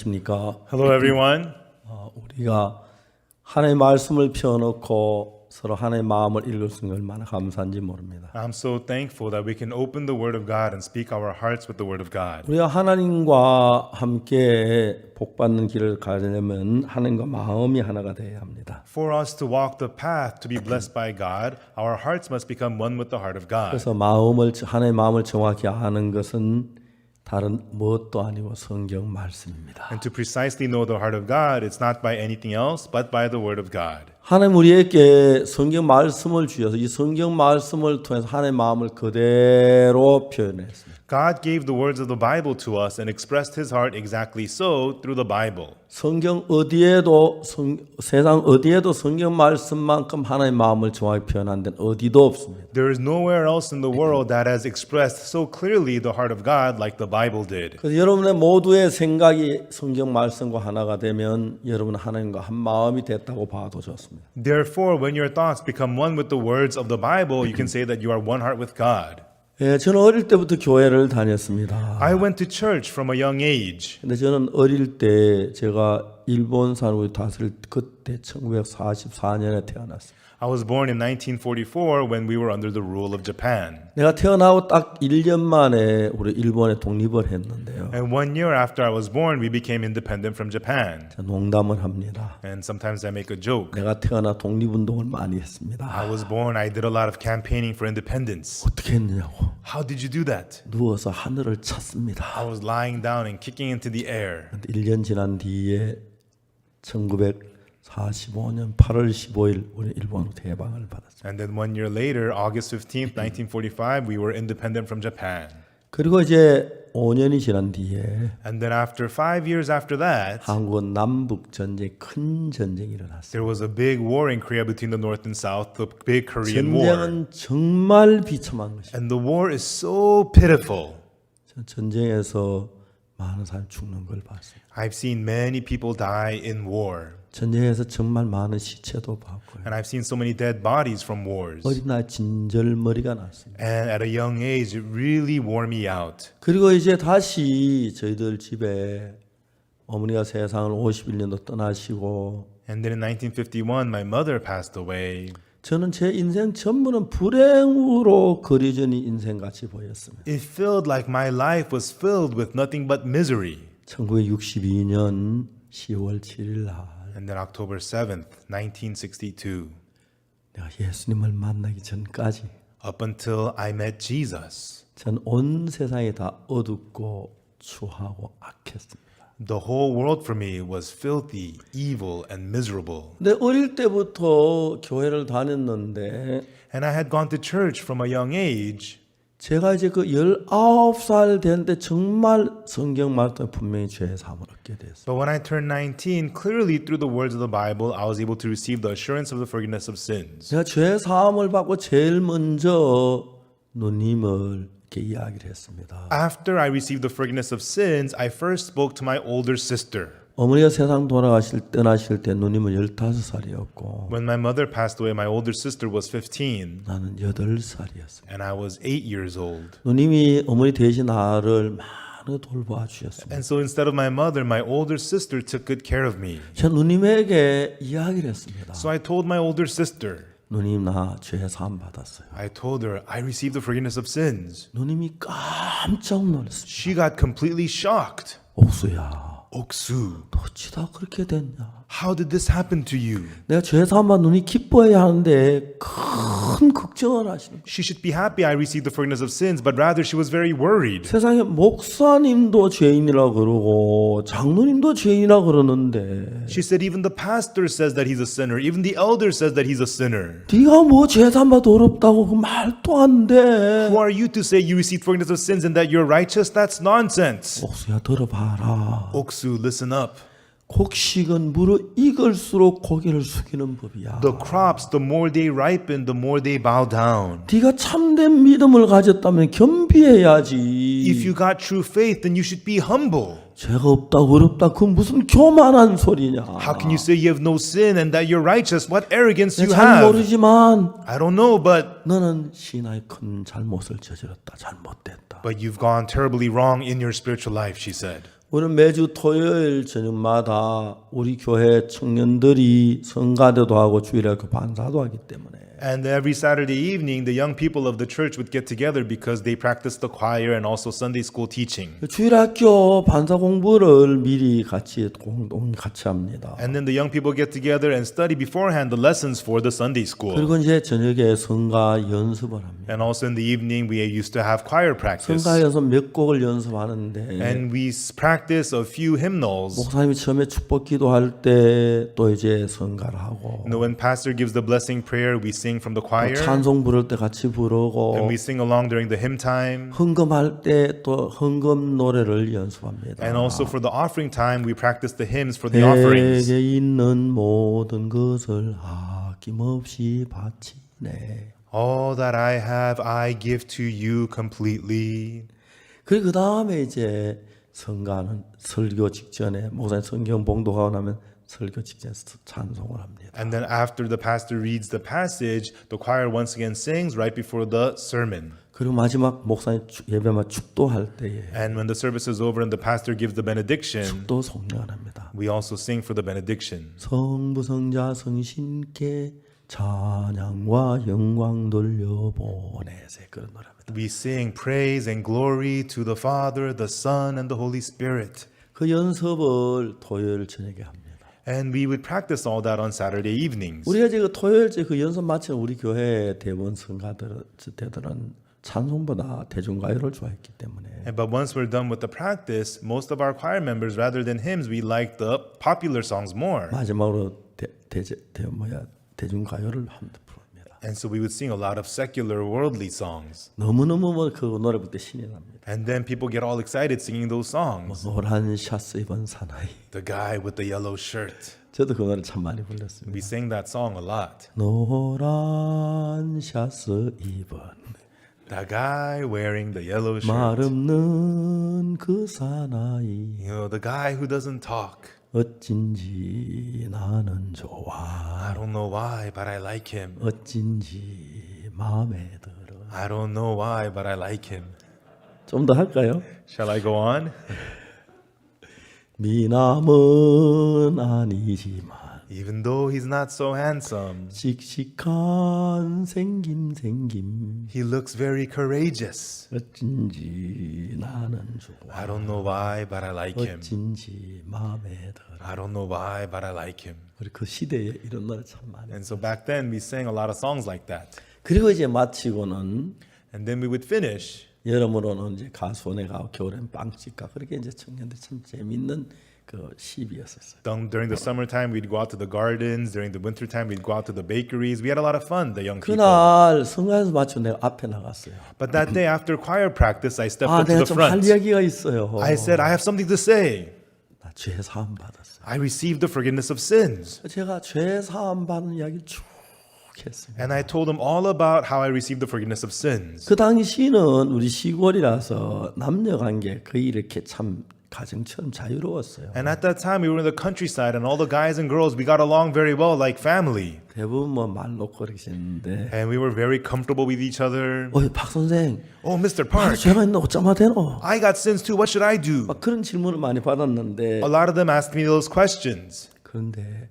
안녕하십니까? Hello, everyone. 우리가 하나님의 말씀을 펴놓고 서로 하나님의 마음을 읽을 수 있는 게 얼마나 감사한지 모릅니다. I'm so thankful that we can open the Word of God and speak our hearts with the Word of God. 우리가 하나님과 함께 복받는 길을 가려면 하나님과 마음이 하나가 되어야 합니다. For us to walk the path to be blessed by God, our hearts must become one with the heart of God. 그래서 하나님의 마음을 정확히 아는 것은 다른 무엇도 아니고 성경 말씀입니다. And to precisely know the heart of God, it's not by anything else, but by the Word of God. 하나님 우리에게 성경 말씀을 주셔서 이 성경 말씀을 통해서 하나님의 마음을 그대로 표현했습니다. God gave the words of the Bible to us and expressed His heart exactly so through the Bible. 성경 어디에도 세상 어디에도 성경 말씀만큼 하나님의 마음을 정확히 표현한 데는 어디도 없습니다. There is nowhere else in the world that has expressed so clearly the heart of God like the Bible did. 그래서 여러분의 모두의 생각이 성경 말씀과 하나가 되면 여러분은 하나님과 한 마음이 됐다고 봐도 좋습니다. Therefore, when your thoughts become one with the words of the Bible, you can say that you are one heart with God. 예, 저는 어릴 때부터 교회를 다녔습니다. I went to church from a young age. 근데 저는 어릴 때 제가 일본 산후에 다스릴 그때 1944년에 태어났어요. I was born in 1944 when we were under the rule of Japan. 내가 태어나고 딱 1년 만에 우리 일본에 독립을 했는데요. And 1 year after I was born, we became independent from Japan. 농담을 합니다. And sometimes I make a joke. 내가 태어나 독립운동을 많이 했습니다. I was born, I did a lot of campaigning for independence. 어떻게 했느냐고. How did you do that? 누워서 하늘을 찼습니다. I was lying down and kicking into the air. 1년 지난 뒤에 1945년 8월 15일 우리 일본으로 해방을 받았습니다. And then 1 year later, August 15th, 1945, we were independent from Japan. 그리고 이제 5년이 지난 뒤에 And then after 5 years after that, 한국은 남북 전쟁 큰 전쟁이 일어났어요. there was a big war in Korea between the North and South, the big Korean War. 전쟁은 정말 비참한 것이에요. And the war is so pitiful. 전쟁에서 많은 사람이 죽는 걸 봤어요. I've seen many people die in war. 전쟁에서 정말 많은 시체도 봤고요. And I've seen so many dead bodies from wars. 어린아이 진절머리가 났습니다. And at a young age, it really wore me out. 그리고 이제 다시 저희들 집에 어머니가 세상을 51년도 떠나시고 And then in 1951, my mother passed away. 저는 제 인생 전부는 불행으로 그려진 인생같이 보였습니다. It felt like my life was filled with nothing but misery. 1962년 10월 7일 날 And then October 7th, 1962, 내가 예수님을 만나기 전까지 up until I met Jesus, 전 온 세상이 다 어둡고 추하고 악했습니다. the whole world for me was filthy, evil, and miserable. 근데 어릴 때부터 교회를 다녔는데 And I had gone to church from a young age. 제가 이제 그 19살 되는데 정말 성경 말씀에 분명히 죄의 사함을 얻게 됐어요. But when I turned 19, clearly through the words of the Bible, I was able to receive the assurance of the forgiveness of sins. 제가 죄의 사함을 받고 제일 먼저 누님을 이렇게 이야기를 했습니다. After I received the forgiveness of sins, I first spoke to my older sister. 어머니가 세상 떠나실 때 누님은 15살이었고 When my mother passed away, my older sister was 15, 나는 8살이었어요. and I was 8 years old. 누님이 어머니 대신 나를 많이 돌봐 주셨습니다. And so instead of my mother, my older sister took good care of me. 제가 누님에게 이야기를 했습니다. So I told my older sister, 누님 나 죄 사함 받았어요. I told her, I received the forgiveness of sins. 누님이 깜짝 놀랐습니다. She got completely shocked. 옥수야, Oksu, 어찌다 그렇게 됐냐? how did this happen to you? 내가 죄 사함 받 눈이 기뻐해야 하는데 큰 걱정을 하시는 거예요. She should be happy I received the forgiveness of sins, but rather she was very worried. 세상에 목사님도 죄인이라 그러고 장로님도 죄인이라 그러는데 She said even the pastor says that he's a sinner. Even the elder says that he's a sinner. 네가 뭐 죄 사함 받 어렵다고 그 말도 안 돼. Who are you to say you received forgiveness of sins and that you're righteous? That's nonsense. 옥수야 들어봐라. Oksu, listen up. 곡식은 물을 익을수록 고개를 숙이는 법이야. The crops, the more they ripen, the more they bow down. 네가 참된 믿음을 가졌다면 겸비해야지. If you got true faith, then you should be humble. 죄가 없다 어렵다 그 무슨 교만한 소리냐. How can you say you have no sin and that you're righteous? What arrogance you 잘 have? 모르지만 I don't know, but 너는 신하의 큰 잘못을 저질렀다. 잘못됐다. you've gone terribly wrong in your spiritual life, she said. 우리는 매주 토요일 저녁마다 우리 교회 청년들이 성가대도 하고 주일학교 반사도 하기 때문에 And every Saturday evening, the young people of the church would get together because they practice the choir and also Sunday school teaching. 주일학교 반사 공부를 미리 같이 공동 같이 합니다. And then the young people get together and study beforehand the lessons for the Sunday school. 그리고 이제 저녁에 성가 연습을 합니다. And also in the evening, we used to have choir practice. 성가 연습 몇 곡을 연습하는데 And we practice a few hymnals. 목사님이 처음에 축복 기도할 때 또 이제 성가를 하고 When pastor gives the blessing prayer, we sing from the choir. 찬송 부를 때 같이 부르고 And we sing along during the hymn time. 헌금할 때 또 헌금 노래를 연습합니다. And also for the offering time, we practice the hymns for the offerings. 내게 있는 모든 것을 아낌없이 바치네. All that I have, I give to you completely. 그리고 그 다음에 이제 성가는 설교 직전에 목사님 성경 봉독하고 나면 설교 직전에 찬송을 합니다. And then after the pastor reads the passage, the choir once again sings right before the sermon. 그리고 마지막 목사님 예배만 축도할 때에 And when the service is over and the pastor gives the benediction, 또 송년합니다. we also sing for the benediction. 성부 성자 성신께 찬양과 영광 돌려보내세 그런 노래입니다. We sing praise and glory to the Father, the Son, and the Holy Spirit. 그 연습을 토요일 저녁에 합니다. And we would practice all that on Saturday evenings. 우리가 이제 그 토요일째 그 연습 마치면 우리 교회 대부분 성가들은 찬송보다 대중가요를 좋아했기 때문에 But once we're done with the practice, most of our choir members, rather than hymns, we like the popular songs more. 마지막으로 대중가요를 합니다. And so we would sing a lot of secular, worldly songs. 너무너무 그 노래 부를 때 신이 납니다. And then people get all excited singing those songs. 노란 샤스 입은 사나이. The guy with the yellow shirt. 저도 그 노래 참 많이 불렀습니다. We sang that song a lot. 노란 샤스 입은 The guy wearing the yellow shirt. 말 없는 그 사나이 You know, the guy who doesn't talk. 어찐지 나는 좋아 I don't know why, but I like him. 어찐지 마음에 들어 I don't know why, but I like him. 좀 더 할까요? Shall I go on? 미남은 아니지만 Even though he's not so handsome, 씩씩한 생김 he looks very courageous. 어찐지 나는 좋아 I don't know why, but I like him. 어찐지 마음에 들어 I don't know why, but I like him. 우리 그 시대에 이런 노래 참 많이 And so back then we sang a lot of songs like that. 그리고 이제 마치고는 And then we would finish. 여름으로는 이제 가수원에 가고 겨울엔 빵집 가 그렇게 이제 청년들 참 재밌는 그 시비였었어요. During the summertime, we'd go out to the gardens. During the wintertime, we'd go out to the bakeries. We had a lot of fun, the young people. 그날 성가에서 마치고 내가 앞에 나갔어요. But that day after choir practice, I stepped 아, up to 내가 the 좀 할 front. 이야기가 있어요. I said, I have something to say. 나 죄 사함 받았어요. I received the forgiveness of sins. 제가 죄 사함 받은 이야기를 쭉 했습니다. And I told them all about how I received the forgiveness of sins. 그 당시는 우리 시골이라서 남녀 관계 거의 이렇게 참 가정처럼 자유로웠어요. And at that time, we were in the countryside, and all the guys and girls, we got along very well, like family. 대부분 뭐 말 놓고 그러시는데 And we were very comfortable with each other. 박 선생 Oh, Mr. 나도 Park, 죄가 있나 어쩌면 되노? I got sins too. What should I do? 막 그런 질문을 많이 받았는데 A lot of them asked me those questions, 그런데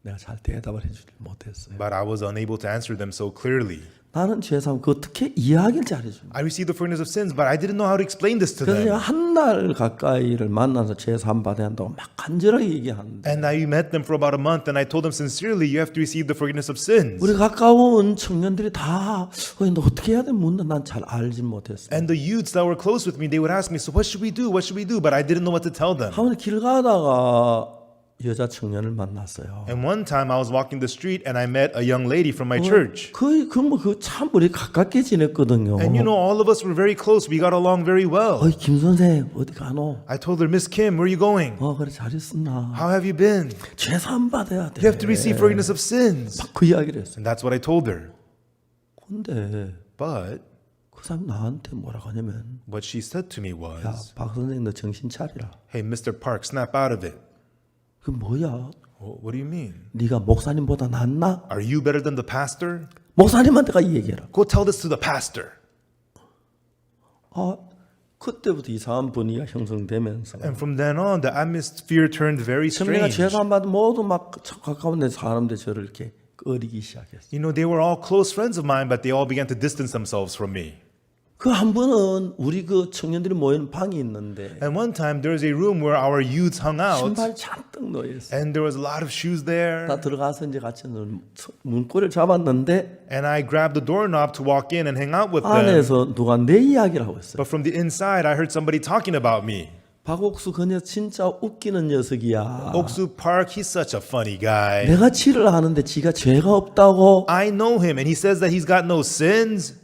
내가 잘 대답을 해주지 못했어요. but I was unable to answer them so clearly. 나는 죄사함 그 어떻게 이야기를 잘해줍니다. I received the forgiveness of sins, but I didn't know how to explain this to 그래서 them. 제가 한 달 가까이를 만나서 죄사함 받아야 한다고 막 간절하게 얘기하는데 And I met them for about a month, and I told them sincerely, you have to receive the forgiveness of sins. 우리 가까운 청년들이 다 너 어떻게 해야 돼 묻는 난 잘 알지 못했어요. And the youths that were close with me, they would ask me, so what should we do? What should we do? But I didn't know what to tell them. 한번 길 가다가 여자 청년을 만났어요. And one time I was walking the street and I met a young lady from my church. 거의 참 우리 가깝게 지냈거든요. And you know, all of us were very close. We got along very well. 김 선생 어디 가노? I told her, Miss Kim, where are you going? 그래 잘 있었나? How have you been? 죄사함 받아야 돼. You have to receive forgiveness of sins. 그 이야기를 했어요. And that's what I told her. 근데 But 그 사람 나한테 뭐라고 하냐면 what she said to me was, 박 선생 너 정신 차리라. hey, Mr. Park, snap out of it. 그 뭐야? What do you mean? 네가 목사님보다 낫나? Are you better than the pastor? 목사님한테 가 이 얘기해라. Go tell this to the pastor. 그때부터 이상한 분위기가 형성되면서 And from then on, the atmosphere turned very 내가 strange. 죄사함받은 모두 막 가까운 데 사람들 저를 이렇게 꺼리기 시작했어요. You know, they were all close friends of mine, but they all began to distance themselves from me. 그 한 번은 우리 그 청년들이 모이는 방이 있는데 And one time, there was a room where our youths hung out, 신발 잔뜩 놓여 있어. and there was a lot of shoes there. 나 들어가서 이제 같이 문고리를 잡았는데 And I grabbed the doorknob to walk in and hang out with them. 안에서 누가 내 이야기를 하고 있어요. But from the inside, I heard somebody talking about me. 박옥수 그녀 진짜 웃기는 녀석이야. Oksu Park, he's such a funny guy. 내가 지를 아는데 지가 죄가 없다고. I know him, and he says that he's got no sins.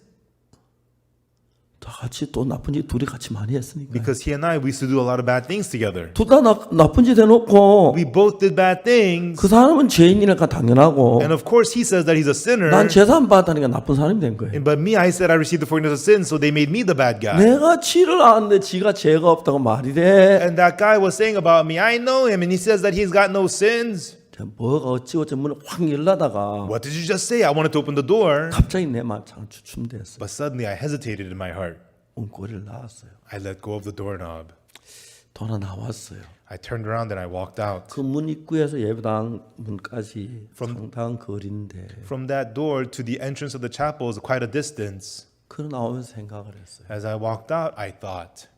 다 같이 또 나쁜 짓 둘이 같이 많이 했으니까. Because he and I, we used to do a lot of bad things together. 둘 다 나쁜 짓 해놓고 We both did bad things. 그 사람은 죄인이니까 당연하고 And of course, he says that he's a sinner. 난 죄사함 받다니까 나쁜 사람이 된 거예요. But me, I said I received the forgiveness of sins, so they made me the bad guy. 내가 지를 아는데 지가 죄가 없다고 말이 돼. And that guy was saying about me, I know him, and he says that he's got no sins. 뭐가 어찌어찌 문을 확 열라다가 What did you just say? I wanted to open the door. 갑자기 내 마음 참 주춤됐어. But suddenly I hesitated in my heart. 문고리를 나왔어요. I let go of the doorknob. 돌아 나왔어요. I turned around and I walked out. 그 문 입구에서 예배당 문까지 상당한 거리인데 From that door to the entrance of the chapel is quite a distance. 그 나오면서 생각을 했어요. As I walked out, I thought,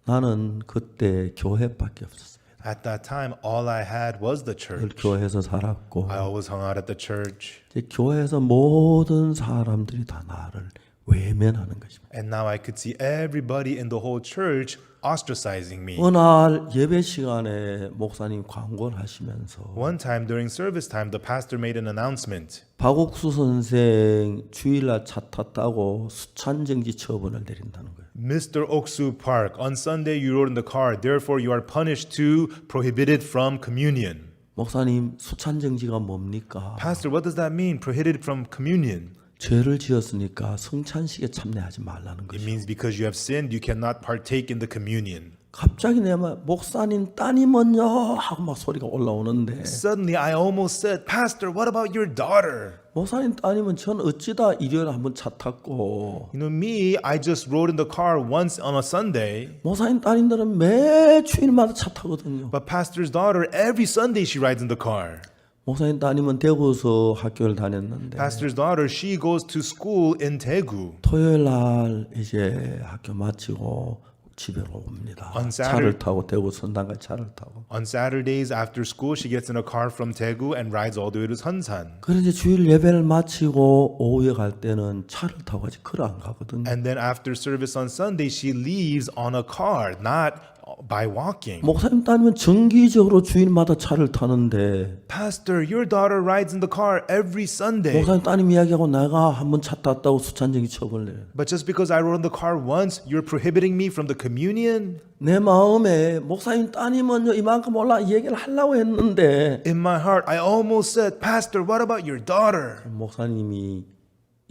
나는 그때 교회밖에 없었어요. at that time, all I had was the 늘 church. 교회에서 살았고 I always hung out at the church. 이제 교회에서 모든 사람들이 다 나를 외면하는 것입니다. And now I could see everybody in the whole church ostracizing me. 어느 날 예배 시간에 목사님 광고를 하시면서 One time during service time, the pastor made an announcement. 박옥수 선생 주일날 차 탔다고 수찬정지 처분을 내린다는 거예요. Mr. Oksu Park, on Sunday you rode in the car, therefore you are punished to prohibited from communion. 목사님 수찬정지가 뭡니까? Pastor, what does that mean? Prohibited from communion? 죄를 지었으니까 성찬식에 참여하지 말라는 It 거죠. means because you have sinned, you cannot partake in the communion. 갑자기 내 말 목사님 따님은요 하고 막 소리가 올라오는데 Suddenly I almost said, Pastor, what about your daughter? 목사님 따님은 전 어찌다 일요일에 한번 차 탔고 You know, me, I just rode in the car once on a Sunday, 목사님 따님들은 매 주일마다 차 타거든요. but Pastor's daughter, every Sunday she rides in the car. 목사님 따님은 대구에서 학교를 다녔는데 Pastor's daughter, she goes to school in Daegu. 토요일 날 이제 학교 마치고 집에 옵니다. On 차를 타고 대구 선당까지 차를 타고. On Saturdays after school, she gets in a car from Daegu and rides all the way to Sunsan. 그런데 주일 예배를 마치고 오후에 갈 때는 차를 타고 가지 걸어 안 가거든요. And then after service on Sunday, she leaves on a car, not by walking. 목사님 따님은 정기적으로 주일마다 차를 타는데 Pastor, your daughter rides in the car every Sunday. 목사님 따님 이야기하고 내가 한번 차 탔다고 수찬정지 처벌을 내요. But just because I rode in the car once, you're prohibiting me from the communion? 내 마음에 목사님 따님은요 이만큼 올라 이 얘기를 하려고 했는데 In my heart, I almost said, Pastor, what about your daughter? 목사님이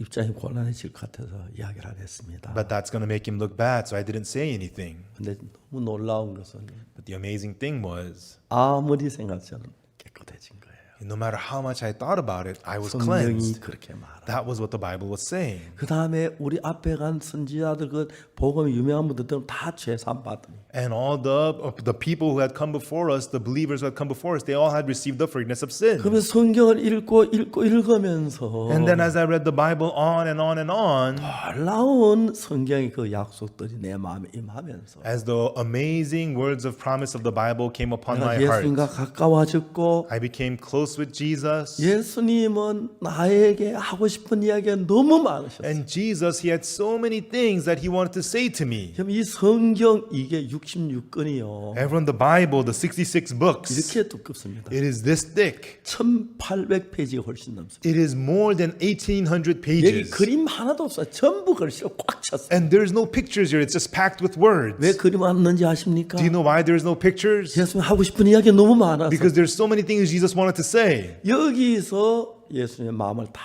입장이 곤란해질 것 같아서 이야기를 안 했습니다. But that's going to make him look bad, so I didn't say anything. 근데 너무 놀라운 것은 But the amazing thing was, 아무리 생각해도 깨끗해진 거예요. no matter how much I thought about it, I was 성경이 cleansed. 그렇게 말합니다. That was what the Bible was saying. 그 다음에 우리 앞에 간 선지자들 그 복음이 유명한 분들은 다 죄산 받으니. And all the people who had come before us, the believers who had come before us, they all had received the forgiveness of sin. 그러면서 성경을 읽으면서 And then as I read the Bible on and on and on, 놀라운 성경의 그 약속들이 내 마음에 임하면서 as the amazing words of promise of the Bible came upon my 내가 heart, 예수님과 가까워졌고 I became close with Jesus. 예수님은 나에게 하고 싶은 이야기가 너무 많으셨어요. And Jesus, he had so many things that he wanted to say to me. 그럼 이 성경 이게 66권이요. Everyone, the Bible, the 66 books, 이렇게 두껍습니다. it is this thick. 1800페이지가 훨씬 넘습니다. It is more than 1800 여기 pages. 그림 하나도 없어요. 전부 글씨로 꽉 찼어요. And there's no pictures here. It's just packed with words. 왜 그림 안 넣는지 아십니까? Do you know why there's no pictures? 예수님 하고 싶은 이야기 너무 많아서 Because there's so many things Jesus wanted to say. 여기서 예수님의 마음을 다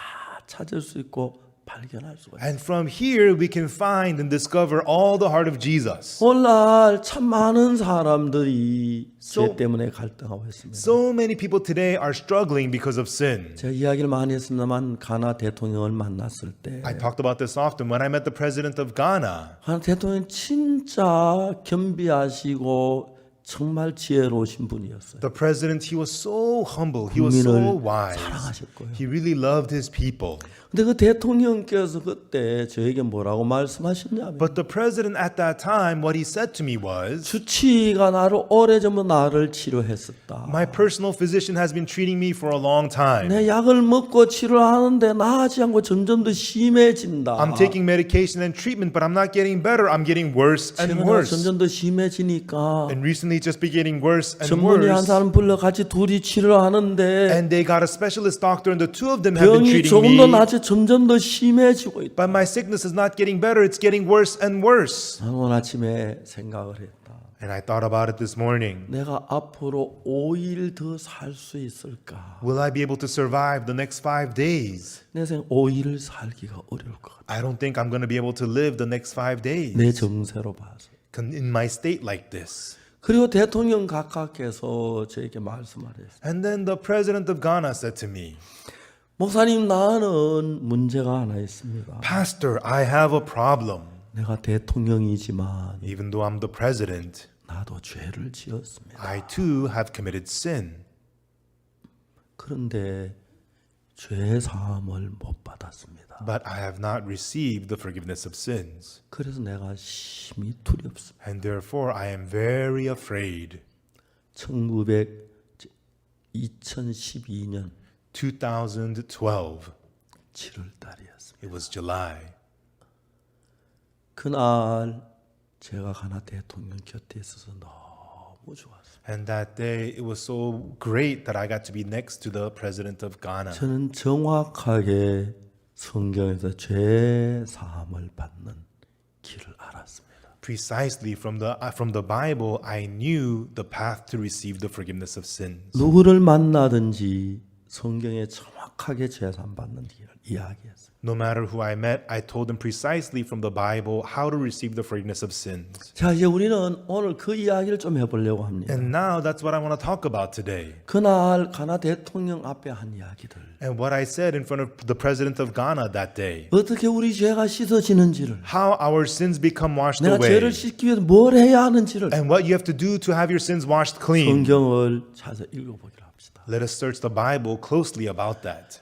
찾을 수 있고 발견할 수가 있어요. And from here we can find and discover all the heart of Jesus. 오늘날 참 많은 사람들이 죄 So- 때문에 갈등하고 있습니다. So many people today are struggling because of sin. 제가 이야기를 많이 했습니다만 가나 대통령을 만났을 때 I talked about this often when I met the president of Ghana. 가나 대통령 진짜 겸비하시고 정말 지혜로우신 분이었어요. The president, he was so humble. He was so 국민을 wise. 사랑하셨고요. He really loved his people. 근데 그 대통령께서 그때 저에게 뭐라고 말씀하셨냐면 But the president at that time, what he said to me was, 주치의가 나를 오래전부터 나를 치료했었다. my personal physician has been treating me for a long time. 내 약을 먹고 치료하는데 나아지 않고 점점 더 심해진다. I'm taking medication and treatment, but I'm not getting better. I'm getting worse and 최근에 worse. 점점 더 심해지니까 And recently it's just been getting worse and 전문의 한 worse. 사람 불러 같이 둘이 치료하는데 And they got a specialist doctor and the two of them have been 병이 treating 조금 더 me. 나아지 점점 더 심해지고 있다. But my sickness is not getting better. It's getting worse and worse. 나는 오늘 아침에 생각을 했다. And I thought about it this morning. 내가 앞으로 5일 더 살 수 있을까? Will I be able to survive the next 5 days? 내 생각 5일을 살기가 어려울 것 같아. I don't think I'm going to be able to live the next 5 days 내 정세로 봐서. in my state like this. 그리고 대통령 각하께서 저에게 말씀하셨어요. And then the president of Ghana said to me, 목사님 나는 문제가 하나 있습니다. Pastor, I have a problem. 내가 대통령이지만 Even though I'm the president, 나도 죄를 지었습니다. I too have committed sin. 그런데 죄 사함을 못 받았습니다. But I have not received the forgiveness of sins. 그래서 내가 심히 두렵습니다. And therefore I am very afraid. 2012년 2012, 7월 달이었습니다. it was July. 그날 제가 가나 대통령 곁에 있어서 너무 좋았어요. And that day it was so great that I got to be next to the president of Ghana. 저는 정확하게 성경에서 죄 사함을 받는 길을 알았습니다. Precisely from the Bible, I knew the path to receive the forgiveness of sins. 누구를 만나든지 성경에 정확하게 죄 사함 받는 길을 이야기했어요. No matter who I met, I told them precisely from the Bible how to receive the forgiveness of sins. 자, 이제 우리는 오늘 그 이야기를 좀 해보려고 합니다. And now that's what I want to talk about today. 그날 가나 대통령 앞에 한 이야기들. And what I said in front of the president of Ghana that day. 어떻게 우리 죄가 씻어지는지를. How our sins become washed 내가 away. 죄를 씻기 위해서 뭘 해야 하는지를. And what you have to do to have your sins washed clean. 성경을 찾아 읽어보기로 합시다. Let us search the Bible closely about that.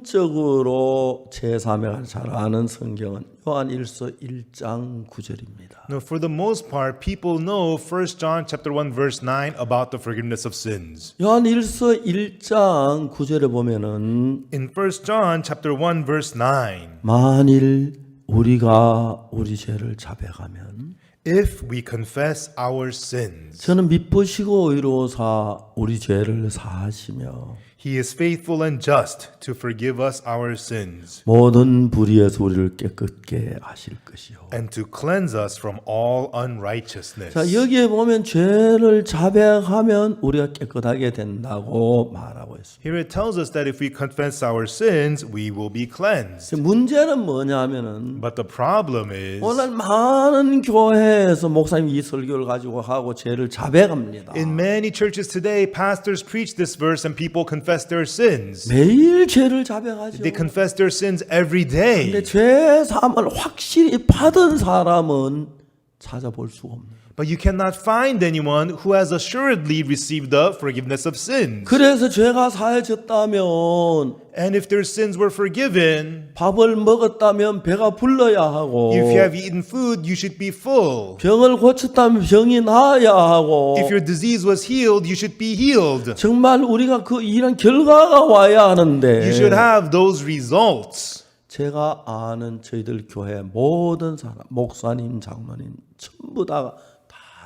보편적으로 제3회 잘 아는 성경은 요한일서 1장 9절입니다. Now, for the most part, people know 1 John chapter 1 verse 9 about the forgiveness of sins. 요한일서 1장 9절에 보면은 In 1 John chapter 1 verse 9, 만일 우리가 우리 죄를 자백하면 if we confess our sins, 저는 미쁘시고 의로우사 우리 죄를 사하시며 He is faithful and just to forgive us our sins 모든 불의에서 우리를 깨끗게 하실 것이요. and to cleanse us from all unrighteousness. 자, 여기에 보면 죄를 자백하면 우리가 깨끗하게 된다고 말하고 있습니다. Here it tells us that if we confess our sins, we will be cleansed. 문제는 뭐냐면은 But the problem is, 오늘 많은 교회에서 목사님이 이 설교를 가지고 하고 죄를 자백합니다. in many churches today, pastors preach this verse and people confess their sins. 매일 죄를 자백하죠. They confess their sins every 근데 day. 죄 사함을 확실히 받은 사람은 찾아볼 수가 없네요. But you cannot find anyone who has assuredly received the forgiveness of sins. 그래서 죄가 사해졌다면 And if their sins were forgiven, 밥을 먹었다면 배가 불러야 하고 if you have eaten food, you should be full. 병을 고쳤다면 병이 나아야 하고 If your disease was healed, you should be healed. 정말 우리가 그 이런 결과가 와야 하는데 You should have those results. 제가 아는 저희들 교회 모든 사람 목사님 장로님 전부 다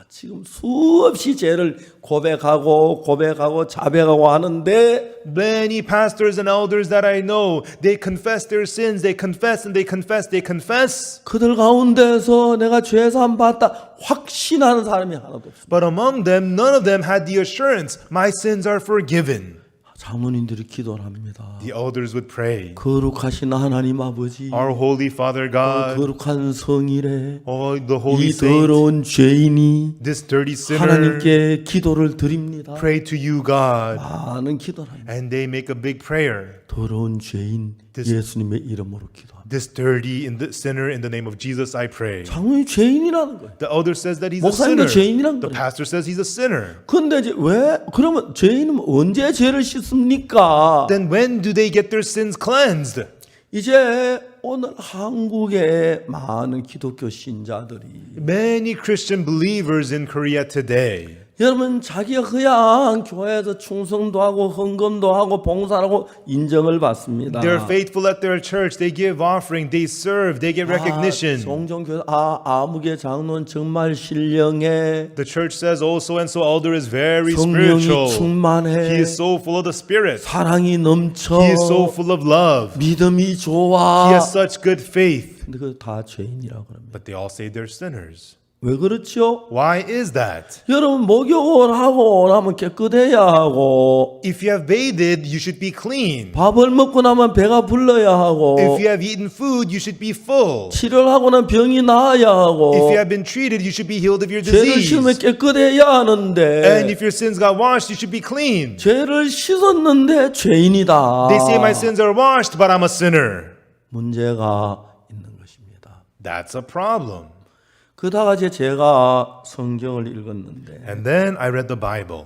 지금 수없이 죄를 고백하고 자백하고 하는데 Many pastors and elders that I know, they confess their sins, they confess and they confess, they confess. 그들 가운데서 내가 죄 사함 받다 확신하는 사람이 하나도 없습니다. But among them, none of them had the assurance, my sins are forgiven. 사모님들이 기도를 합니다. The elders would pray. 거룩하신 하나님 아버지, Our Holy Father God, 거룩한 성일에 oh, the Holy 이 Saint, 더러운 죄인이 this dirty sinner, 하나님께 기도를 드립니다. pray to you, God. 많은 기도를 합니다. And they make a big prayer. 더러운 죄인 예수님의 이름으로 기도합니다. This dirty sinner, in the name of Jesus, I pray. 장로님 죄인이라는 거예요. The elder says that he's a 목사님도 sinner. 죄인이란 The 거예요. pastor says he's a sinner. 근데 이제 왜 그러면 죄인은 언제 죄를 씻습니까? Then when do they get their sins cleansed? 이제 오늘 한국의 많은 기독교 신자들이 Many Christian believers in Korea today, 여러분 자기가 그냥 교회에서 충성도 하고 헌금도 하고 봉사를 하고 인정을 받습니다. they're faithful at their church. They give offering. They serve. They get recognition. 종종 교회 아무개 장로는 정말 신령해. The church says, oh, so and so elder is very 성령이 spiritual. 충만해. He is so full of the Spirit. 사랑이 넘쳐. He is so full of love. 믿음이 He 좋아. has such good faith. 근데 그 다 죄인이라고 합니다. But they all say they're sinners. 왜 그렇죠? Why is that? 여러분 목욕을 하고 나면 깨끗해야 하고 If you have bathed, you should be clean. 밥을 먹고 나면 배가 불러야 하고 If you have eaten food, you should be full. 치료를 하고 나면 병이 나아야 하고 If you have been treated, you should be healed of your 죄를 씻으면 disease. 깨끗해야 하는데 And if your sins got washed, you should be clean. 죄를 씻었는데 죄인이다. They say my sins are washed, but I'm a sinner. 문제가 있는 것입니다. That's a problem. 그다가 제가 성경을 읽었는데 And then I read the Bible.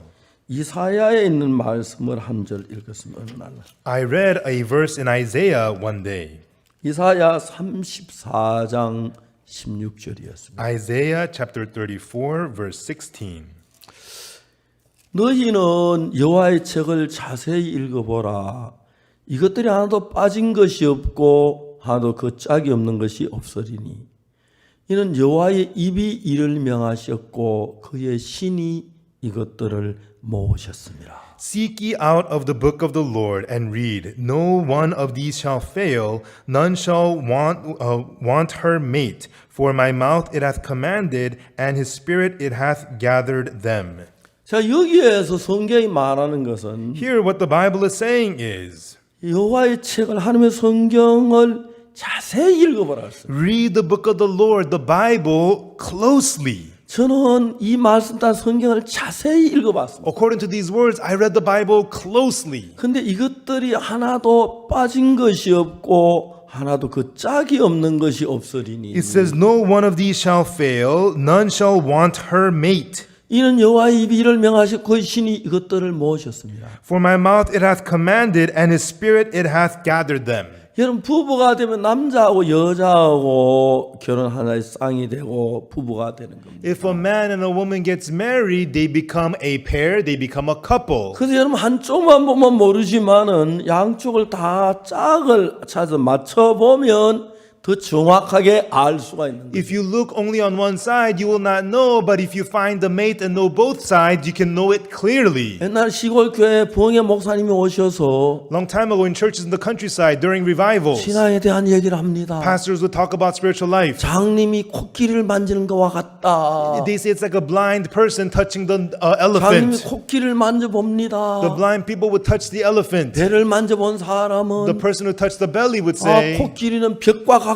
이사야에 있는 말씀을 한 절 읽었으면 얼마나. I read a verse in Isaiah one day. 이사야 34장 16절이었습니다. Isaiah chapter 34, verse 16. 너희는 여호와의 책을 자세히 읽어보라. 이것들이 하나도 빠진 것이 없고 하나도 그 짝이 없는 것이 없으리니 이는 여호와의 입이 이를 명하셨고 그의 신이 이것들을 모으셨습니다. Seek ye out of the book of the Lord and read. No one of these shall fail, none shall want her mate. For my mouth it hath commanded, and his spirit it hath gathered them. 자, 여기에서 성경이 말하는 것은 Here what the Bible is saying is, 여호와의 책을 하나님의 성경을 자세히 읽어보라. read the book of the Lord, the Bible, closely. 저는 이 말씀 따라 성경을 자세히 읽어봤습니다. According to these words, I read the Bible closely. 근데 이것들이 하나도 빠진 것이 없고 하나도 그 짝이 없는 것이 없으리니 It says, no one of these shall fail, none shall want her mate. 이는 여호와의 입이 이를 명하시고 그의 신이 이것들을 모으셨습니다. For my mouth it hath commanded, and his spirit it hath gathered them. 여러분 부부가 되면 남자하고 여자하고 결혼 하나의 쌍이 되고 부부가 되는 겁니다. If a man and a woman gets married, they become a pair, they become a couple. 그래서 여러분 한쪽만 보면 모르지만은 양쪽을 다 짝을 찾아 맞춰보면 더 정확하게 알 수가 있는 거예요. If you look only on one side, you will not know, but if you find the mate and know both sides, you can know it clearly. 옛날 시골 교회 부흥회 목사님이 오셔서 Long time ago in churches in the countryside, during revivals, 신앙에 대한 얘기를 합니다. pastors would talk about spiritual life. 장님이 코끼리를 만지는 것과 같다. They say it's like a blind person touching the 장님이 elephant. 코끼리를 만져봅니다. The blind people would touch the elephant. 배를 만져본 The 사람은 person who touched the belly would 아, say, 코끼리는 벽과 같구나.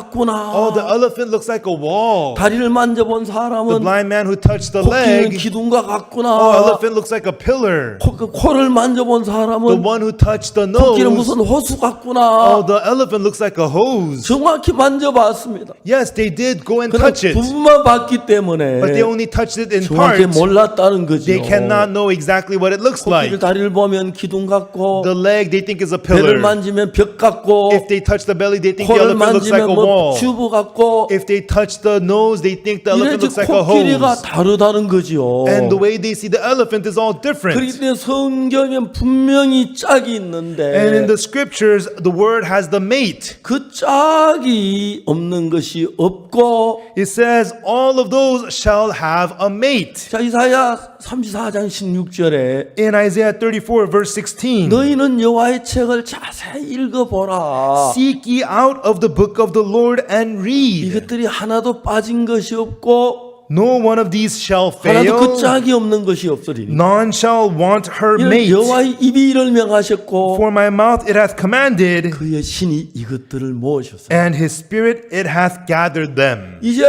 oh, the elephant looks like a wall. 다리를 만져본 The 사람은 blind man who touched the 코끼리는 leg, 기둥과 같구나. oh, elephant looks like a pillar. 코를 만져본 The 사람은 one who touched the 코끼리는 nose, 무슨 호수 oh, 같구나. the elephant looks like a hose. 정확히 만져봤습니다. Yes, they did go and 그러나 touch it, 부분만 봤기 때문에 but they only touched it in 정확히 part. 몰랐다는 거죠. They cannot know exactly what it looks 코끼리 like. 다리를 보면 기둥 같고 The leg they think is a 배를 pillar. 만지면 벽 같고 If they touch the belly, they think the 코를 elephant looks like 만지면 a 뭐 wall. 튜브 같고 If they touch the nose, they think the 이래 elephant 이제 looks like a 코끼리가 hose. 다르다는 거죠. And the way they see the elephant is all 그렇기 different. 때문에 성경엔 분명히 짝이 And in 있는데 the scriptures, the word has the mate. 그 짝이 없는 것이 없고 It says, all of those shall have a mate. 자 이사야 34장 16절에 In Isaiah 34, verse 16, 너희는 여호와의 책을 자세히 읽어보라. seek ye out of the book of the Lord and read. 이것들이 하나도 빠진 것이 없고 No one of these shall 하나도 그 fail. 짝이 없는 것이 없으리니. None shall want her 이는 mate. 여호와의 입이 이를 명하셨고 For my mouth it hath commanded, 그의 신이 이것들을 모으셨어요. and his spirit it hath gathered them. 이제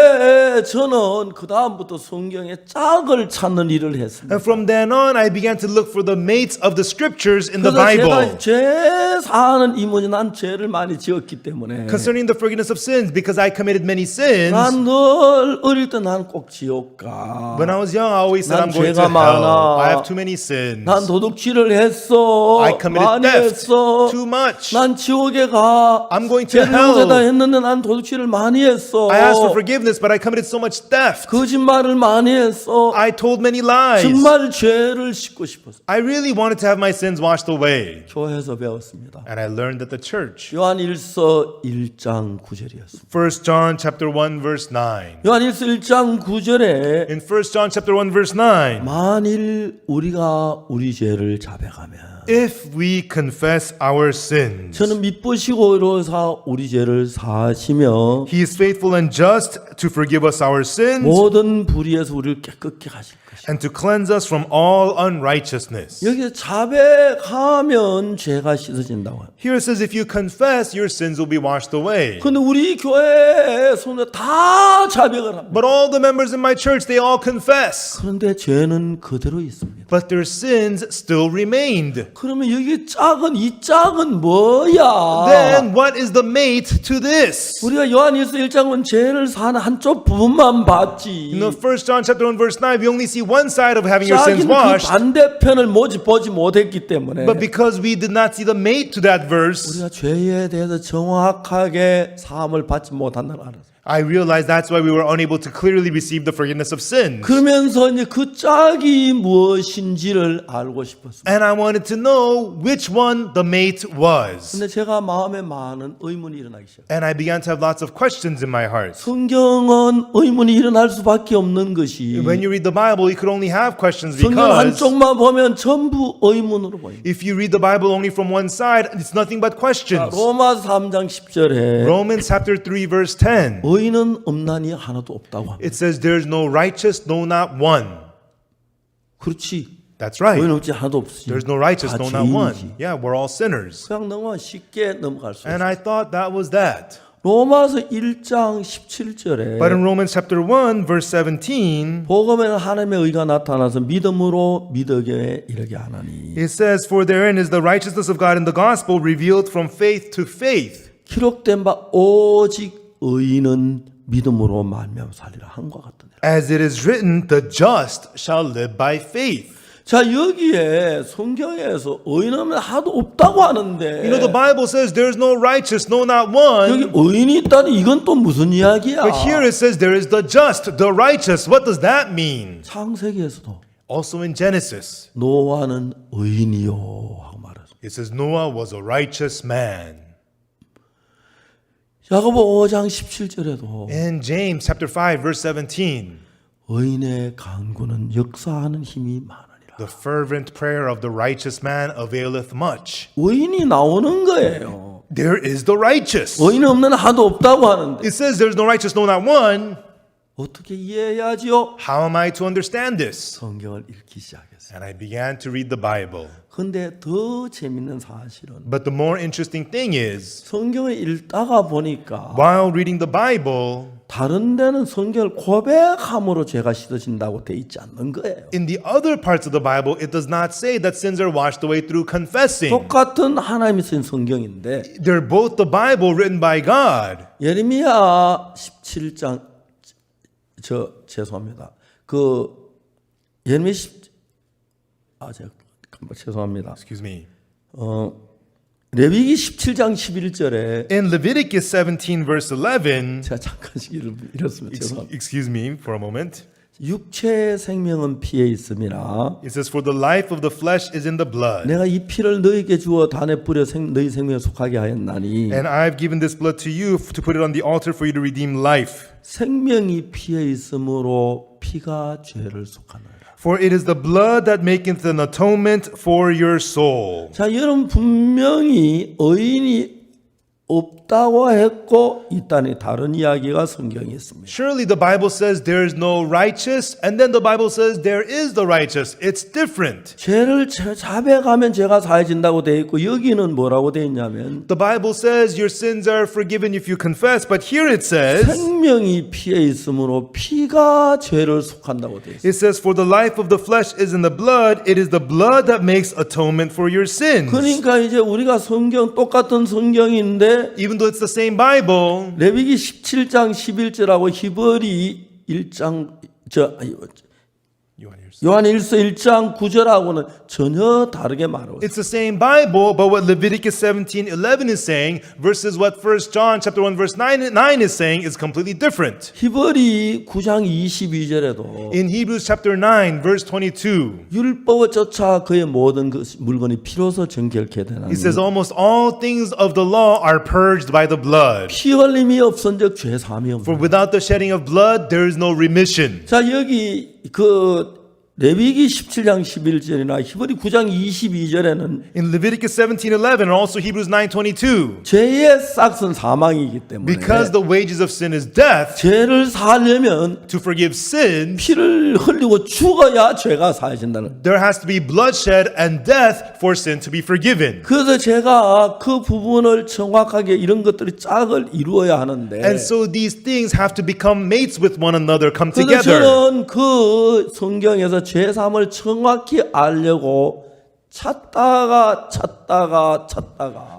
저는 그 다음부터 성경에 짝을 찾는 일을 했습니다. And from then on, I began to look for the mates of the scriptures in the 그래서 Bible. 제가 죄 사는 이모니 난 죄를 많이 지었기 때문에 Concerning the forgiveness of sins, because I committed many sins. 난 늘 어릴 때 난 꼭 지옥 가. When I was young, I always said 난 I'm going to 죄가 많아. hell. I have too many sins. 난 도둑질을 했어. I committed 많이 theft 했어. too much. 난 지옥에 가. I'm going to 죄를 용서다 hell. 했는데 난 도둑질을 많이 했어. I asked for forgiveness, but I committed so much theft. 거짓말을 많이 했어. I told many lies. 정말 죄를 씻고 싶었어. I really wanted to have my sins washed away. 교회에서 배웠습니다. And I learned at the church. 요한 1서 1장 9절이었습니다. 1 John chapter 1 verse 9. 요한 1서 1장 9절에 In 1 John chapter 1 verse 9. 만일 우리가 우리 죄를 자백하면 If we confess our sins, 저는 미쁘시고 의로사 우리 죄를 사하시며 He is faithful and just to forgive us our sins 모든 불의에서 우리를 깨끗게 하실 것이다. and to cleanse us from all unrighteousness. 여기서 자백하면 죄가 씻어진다고 해요. Here it says, if you confess, your sins will be washed away. 근데 우리 교회 손에 다 자백을 합니다. But all the members in my church, they all confess. 그런데 죄는 그대로 있습니다. But their sins still remained. 그러면 여기 짝은 이 짝은 뭐야? Then what is the mate to this? 우리가 요한일서 1장은 죄를 사는 한쪽 부분만 봤지. In the 1 John chapter 1 verse 9, we only see one side of having your sins 짝인 그 washed. 반대편을 보지 못했기 때문에 But because we did not see the mate to that verse, 우리가 죄에 대해서 정확하게 사함을 받지 못한다는 걸 알았어요. I realized that's why we were unable to clearly receive the forgiveness of sins. 그러면서 이제 그 짝이 무엇인지를 알고 싶었어요. And I wanted to know which one the mate was. 근데 제가 마음에 많은 의문이 일어나기 시작해요. And I began to have lots of questions in my heart. 성경은 의문이 일어날 수밖에 없는 것이 When you read the Bible, you could only have questions 성경 because 한쪽만 보면 전부 의문으로 보입니다. if you read the Bible only from one side, it's nothing but questions. 로마서 3장 10절에 Romans chapter 3 verse 10. 의인은 없나니 하나도 없다고 합니다. It says there's no righteous, no not one. 그렇지. That's right. 의인 없지 하나도 없지. There's no righteous, 다 no not one. 죄인이지. Yeah, we're all sinners. 그냥 너무 쉽게 넘어갈 수 And 있어요. I thought that was that. 로마서 1장 17절에 But in Romans chapter 1 verse 17, 복음에는 하나님의 의가 나타나서 믿음으로 믿게 이르게 하나니 it says, for therein is the righteousness of God in the gospel revealed from faith to faith. 기록된 바 오직 의인은 믿음으로 말미암아 살리라 한과 같더니라. As it is written, the just shall live by faith. 자 여기에 성경에서 의인은 하나도 없다고 하는데 You know, the Bible says there's no righteous, no not one. 여기 의인이 있다니 이건 또 무슨 이야기야? But here it says there is the just, the righteous. What does that mean? 창세기에서도 Also in Genesis, 노아는 의인이요 하고 말하죠. it says Noah was a righteous man. 야고보 5장 17절에도 In James chapter 5 verse 17, 의인의 간구는 역사하는 힘이 많으니라. the fervent prayer of the righteous man availeth much. 의인이 나오는 거예요. There is the righteous. 의인 없는 하도 없다고 하는데 It says there's no righteous, no not one. 어떻게 이해해야지요? How am I to understand this? 성경을 읽기 시작했어요. And I began to read the Bible. 근데 더 재밌는 사실은 But the more interesting thing is, 성경을 읽다가 보니까 while reading the Bible, 다른 데는 성경을 고백함으로 죄가 씻어진다고 돼 있지 않는 거예요. in the other parts of the Bible, it does not say that sins are washed away through confessing. 똑같은 하나님이 쓴 성경인데 They're both the Bible written by God. 예레미야 17장 죄송합니다. 예레미야 제가 죄송합니다. Excuse me. 레위기 17장 11절에 In Leviticus 17 verse 11, 제가 잠깐씩 읽었으면 죄송합니다. excuse me for a moment. 육체의 생명은 피에 있음이라 It says, for the life of the flesh is in the blood. 내가 이 피를 너희에게 주어 단에 뿌려 너희 생명에 속하게 하였나니 And I've given this blood to you to put it on the altar for you to redeem life. 생명이 피에 있으므로 피가 죄를 속하느니라. For it is the blood that maketh an atonement for your soul. 자, 여러분 분명히 의인이 없다고 했고 있다니 다른 이야기가 성경에 있습니다. Surely the Bible says there is no righteous, and then the Bible says there is the righteous. It's different. 죄를 자백하면 죄가 사해진다고 돼 있고 여기는 뭐라고 돼 있냐면 The Bible says your sins are forgiven if you confess, but here it says, 생명이 피에 있으므로 피가 죄를 속한다고 돼 있어요. it says, for the life of the flesh is in the blood, it is the blood that makes atonement for your sins. 그러니까 이제 우리가 성경 똑같은 성경인데 Even though it's the same Bible, 레위기 17장 11절하고 히브리 1장 요한일서 1장 9절하고는 전혀 다르게 말하고 있어요. it's the same Bible, but what Leviticus 17:11 is saying versus what 1 John chapter 1 verse 9 is saying is completely different. 히브리 9장 22절에도 In Hebrews chapter 9 verse 22, 율법을 쫓아 그의 모든 그 물건이 피로서 정결케 되나니 he says almost all things of the law are purged by the blood. 피 흘림이 없은즉 죄 사함이 For 없다. without the shedding of blood, there is no remission. 자 여기 그 레위기 17장 11절이나 히브리 9장 22절에는 In Leviticus 17:11 and also Hebrews 9:22, 죄의 싹은 사망이기 때문에 because the wages of sin is death, 죄를 사하려면 to forgive sin, 피를 흘리고 죽어야 죄가 사해진다는. there has to be bloodshed and death for sin to be forgiven. 그래서 제가 그 부분을 정확하게 이런 것들이 짝을 이루어야 하는데 And so these things have to become mates with one another, come 그래서 together. 저는 그 성경에서 죄사함을 정확히 알려고 찾다가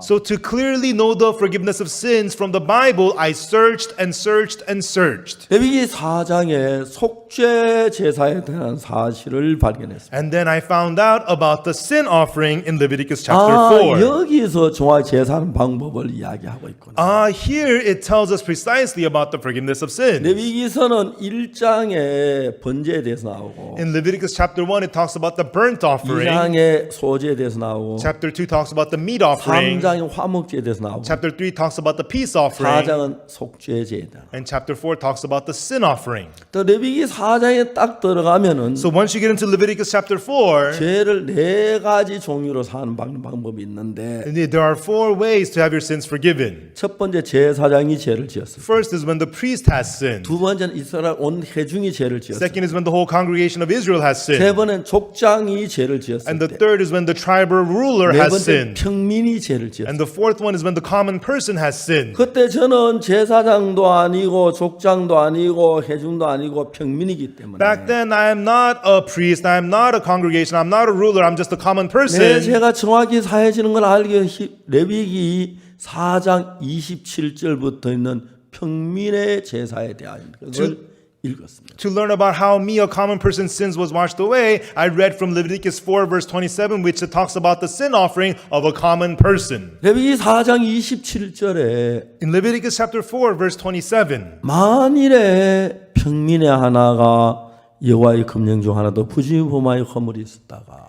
So to clearly know the forgiveness of sins from the Bible, I searched and searched and searched. 레위기 4장에 속죄 제사에 대한 사실을 발견했습니다. And then I found out about the sin offering in Leviticus chapter 4. 여기서 정확히 제사하는 방법을 이야기하고 있구나. Here it tells us precisely about the forgiveness of sins. 레위기서는 1장에 번제에 대해서 나오고 In Leviticus chapter 1, it talks about the burnt offering. 2장에 소제에 대해서 나오고 Chapter 2 talks about the meat offering. 3장에 화목제에 대해서 나오고 Chapter 3 talks about the peace offering. 4장은 속죄제다. And chapter 4 talks about the sin offering. 또 레위기 4장에 딱 들어가면은 So once you get into Leviticus chapter 4, 죄를 네 가지 종류로 사는 방법이 있는데 there are 4 ways to have your sins forgiven. 첫 번째 제사장이 죄를 지었습니다. First is when the priest has sinned. 두 번째는 이스라엘 온 회중이 죄를 지었습니다. Second is when the whole congregation of Israel has 세 sinned. 번은 족장이 죄를 지었을 And the 때. third is when the tribal ruler 네 has 번째 sinned. 평민이 죄를 지었습니다. And the fourth one is when the common person has sinned. 그때 저는 제사장도 아니고 족장도 아니고 회중도 아니고 평민이기 때문에 Back then, I am not a priest, I am not a congregation, I'm not a ruler, I'm just a common 네, person. 제가 정확히 사해지는 걸 알기 레위기 4장 27절부터 있는 평민의 제사에 대하여 그걸 읽었습니다. To learn about how me, a common person's sins was washed away, I read from Leviticus 4 verse 27, which talks about the sin offering of a common person. 레위기 4장 27절에 In Leviticus chapter 4 verse 27, 만일에 평민의 하나가 여호와의 금령 중 하나도 부지범하여 허물이 있었다가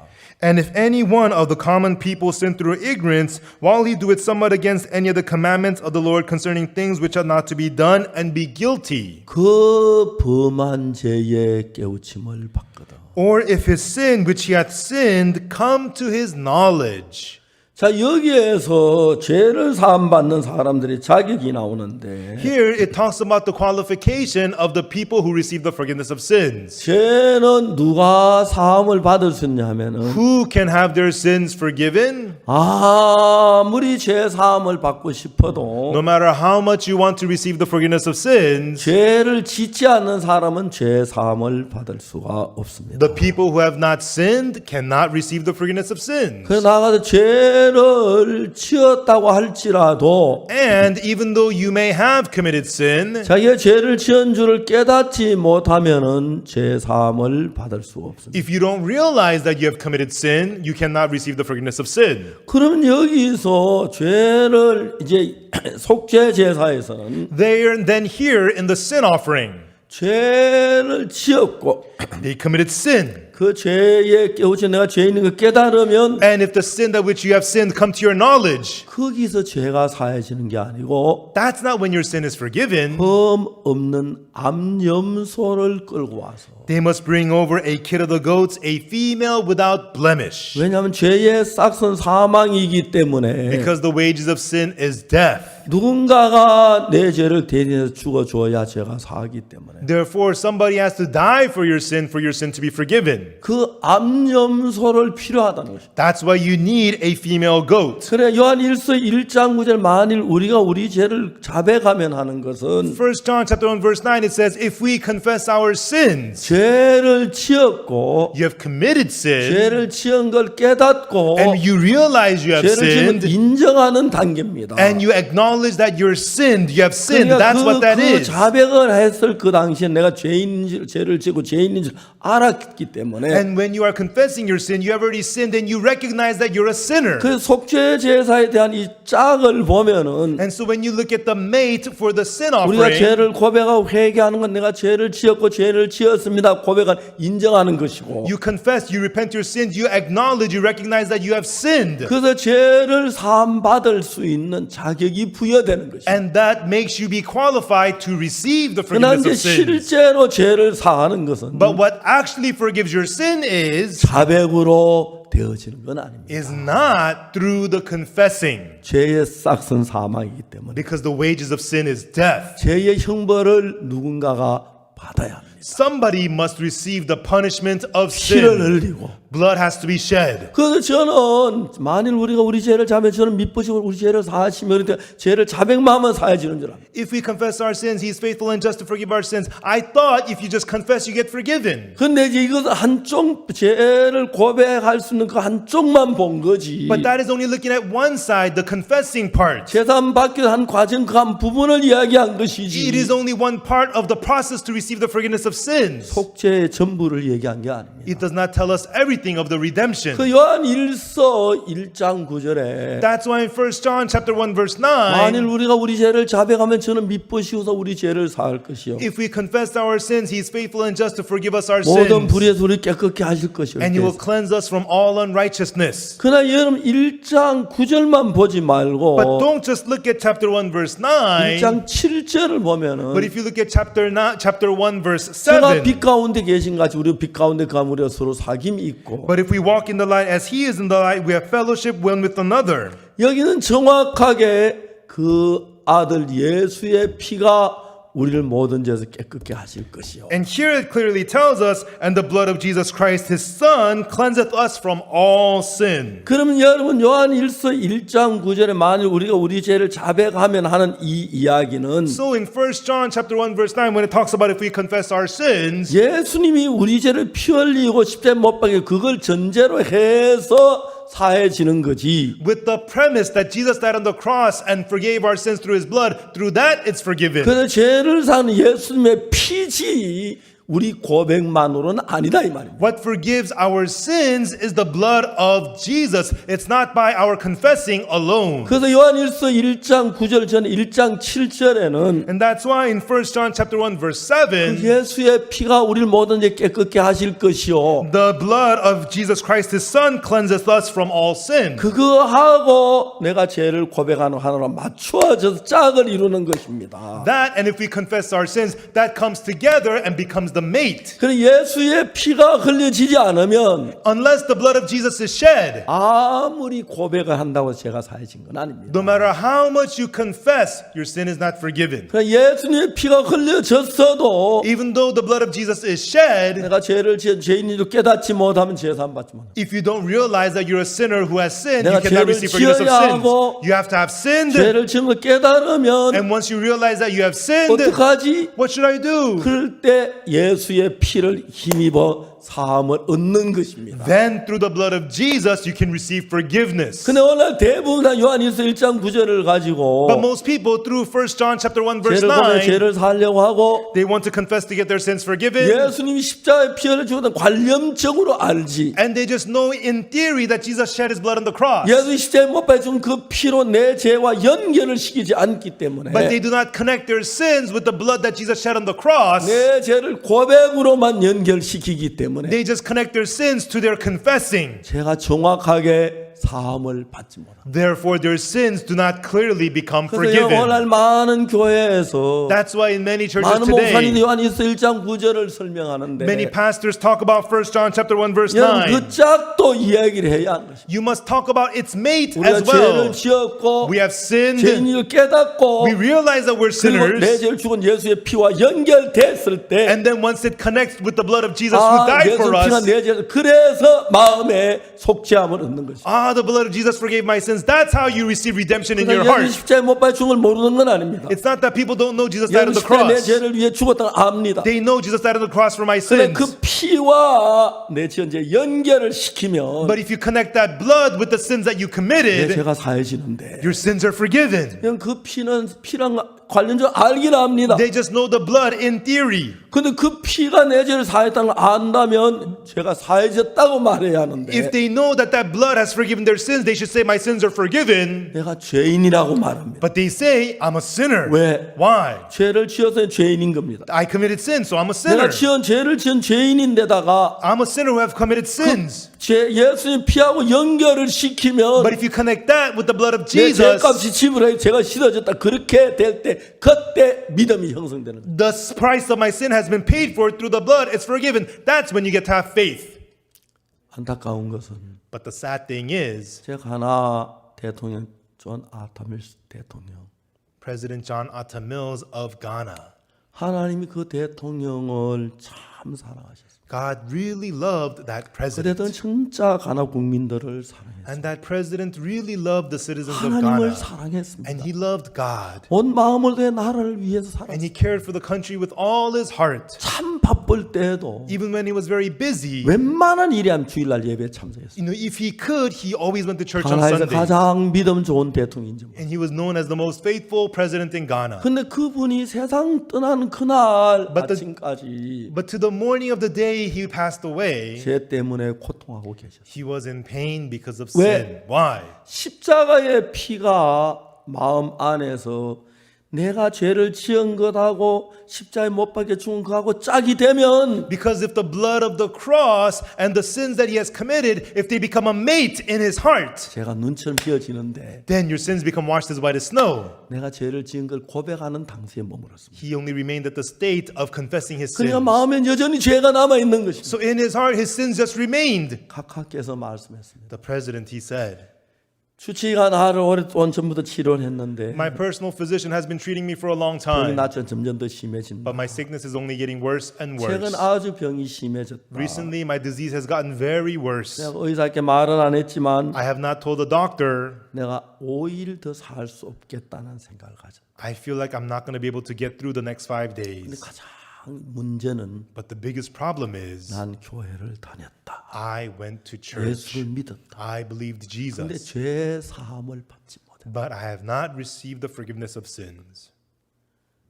and if any one of the common people sin through ignorance, while he doeth somewhat against any of the commandments of the Lord concerning things which are not to be done, and be guilty, 그 범한 죄의 깨우침을 받거든. or if his sin which he hath sinned come to his knowledge. 자 여기에서 죄를 사함 받는 사람들의 자격이 나오는데 Here it talks about the qualification of the people who receive the forgiveness of sins. 죄는 누가 사함을 받을 수 있냐 하면은 Who can have their sins forgiven? 아무리 죄 사함을 받고 싶어도 No matter how much you want to receive the forgiveness of sins, 죄를 짓지 않는 사람은 죄 사함을 받을 수가 없습니다. the people who have not sinned cannot receive the forgiveness of sins. 그래서 나가서 죄를 지었다고 할지라도 And even though you may have committed sin, 자기가 죄를 지은 줄을 깨닫지 못하면은 죄 사함을 받을 수 없습니다. if you don't realize that you have committed sin, you cannot receive the forgiveness of sin. 그러면 여기서 죄를 이제 속죄 제사에서는 Then here in the sin offering, 죄를 지었고 they committed sin. 그 죄에 깨우쳐 내가 죄 있는 걸 깨달으면 And if the sin that which you have sinned come to your knowledge, 거기서 죄가 사해지는 게 아니고 that's not when your sin is forgiven. 흠 없는 암염소를 끌고 와서 They must bring over a kid of the goats, a female without blemish. 왜냐하면 죄의 싹은 사망이기 때문에 Because the wages of sin is death. 누군가가 내 죄를 대신해서 죽어줘야 죄가 사하기 때문에 Therefore, somebody has to die for your sin to be forgiven. 그 암염소를 필요하다는 것입니다. That's why you need a female goat. 그래 요한일서 1장 9절 만일 우리가 우리 죄를 자백하면 하는 것은 1 John chapter 1 verse 9 it says, if we confess our sins, 죄를 지었고 you have committed sin, 죄를 지은 걸 깨닫고 and you realize you have 죄를 지은 sinned, 인정하는 단계입니다. and you acknowledge that you're sinned, you have sinned. That's what that 그 is. 자백을 했을 그 당시에 내가 죄를 지고 죄인인 줄 알았기 때문에 And when you are confessing your sin, you have already sinned and you recognize that you're a sinner. 그 속죄 제사에 대한 이 짝을 보면은 And so when you look at the mate for the sin 우리가 offering, 죄를 고백하고 회개하는 건 내가 죄를 지었고 죄를 지었습니다. 고백한 인정하는 것이고 you confess, you repent your sins, you acknowledge, you recognize that you have sinned. 그래서 죄를 사함 받을 수 있는 자격이 부여되는 것이죠. And that makes you be qualified to receive the 그러나 forgiveness 이제 of sins. 실제로 죄를 사하는 것은 But what actually forgives your sin 자백으로 되어지는 건 아닙니다. is not through the confessing, 죄의 싹은 사망이기 때문에 because the wages of sin is death. 죄의 형벌을 누군가가 받아야 합니다. Somebody must receive the punishment of 피를 sin. 흘리고 Blood has to be shed. 그래서 저는 만일 우리가 우리 죄를 자면 저는 믿으시고 우리 죄를 사하시면 그러니까 죄를 자백만 하면 사해지는 줄 압니다. If we confess our sins, He is faithful and just to forgive our sins. I thought if you just confess, you get forgiven. 근데 이제 이것은 한쪽 죄를 고백할 수 있는 그 한쪽만 본 거지. But that is only looking at one side, the confessing part. 재산 받기 한 과정 그 한 부분을 이야기한 것이지. It is only one part of the process to receive the forgiveness of sins. 속죄의 전부를 얘기한 게 아닙니다. It does not tell us everything of the redemption. 그 요한 1서 1장 9절에 That's why in 1 John chapter 1 verse 만일 9, 우리가 우리 죄를 자백하면 저는 믿으시고서 우리 죄를 사할 것이요 if we confess our sins, He is faithful and just to forgive us our 모든 sins. 불의에서 우리 깨끗게 하실 것이요. And He will cleanse us from all unrighteousness. 그러나 여러분 1장 9절만 보지 말고 But don't just look at chapter 1 verse 9. 1장 7절을 보면은 But if you look at chapter 1 verse 제가 7, 빛 가운데 계신 같이 우리 빛 가운데 가면 우리가 서로 사귐이 있고 but if we walk in the light as He is in the light, we have fellowship one with another. 여기는 정확하게 그 아들 예수의 피가 우리를 모든 죄에서 깨끗게 하실 것이요. And here it clearly tells us, and the blood of Jesus Christ, His Son, cleanseth us from all sin. 그러면 여러분 요한 1서 1장 9절에 만일 우리가 우리 죄를 자백하면 하는 이 이야기는 So in 1 John chapter 1 verse 9, when it talks about if we confess our sins, 예수님이 우리 죄를 피 흘리고 십자가에 못 박혀 그걸 전제로 해서 사해지는 거지. with the premise that Jesus died on the cross and forgave our sins through His blood, through that it's forgiven. 그래서 죄를 사는 예수님의 피지 우리 고백만으로는 아니다 이 말입니다. What forgives our sins is the blood of Jesus. It's not by our confessing alone. 그래서 요한일서 1장 9절 전에 1장 7절에는 And that's why in 1 John chapter 1 verse 7, 예수의 피가 우리를 모든 죄 깨끗게 하실 것이요. the blood of Jesus Christ His Son cleanseth us from all sin. 그거 하고 내가 죄를 고백하는 하나로 맞추어져서 짝을 이루는 것입니다. That and if we confess our sins, that comes together and becomes the mate. 그래 예수의 피가 흘려지지 않으면 Unless the blood of Jesus is shed, 아무리 고백을 한다고 죄가 사해진 건 아닙니다. no matter how much you confess, your sin is not forgiven. 그래 예수님의 피가 흘려졌어도 Even though the blood of Jesus is shed, 내가 죄를 지은 죄인인 줄 깨닫지 못하면 죄 사함 받지 못. if you don't realize that you're a sinner who has sinned, you 내가 cannot 죄를 receive forgiveness of 지어야 sins. 하고 You have to have sinned, 죄를 지은 걸 깨달으면 and once you realize that you have sinned, 어떡하지? what should I do? 그럴 때 예수의 피를 힘입어 사함을 얻는 것입니다. Then through the blood of Jesus, you can receive forgiveness. 근데 오늘 대부분 다 요한일서 1장 9절을 가지고 But most people through 1 John chapter 1 verse 죄를 보면 9, 죄를 살려고 하고 they want to confess to get their sins forgiven. 예수님이 십자가에 피 흘려 죽었다는 관념적으로 알지. And they just know in theory that Jesus shed His blood on the cross. 예수님이 십자가에 못 박혀 그 피로 내 죄와 연결을 시키지 않기 때문에 But they do not connect their sins with the blood that Jesus shed on the cross. 내 죄를 고백으로만 연결시키기 때문에 They just connect their sins to their confessing. 제가 정확하게 사함을 받지 못한다. Therefore, their sins do not clearly become 그래서 오늘 forgiven. 많은 교회에서 That's why in many churches 많은 목사님이 today, 요한일서 1장 9절을 설명하는데 many pastors talk about 1 John chapter 1 verse 여러분 9. 그 짝도 이야기를 해야 하는 것입니다. You must talk about its mate 우리가 as well. 죄를 지었고 We have sinned. 죄인을 깨닫고 We realize that we're 그리고 내 sinners. 죄를 죽은 예수의 피와 연결됐을 때 And then once it connects with the blood of Jesus who died 예수 for 피가 us, 내 죄를 그래서 마음에 속죄함을 얻는 것입니다. the blood of Jesus forgave my sins. That's how you receive redemption in your 예수 heart. 십자가에 못 박혀 죽은 걸 모르는 건 아닙니다. It's not that people don't know Jesus died on 예수 the 십자가에 내 cross. 죄를 위해 죽었다는 걸 압니다. They know Jesus died on the cross for my 그런데 sins. 그 피와 내 지은 죄 연결을 시키면 But if you connect that blood with the sins that you 내 committed, 죄가 사해지는데 your sins are forgiven. 그냥 그 피랑 관련적으로 알긴 압니다. They just know the blood in theory. 근데 그 피가 내 죄를 사했다는 걸 안다면 죄가 사해졌다고 말해야 하는데 If they know that that blood has forgiven their sins, they should say, my sins are forgiven. 내가 죄인이라고 말합니다. But they say, I'm a sinner. 왜? Why? 죄를 지어서 죄인인 겁니다. I committed sin, so I'm a 내가 sinner. 죄를 지은 죄인인데다가 I'm a sinner who have committed sins. 예수님 피하고 연결을 시키면 But if you connect that with the blood of 내 Jesus, 죄값이 지불해 제가 씻어졌다 그렇게 될 때 그때 믿음이 형성되는 거예요. the price of my sin has been paid for through the blood. It's forgiven. That's when you get to have faith. 안타까운 것은 But the sad thing is, 제가 하나 대통령 존 아타밀스 대통령 President John Atta Mills of Ghana, 하나님이 그 대통령을 참 사랑하셨어요. God really loved that 그 대통령 president. 진짜 가나 국민들을 사랑했어요. And that president really loved the citizens of 하나님을 Ghana. 사랑했습니다. And he loved God. 온 마음을 다해 나라를 위해서 And he 살았어요. cared for the country with all his heart. 참 바쁠 때에도 Even when he was very busy, 웬만한 일이 하면 주일날 예배에 참석했어요. if he could, he always went to church on 가나에서 Sundays. 가장 믿음 좋은 대통령인지 몰라요. And he was known as the most faithful president in Ghana. 근데 그분이 세상 떠나는 그날 But 아침까지 But to the morning of the day he passed away, 죄 때문에 고통하고 계셨어요. he was in pain because of 왜? sin. Why? 십자가의 피가 마음 안에서 내가 죄를 지은 것하고 십자가에 못 박혀 죽은 것하고 짝이 되면 Because if the blood of the cross and the sins that he has committed, if they become a mate in his heart, 죄가 눈처럼 비어지는데 then your sins become washed as white as snow. 내가 죄를 지은 걸 고백하는 당시에 머물었습니다. He only remained at the state of confessing his 그러니까 sins. 마음엔 여전히 죄가 남아있는 것입니다. So in his heart, his sins just remained. 각하께서 말씀했습니다. The president, he said, 주치의가 나를 오랫동안 전부터 치료를 했는데 my personal physician has been treating me for a long 병이 time, 나처럼 점점 더 심해진다. but my sickness is only getting worse and worse. 최근 아주 병이 심해졌다. Recently, my disease has gotten very worse. 내가 의사께 말은 안 했지만 I have not told the doctor. 내가 5일 더 살 수 없겠다는 생각을 가졌다. I feel like I'm not going to be able to get through the next 5 근데 days. 가장 문제는 But the biggest problem is 난 교회를 다녔다. I went to church. 예수를 믿었다. I believed 근데 Jesus. 죄 사함을 받지 못했다. But I have not received the forgiveness of sins.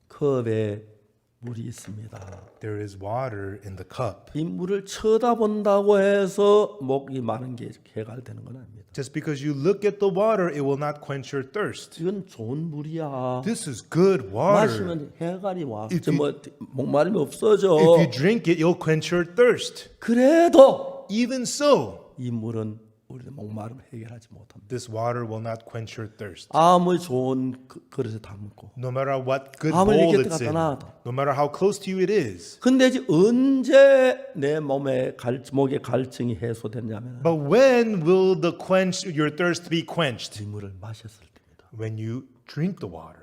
컵에 물이 있습니다. There is water in the cup. 이 물을 쳐다본다고 해서 목이 마른 게 해갈되는 건 아닙니다. Just because you look at the water, it will not quench your thirst. 이건 좋은 물이야. This is good water. 마시면 해갈이 와. If you- 뭐 목마름이 없어져. If you drink it, it'll quench your thirst. 그래도 Even so, 이 물은 우리의 목마름 해결하지 못합니다. this water will not quench your thirst. 아무리 좋은 그릇에 담고 No matter what good 아무리 bowl 이렇게 it's in, 갖다 놔도. no matter how close to you it is. 근데 이제 언제 내 몸에 목의 갈증이 해소됐냐면 But when will the quench your thirst be quenched? 이 물을 마셨을 때입니다. When you drink the water.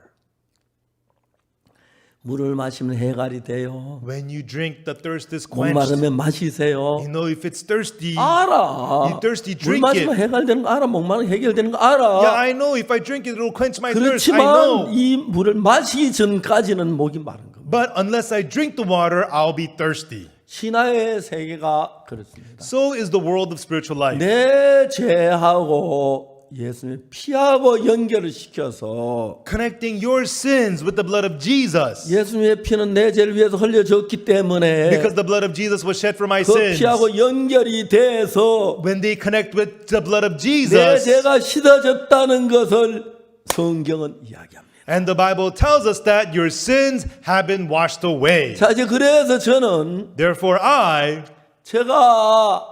물을 마시면 해갈이 돼요. When you drink, the thirst is quenched. 목마르면 마시세요. You know, if it's thirsty, 알아. you thirsty, 물 drink 마시면 it. 해갈되는 거 알아. 목마르면 해결되는 거 Yeah, 알아. I know. If I drink it, it'll quench my thirst. I 그렇지만 know. 이 물을 마시기 전까지는 목이 마른 겁니다. But unless I drink the water, I'll be thirsty. 신화의 세계가 그렇습니다. So is the world of spiritual life. 내 죄하고 예수님의 피하고 연결을 시켜서 Connecting your sins with the blood of Jesus. 예수님의 피는 내 죄를 위해서 흘려졌기 때문에 Because the blood of Jesus was shed for my 그 sins. 피하고 연결이 돼서 When they connect with the blood of 내 Jesus, 죄가 씻어졌다는 것을 성경은 이야기합니다. and the Bible tells us that your sins have been washed away. 자, 이제 그래서 저는 Therefore, 제가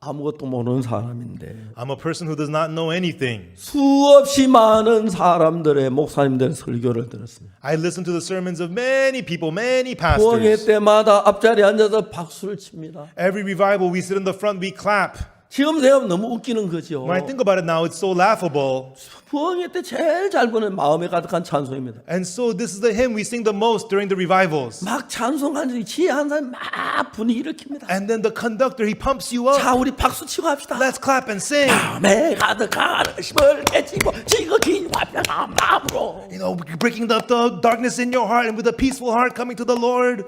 아무것도 모르는 사람인데 I'm a person who does not know anything. 수없이 많은 사람들의 목사님들의 설교를 들었습니다. I listen to the sermons of many people, many 부흥회 pastors. 때마다 앞자리에 앉아서 박수를 칩니다. Every revival, we sit in the front, we clap. 지금 생각하면 너무 웃기는 거죠. When I think about it now, it's so laughable. 부흥회 때 제일 잘 부르는 마음에 가득한 찬송입니다. And so this is the hymn we sing the most during the revivals. 막 찬송하는 지혜 한 사람 막 분위기를 킵니다. And then the conductor, he pumps you up. 자, 우리 박수 치고 합시다. Let's clap and sing. 마음에 가득한 힘을 깨치고 지극히 완벽한 마음으로 You know, breaking the darkness in your heart and with a peaceful heart coming to the Lord.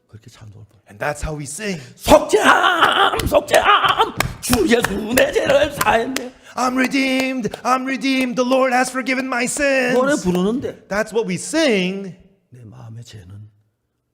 그렇게 찬송을 부르. And that's how we sing. 속죄함 속죄함 주 예수 내 죄를 사했네. I'm redeemed. I'm redeemed. The Lord has forgiven my 노래 sins. 부르는데 That's what we sing. 내 마음의 죄는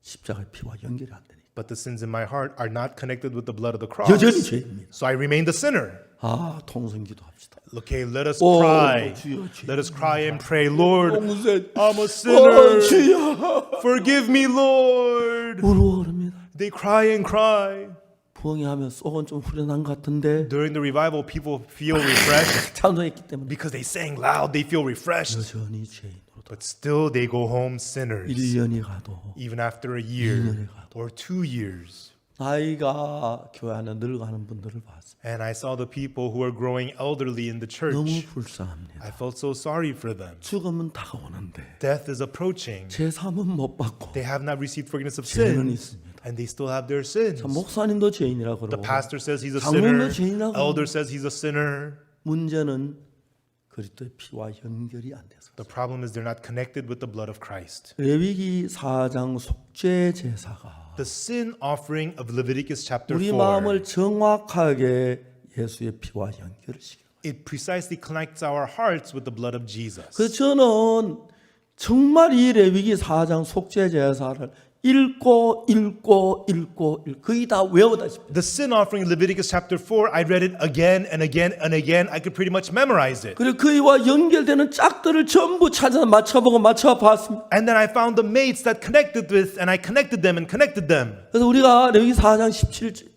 십자가의 피와 연결이 안 되니 But the sins in my heart are not connected with the blood of the 여전히 cross. 죄입니다. So I remain the sinner. 아, 통성기도합시다. Okay, let us 오, cry. 주여, 주여. Let us cry and pray. Lord, 동생, I'm a sinner. 주여, Forgive me, Lord. 울어오릅니다. They cry and cry. 부흥회하면 속은 좀 후련한 것 같은데 During the revival, people feel refreshed. 찬송했기 때문에 Because they sang loud, they feel refreshed. 여전히 죄인으로 But still, they go home sinners. 1년이 가도 Even after a year or 2 years. 나이가 교회 안에 늙어가는 분들을 봤어요. And I saw the people who are growing elderly in the 너무 church. 불쌍합니다. I felt so sorry for them. 죽음은 다가오는데 Death is approaching. 제삼은 못 받고 They have not received forgiveness of 죄는 sins. 있습니다. And they still have their sins. 자, 목사님도 죄인이라 The 그러고 pastor says he's a 장로님도 sinner. 죄인이라고 Elder says he's a sinner. 문제는 그리스도의 피와 연결이 안 돼서 The problem is they're not connected with the blood of Christ. 레위기 4장 속죄 제사가 The sin offering of Leviticus chapter 우리 4, 마음을 정확하게 예수의 피와 연결을 시켜요. it precisely connects our hearts with the blood of Jesus. 그래서 저는 정말 이 레위기 4장 속죄 제사를 읽고 거의 다 외우다시피 The sin offering in Leviticus chapter 4, I read it again and again and again. I could pretty much memorize it. 그리고 그이와 연결되는 짝들을 전부 찾아서 맞춰보고 맞춰봤습니다. And then I found the mates that connected with, and I connected them and connected them. 그래서 우리가 레위기 4장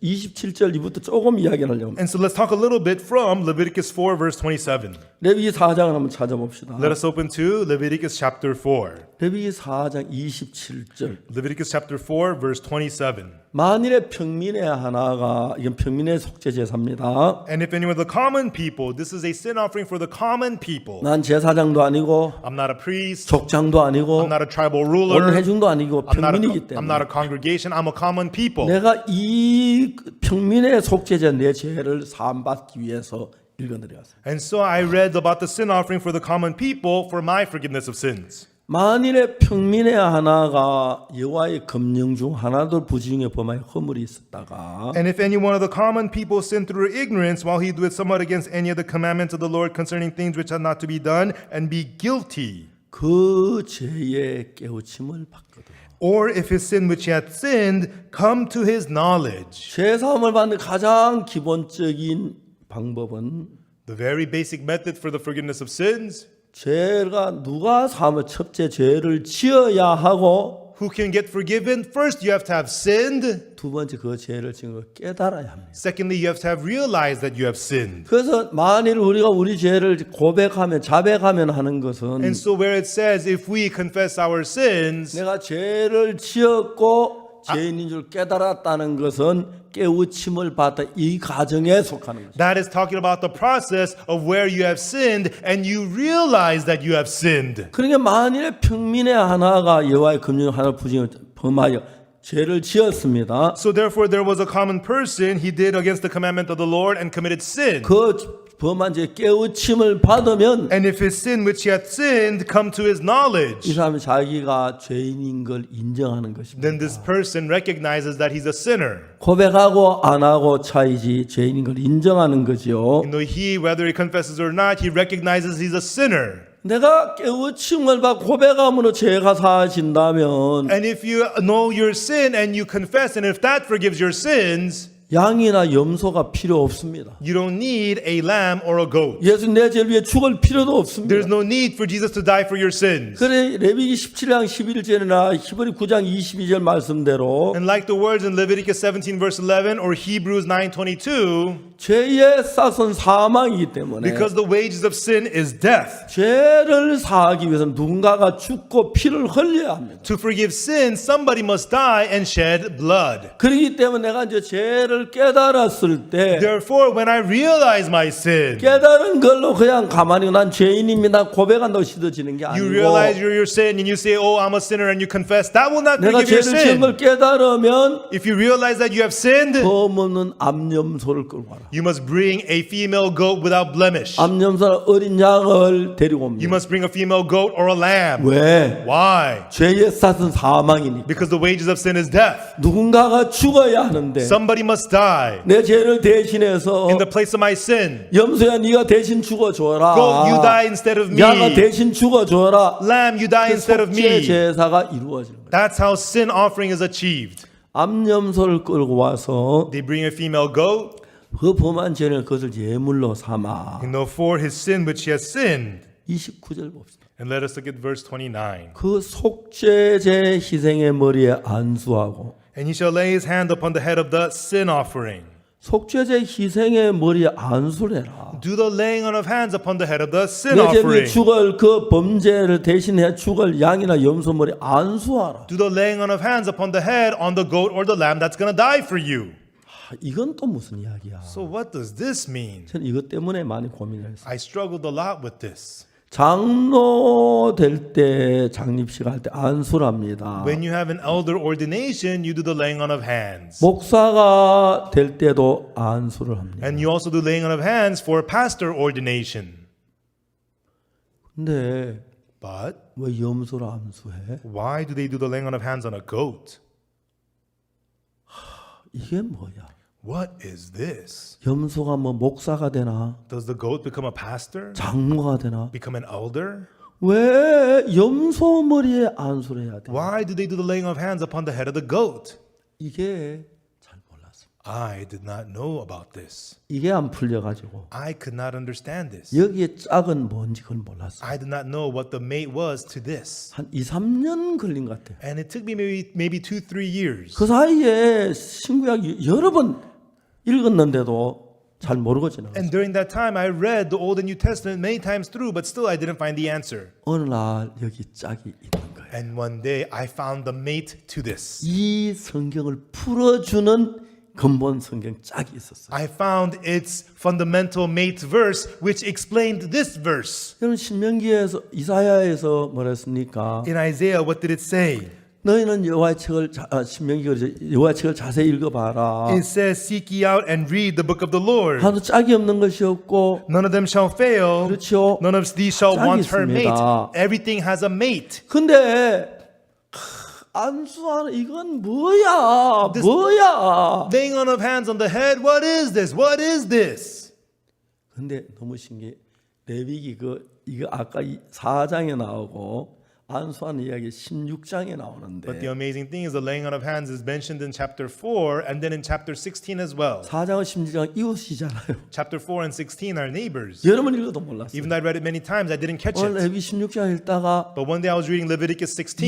27절 이부터 조금 이야기를 하려고 합니다. And so let's talk a little bit from Leviticus 4, verse 27. 레위기 4장을 한번 찾아봅시다. Let us open to Leviticus chapter 4. 레위기 4장 27절. Leviticus chapter 4, verse 27. 만일에 평민의 하나가 이건 평민의 속죄 제사입니다. And if anyone of the common people, this is a sin offering for the common people. 난 제사장도 아니고 I'm not a priest. 족장도 아니고 I'm not a tribal 원 ruler. 회중도 아니고 평민이기 I'm not 때문에 a congregation. I'm a common people. 내가 이 평민의 속죄제 내 죄를 사함받기 위해서 읽어드렸어요. And so I read about the sin offering for the common people for my forgiveness of sins. 만일에 평민의 하나가 여호와의 검령 중 하나도 부지중에 범하여 허물이 있었다가 And if any one of the common people sin through ignorance while he doeth somewhat against any of the commandments of the Lord concerning things which are not to be done, and be guilty, 그 죄의 깨우침을 받거든. or if his sin which he hath sinned come to his knowledge. 죄 사함을 받는 가장 기본적인 방법은 The very basic method for the forgiveness of sins. 죄가 누가 사하면 첫째 죄를 지어야 하고 Who can get forgiven? First, you have to have sinned. 두 번째 그 죄를 지은 걸 깨달아야 합니다. Secondly, you have to have realized that you have sinned. 그래서 만일 우리가 우리 죄를 고백하면 자백하면 하는 것은 And so where it says, if we confess our sins, 내가 죄를 지었고 죄인인 줄 깨달았다는 것은 깨우침을 받아 이 가정에 속하는 것입니다. that is talking about the process of where you have sinned and you realize that you have sinned. 그러니까 만일에 평민의 하나가 여호와의 검령 하나를 부지하여 범하여 죄를 지었습니다. So therefore there was a common person, he did against the commandment of the Lord and committed sin. 그 범한 죄 깨우침을 받으면 And if his sin which he hath sinned come to his 이 knowledge, 사람이 자기가 죄인인 걸 인정하는 것입니다. then this person recognizes that he's a sinner. 고백하고 안 하고 차이지 죄인인 걸 인정하는 거죠. You know, he, whether he confesses or not, he recognizes he's a sinner. 내가 깨우침을 받고 고백함으로 죄가 사하진다면 And if you know your sin and you confess, and if that forgives your sins, 양이나 염소가 필요 없습니다. you don't need a lamb or a goat. 예수 내 죄를 위해 죽을 필요도 없습니다. There's no need for Jesus to die for your sins. 그래 레위기 17장 11절이나 히브리 9장 22절 말씀대로 And like the words in Leviticus 17 verse 11 or Hebrews 9:22, 죄의 싹은 사망이기 때문에 Because the wages of sin is death. 죄를 사하기 위해서는 누군가가 죽고 피를 흘려야 합니다. To forgive sin, somebody must die and shed blood. 그렇기 때문에 내가 이제 죄를 깨달았을 때 Therefore, when I realize my sin, 깨달은 걸로 그냥 가만히 난 죄인입니다 고백한다고 씻어지는 게 you 아니고 realize you're your sin and you say, oh, I'm a sinner, and you confess, that will not 내가 forgive your 죄를 지은 걸 sin. 깨달으면 If you realize that you have sinned, 범없는 암염소를 끌고 와라. you must bring a female goat without blemish. 암염소는 어린 양을 데리고 You 옵니다. must bring a female goat or a lamb. 왜? Why? 죄의 싹은 사망이니까. Because the wages of sin is death. 누군가가 죽어야 하는데 Somebody must die 내 죄를 대신해서 in the place of my sin. 염소야 네가 대신 죽어줘라. Goat, you die instead of 야가 me. 대신 죽어줘라. Lamb, you die 그 instead of 속죄 me. 제사가 이루어지는 거예요. That's how sin offering is achieved. 암염소를 끌고 와서 They bring a female goat, 그 범한 죄를 그것을 예물로 삼아. for his sin which he has sinned. 29절 봅시다. And let us look at verse 29. 그 속죄제 희생의 머리에 안수하고 And he shall lay his hand upon the head of the sin offering. 속죄제 희생의 머리에 안수를 해라. Do the laying on of hands upon the head of the sin 내 죄에 offering. 죽을 그 범죄를 대신해 죽을 양이나 염소 머리 안수하라. Do the laying on of hands upon the head on the goat or the lamb that's going to die for you. 이건 또 무슨 이야기야? So what does this mean? 저는 이것 때문에 많이 고민을 했어요. I struggled a lot with this. 장로 될 때 장립식 할 때 안수를 합니다. When you have an elder ordination, you do the laying on of hands. 목사가 될 때도 안수를 합니다. And you also do laying on of hands for pastor ordination. 근데 But 왜 염소를 안수해? why do they do the laying on of hands on a goat? 이게 뭐야? What is this? 염소가 뭐 목사가 되나? Does the goat become a pastor? 장로가 되나? Become an elder? 왜 염소 머리에 안수를 해야 돼? Why do they do the laying of hands upon the head of the goat? 이게 잘 몰랐습니다. I did not know about this. 이게 안 풀려가지고 I could not understand this. 여기에 짝은 뭔지 그걸 몰랐어요. I did not know what the mate was to this. 한 2, 3년 걸린 것 같아요. And it took me maybe 2-3 years. 그 사이에 신구약 여러 번 읽었는데도 잘 모르고 지나갔어요. And during that time, I read the Old and New Testament many times through, but still I didn't find the answer. 어느 날 여기 짝이 있는 거예요. And one day I found the mate to this. 이 성경을 풀어주는 근본 성경 짝이 있었어요. I found its fundamental mate verse, which explained this verse. 여러분 신명기에서 이사야에서 뭐라 했습니까? In Isaiah, what did it say? 너희는 여호와의 책을 신명기가 여호와의 책을 자세히 읽어봐라. It says, seek ye out and read the book of the Lord. 하나도 짝이 없는 것이 없고 None of them shall fail. 그렇죠. None of these shall 짝이 want her mate. 있습니다. Everything has a mate. 근데 안수하는 이건 뭐야? 뭐야? Laying on of hands on the head, what is this? What is this? 근데 너무 신기해. 레위기 이거 아까 4장에 나오고 안수하는 이야기 16장에 나오는데 But the amazing thing is the laying on of hands is mentioned in chapter 4 and then in chapter 16 as well. 4장은 16장 이웃이잖아요. Chapter 4 and 16 are neighbors. 여러 번 읽어도 몰랐어요. Even though I read it many times, I didn't catch 오늘 it. 레위 16장 읽다가 But one day I was reading Leviticus 16.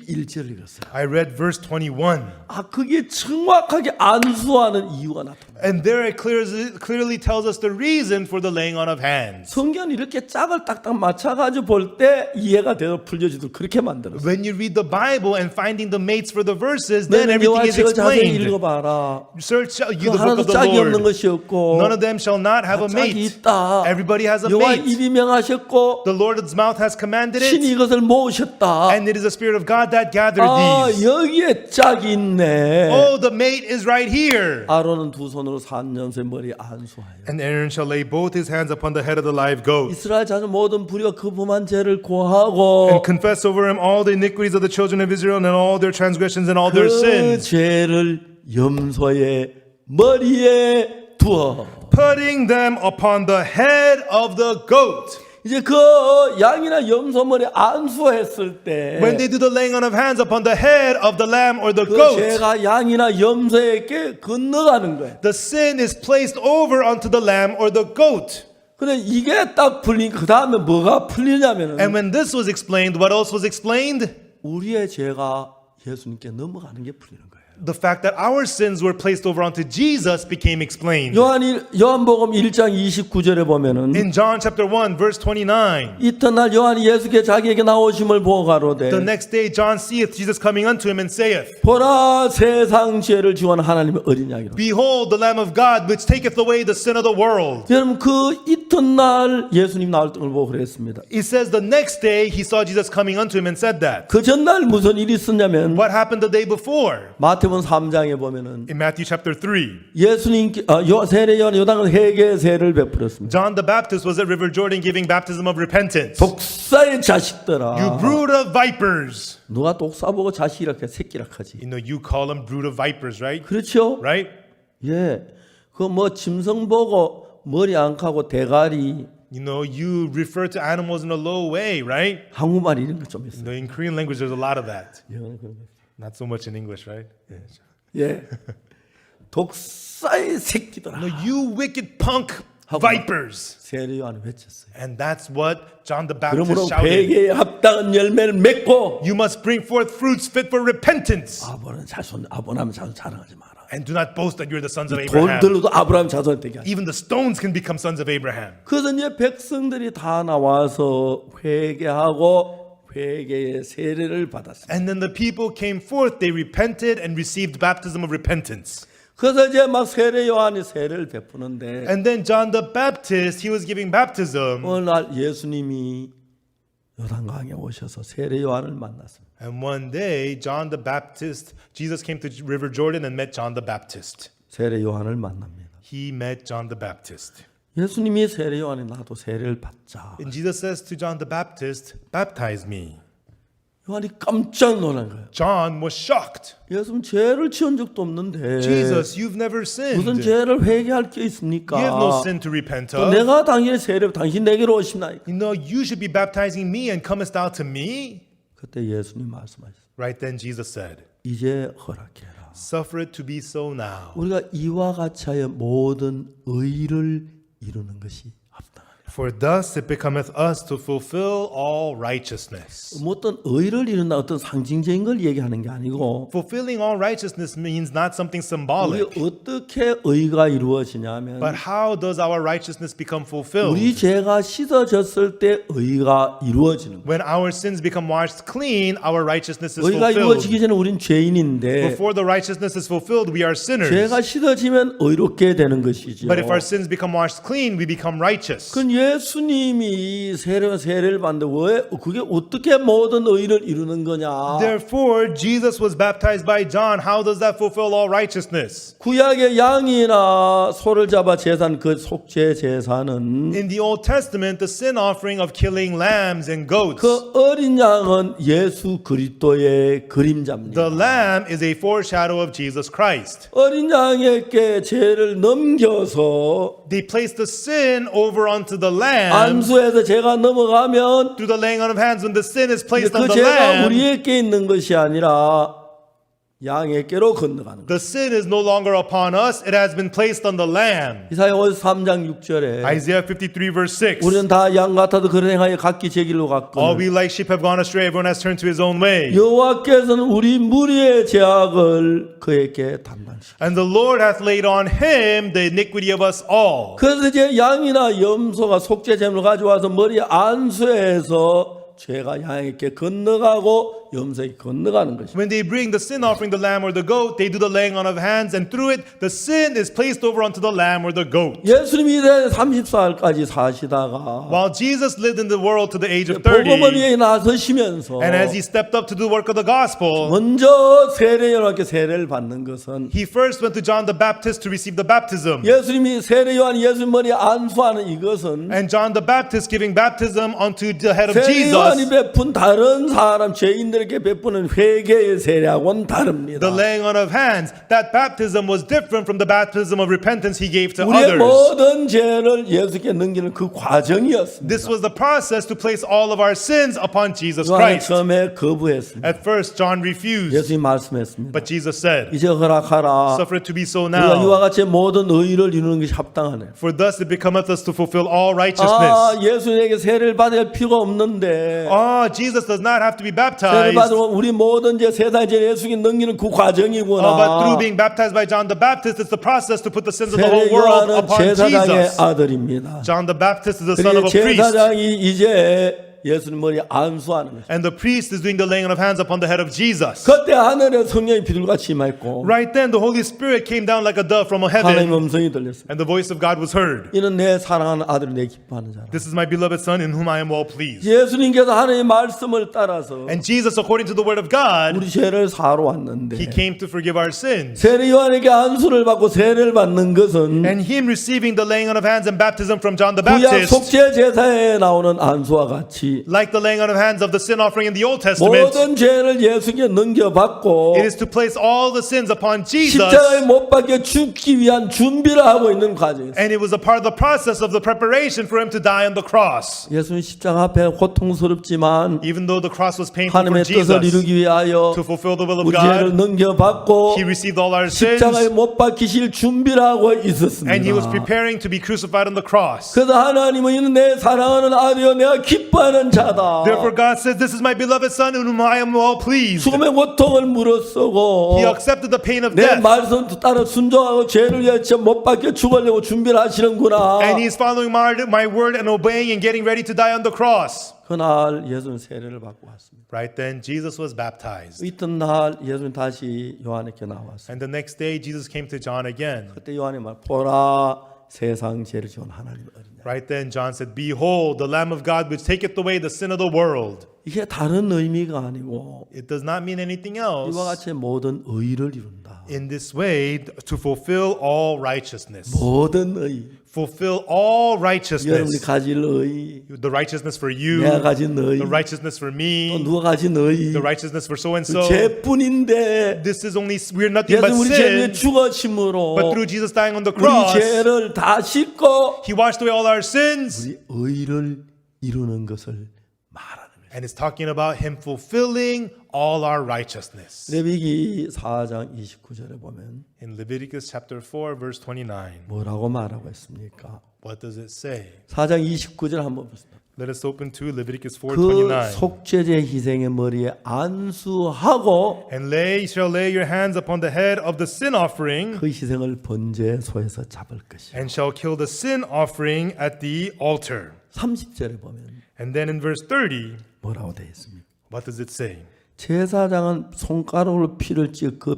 21절 읽었어요. I read verse 21. 아 그게 정확하게 안수하는 이유가 나타나요. And there it clearly tells us the reason for the laying on of hands. 성경은 이렇게 짝을 딱딱 맞춰가지고 볼 때 이해가 되어 풀려지도록 그렇게 만들었어요. When you read the Bible and finding the mates for the verses, then 너는 everything 여호와의 is 책을 자세히 explained. 읽어봐라. Search 그 ye the book 하나도 of the 짝이 없는 Lord. 것이 없고 None of them shall not have a 짝이 mate. 있다. Everybody has a 여호와의 mate. 입이 명하셨고 The Lord's mouth has commanded 신이 it, 이것을 모으셨다. and it is the Spirit of God that gathered 아 these. 여기에 짝이 있네. Oh, the mate is right here. 아론은 두 손으로 3년새 머리에 안수하여 And Aaron shall lay both his hands upon the head of the live goat, 이스라엘 자손 모든 불의와 그 범한 죄를 고하고 and confess over him all the iniquities of the children of Israel, and all their transgressions and all their 그 sins, 죄를 염소의 머리에 두어. putting them upon the head of the goat. 이제 그 양이나 염소 머리 안수했을 때 When they do the laying on of hands upon the head of the lamb or the 그 goat, 죄가 양이나 염소에게 건너가는 거예요. the sin is placed over onto the lamb or the goat. 근데 이게 딱 풀리니까 그 다음에 뭐가 풀리냐면은 And when this was explained, what else was explained? 우리의 죄가 예수님께 넘어가는 게 풀리는 거예요. The fact that our sins were placed over onto Jesus became explained. 요한복음 1장 29절에 보면은 In John chapter 1 verse 29, 이튿날 요한이 예수께 자기에게 나오심을 보고 가로되 the next day John seeth Jesus coming unto him and saith, 보라 세상 죄를 지원 하나님의 어린 양이로. Behold the Lamb of God which taketh away the sin of the world. 여러분 그 이튿날 예수님 나올 걸 보고 그랬습니다. It says the next day he saw Jesus coming unto him and said that. 그 전날 무슨 일이 있었냐면 What happened the day before? 마태복음 3장에 보면은 In Matthew chapter 3, 예수님 세례 요한 요단은 회개 세례를 베풀었습니다. John the Baptist was at River Jordan giving baptism of repentance. 독사의 You 자식들아. brood of vipers. 누가 독사 보고 자식이라고 새끼라 하지. You know, you call them brood of vipers, right? 그렇죠? Right? 예. 그 뭐 짐승 보고 머리 안 카고 대가리 You know, you refer to animals in a low way, right? 한국말 이런 거 좀 You 있어요. know, in Korean language, there's a lot of that. 영어는 그런 거. Not so much in English, right? 예. 독사의 새끼들아. No, you wicked punk vipers. 세례 요한이 외쳤어요. And that's what John the Baptist 그러므로 shouted. 회개에 합당한 열매를 맺고 You must bring forth fruits fit for repentance. 아버는 자손 아버나면 자손 자랑하지 마라. And do not boast that you're the sons of 돈 Abraham. 들어도 아브라함 자손 되게 하라. Even the stones can become sons of Abraham. 그래서 이제 백성들이 다 나와서 회개하고 회개의 세례를 받았습니다. And then the people came forth, they repented and received baptism of repentance. 그래서 이제 막 세례 요한이 세례를 베푸는데 And then John the Baptist, he was giving baptism. 어느 날 예수님이 요단강에 오셔서 세례 요한을 만났습니다. And one day, John the Baptist, Jesus came to River Jordan and met John the Baptist. 세례 요한을 만납니다. He met John the Baptist. 예수님이 세례 요한이 나도 세례를 받자. And Jesus says to John the Baptist, baptize me. 요한이 깜짝 놀란 거예요. John was shocked. 예수님 죄를 지은 적도 없는데 Jesus, you've never 무슨 sinned. 죄를 회개할 게 있습니까? You have no sin to repent 또 of. 내가 당신의 세례를 당신 내게로 오시나이까? You know, you should be baptizing me and comest thou to me? 그때 예수님 말씀하셨어요. Right then Jesus said, 이제 허락해라. suffer it to be so now. 우리가 이와 같이 하여 모든 의를 이루는 것이 합당하다. For thus it becometh us to fulfill all righteousness. 뭐 어떤 의를 이룬다 어떤 상징적인 걸 얘기하는 게 아니고 Fulfilling all righteousness means not something 우리 symbolic. 어떻게 의가 이루어지냐면 But how does our righteousness become fulfilled? 우리 죄가 씻어졌을 때 의가 이루어지는 거예요. When our sins become washed clean, our righteousness is 의가 이루어지기 fulfilled. 전에 우린 죄인인데 Before the righteousness is fulfilled, we are sinners. 죄가 씻어지면 의롭게 되는 것이죠. But if our sins become washed clean, we become righteous. 그건 예수님이 세례를 받는데 왜 그게 어떻게 모든 의를 이루는 거냐? Therefore, Jesus was baptized by John. How does that fulfill all righteousness? 구약의 양이나 소를 잡아 제산 그 속죄 제사는 In the Old Testament, the sin offering of killing lambs and goats, 그 어린 양은 예수 그리스도의 그림자입니다. the lamb is a foreshadow of Jesus Christ. 어린 양에게 죄를 넘겨서 They placed the sin over onto the lamb 안수해서 죄가 넘어가면 through the laying on of hands. When the sin is placed on 그 the 죄가 lamb, 우리에게 있는 것이 아니라 양에게로 건너가는 거예요. the sin is no longer upon us. It has been placed on the lamb. 이사야 53장 6절에 Isaiah 53 verse 6. 우리는 다 양 같아도 그런 행하여 각기 제 길로 All 갔거늘 we like sheep have gone astray. Everyone has turned to his own way. 여호와께서는 우리 무리의 죄악을 그에게 담당시키고 And the Lord hath laid on him the iniquity of us all. 그래서 이제 양이나 염소가 속죄 제물을 가져와서 머리에 안수해서 죄가 양에게 건너가고 염소에게 건너가는 것입니다. When they bring the sin offering, the lamb or the goat, they do the laying on of hands, and through it, the sin is placed over onto the lamb or the goat. 예수님이 30살까지 사시다가 While Jesus lived in the world to the age of 30, 복음을 나서시면서 and as he stepped up to do the work of the gospel, 먼저 세례 요한께 세례를 받는 것은 he first went to John the Baptist to receive the baptism. 예수님이 세례 요한 예수님 머리에 안수하는 이것은 And John the Baptist giving baptism onto the head of 세례 요한이 Jesus. 베푼 다른 사람 죄인들에게 베푸는 회개의 세례하고는 다릅니다. The laying on of hands, that baptism was different from the baptism of repentance he gave to 우리의 others. 모든 죄를 예수께 넘기는 그 과정이었습니다. This was the process to place all of our sins upon Jesus 요한은 Christ. 처음에 거부했습니다. At first, John refused, 예수님 말씀했습니다. but Jesus said, 이제 허락하라. suffer it to be so 우리가 이와 now, 같이 모든 의를 이루는 것이 합당하네. for thus it becometh us to fulfill all 아, righteousness. 예수님에게 세례를 받을 필요가 없는데 Jesus does not have to be 세례 baptized. 세례 받으면 우리 모든 이제 세상 죄 예수님 넘기는 그 과정이구나. But through being baptized by John the Baptist, it's the process to put the sins of the 세례 whole world 요한은 upon 제사장의 Jesus. 아들입니다. John the Baptist is the son of 그리고 a priest. 제사장이 이제 예수님 머리에 안수하는 거죠. And the priest is doing the laying on of hands upon the head of Jesus. 그때 하늘에 성령이 비둘같이 임했고 Right then, the Holy Spirit came down like a dove from 하나님 heaven, 음성이 들렸습니다. and the voice of God was heard. 이는 내 사랑하는 아들이 내 기뻐하는 자라. This is my beloved Son in whom I am well pleased. 예수님께서 하나님의 말씀을 따라서 And Jesus, according to the word of God, 우리 죄를 사러 왔는데 He came to forgive our sins. 세례 요한에게 안수를 받고 세례를 받는 것은 And Him receiving the laying on of hands and baptism from John the 구약 Baptist, 속죄 제사에 나오는 안수와 같이 like the laying on of hands of the sin offering in the Old Testament, 모든 죄를 예수께 넘겨받고 it is to place all the sins upon Jesus. 십자가에 못 박혀 죽기 위한 준비를 하고 있는 과정이었어요. And it was a part of the process of the preparation for Him to die on the cross. 예수님 십자가 앞에 고통스럽지만 Even though the cross was painful for 하나님의 뜻을 Jesus, 이루기 위하여 to fulfill the will of 우리 죄를 God, 넘겨받고 He received all our sins, 십자가에 못 박히실 준비를 하고 있었습니다. and He was preparing to be crucified on the cross. 그래서 하나님은 이는 내 사랑하는 아들이여 내가 기뻐하는 자다. Therefore God says, this is my beloved Son in whom I am well pleased. 죽음의 고통을 물어쓰고 He accepted the pain of 내 death, 말씀 따라 순종하고 죄를 위해 못 박혀 죽으려고 준비를 하시는구나. and He is following my word and obeying and getting ready to die on the cross. 그날 예수는 세례를 받고 왔습니다. Right then, Jesus was baptized. 이튿날 예수는 다시 요한에게 나왔습니다. And the next day, Jesus came to John again. 그때 요한이 말 보라 세상 죄를 지은 하나님의 어린 양. Right then, John said, Behold, the Lamb of God which taketh away the sin of the world. 이게 다른 의미가 아니고 It does not mean anything 이와 else. 같이 모든 의를 이룬다. In this way, to fulfill all righteousness. 모든 의. Fulfill all 여러분이 righteousness. 가질 의, The righteousness for you, 내가 가진 의, the righteousness for 또 me, 누가 가진 의, the righteousness for so and 그 so. 죄뿐인데 This is only, we're nothing but 예수 우리 죄를 sin. 죽어심으로 But through Jesus dying on the 우리 cross, 죄를 다 씻고 He washed away all our sins. 우리 의를 이루는 것을 말하는 거예요. And it's talking about Him fulfilling all our righteousness. 레위기 4장 29절에 보면 In Leviticus chapter 4, verse 29, 뭐라고 말하고 있습니까? what does it say? 4장 29절 한번 보세요. Let us open to Leviticus 그 4:29. 속죄제 희생의 머리에 안수하고 And shall lay your hands upon the head of the sin offering, 그 희생을 번제소에서 잡을 것이요. and shall kill the sin offering at the altar. 30절에 보면 And then in verse 30, 뭐라고 되어 있습니까? what does it say? 제사장은 손가락으로 피를 찍어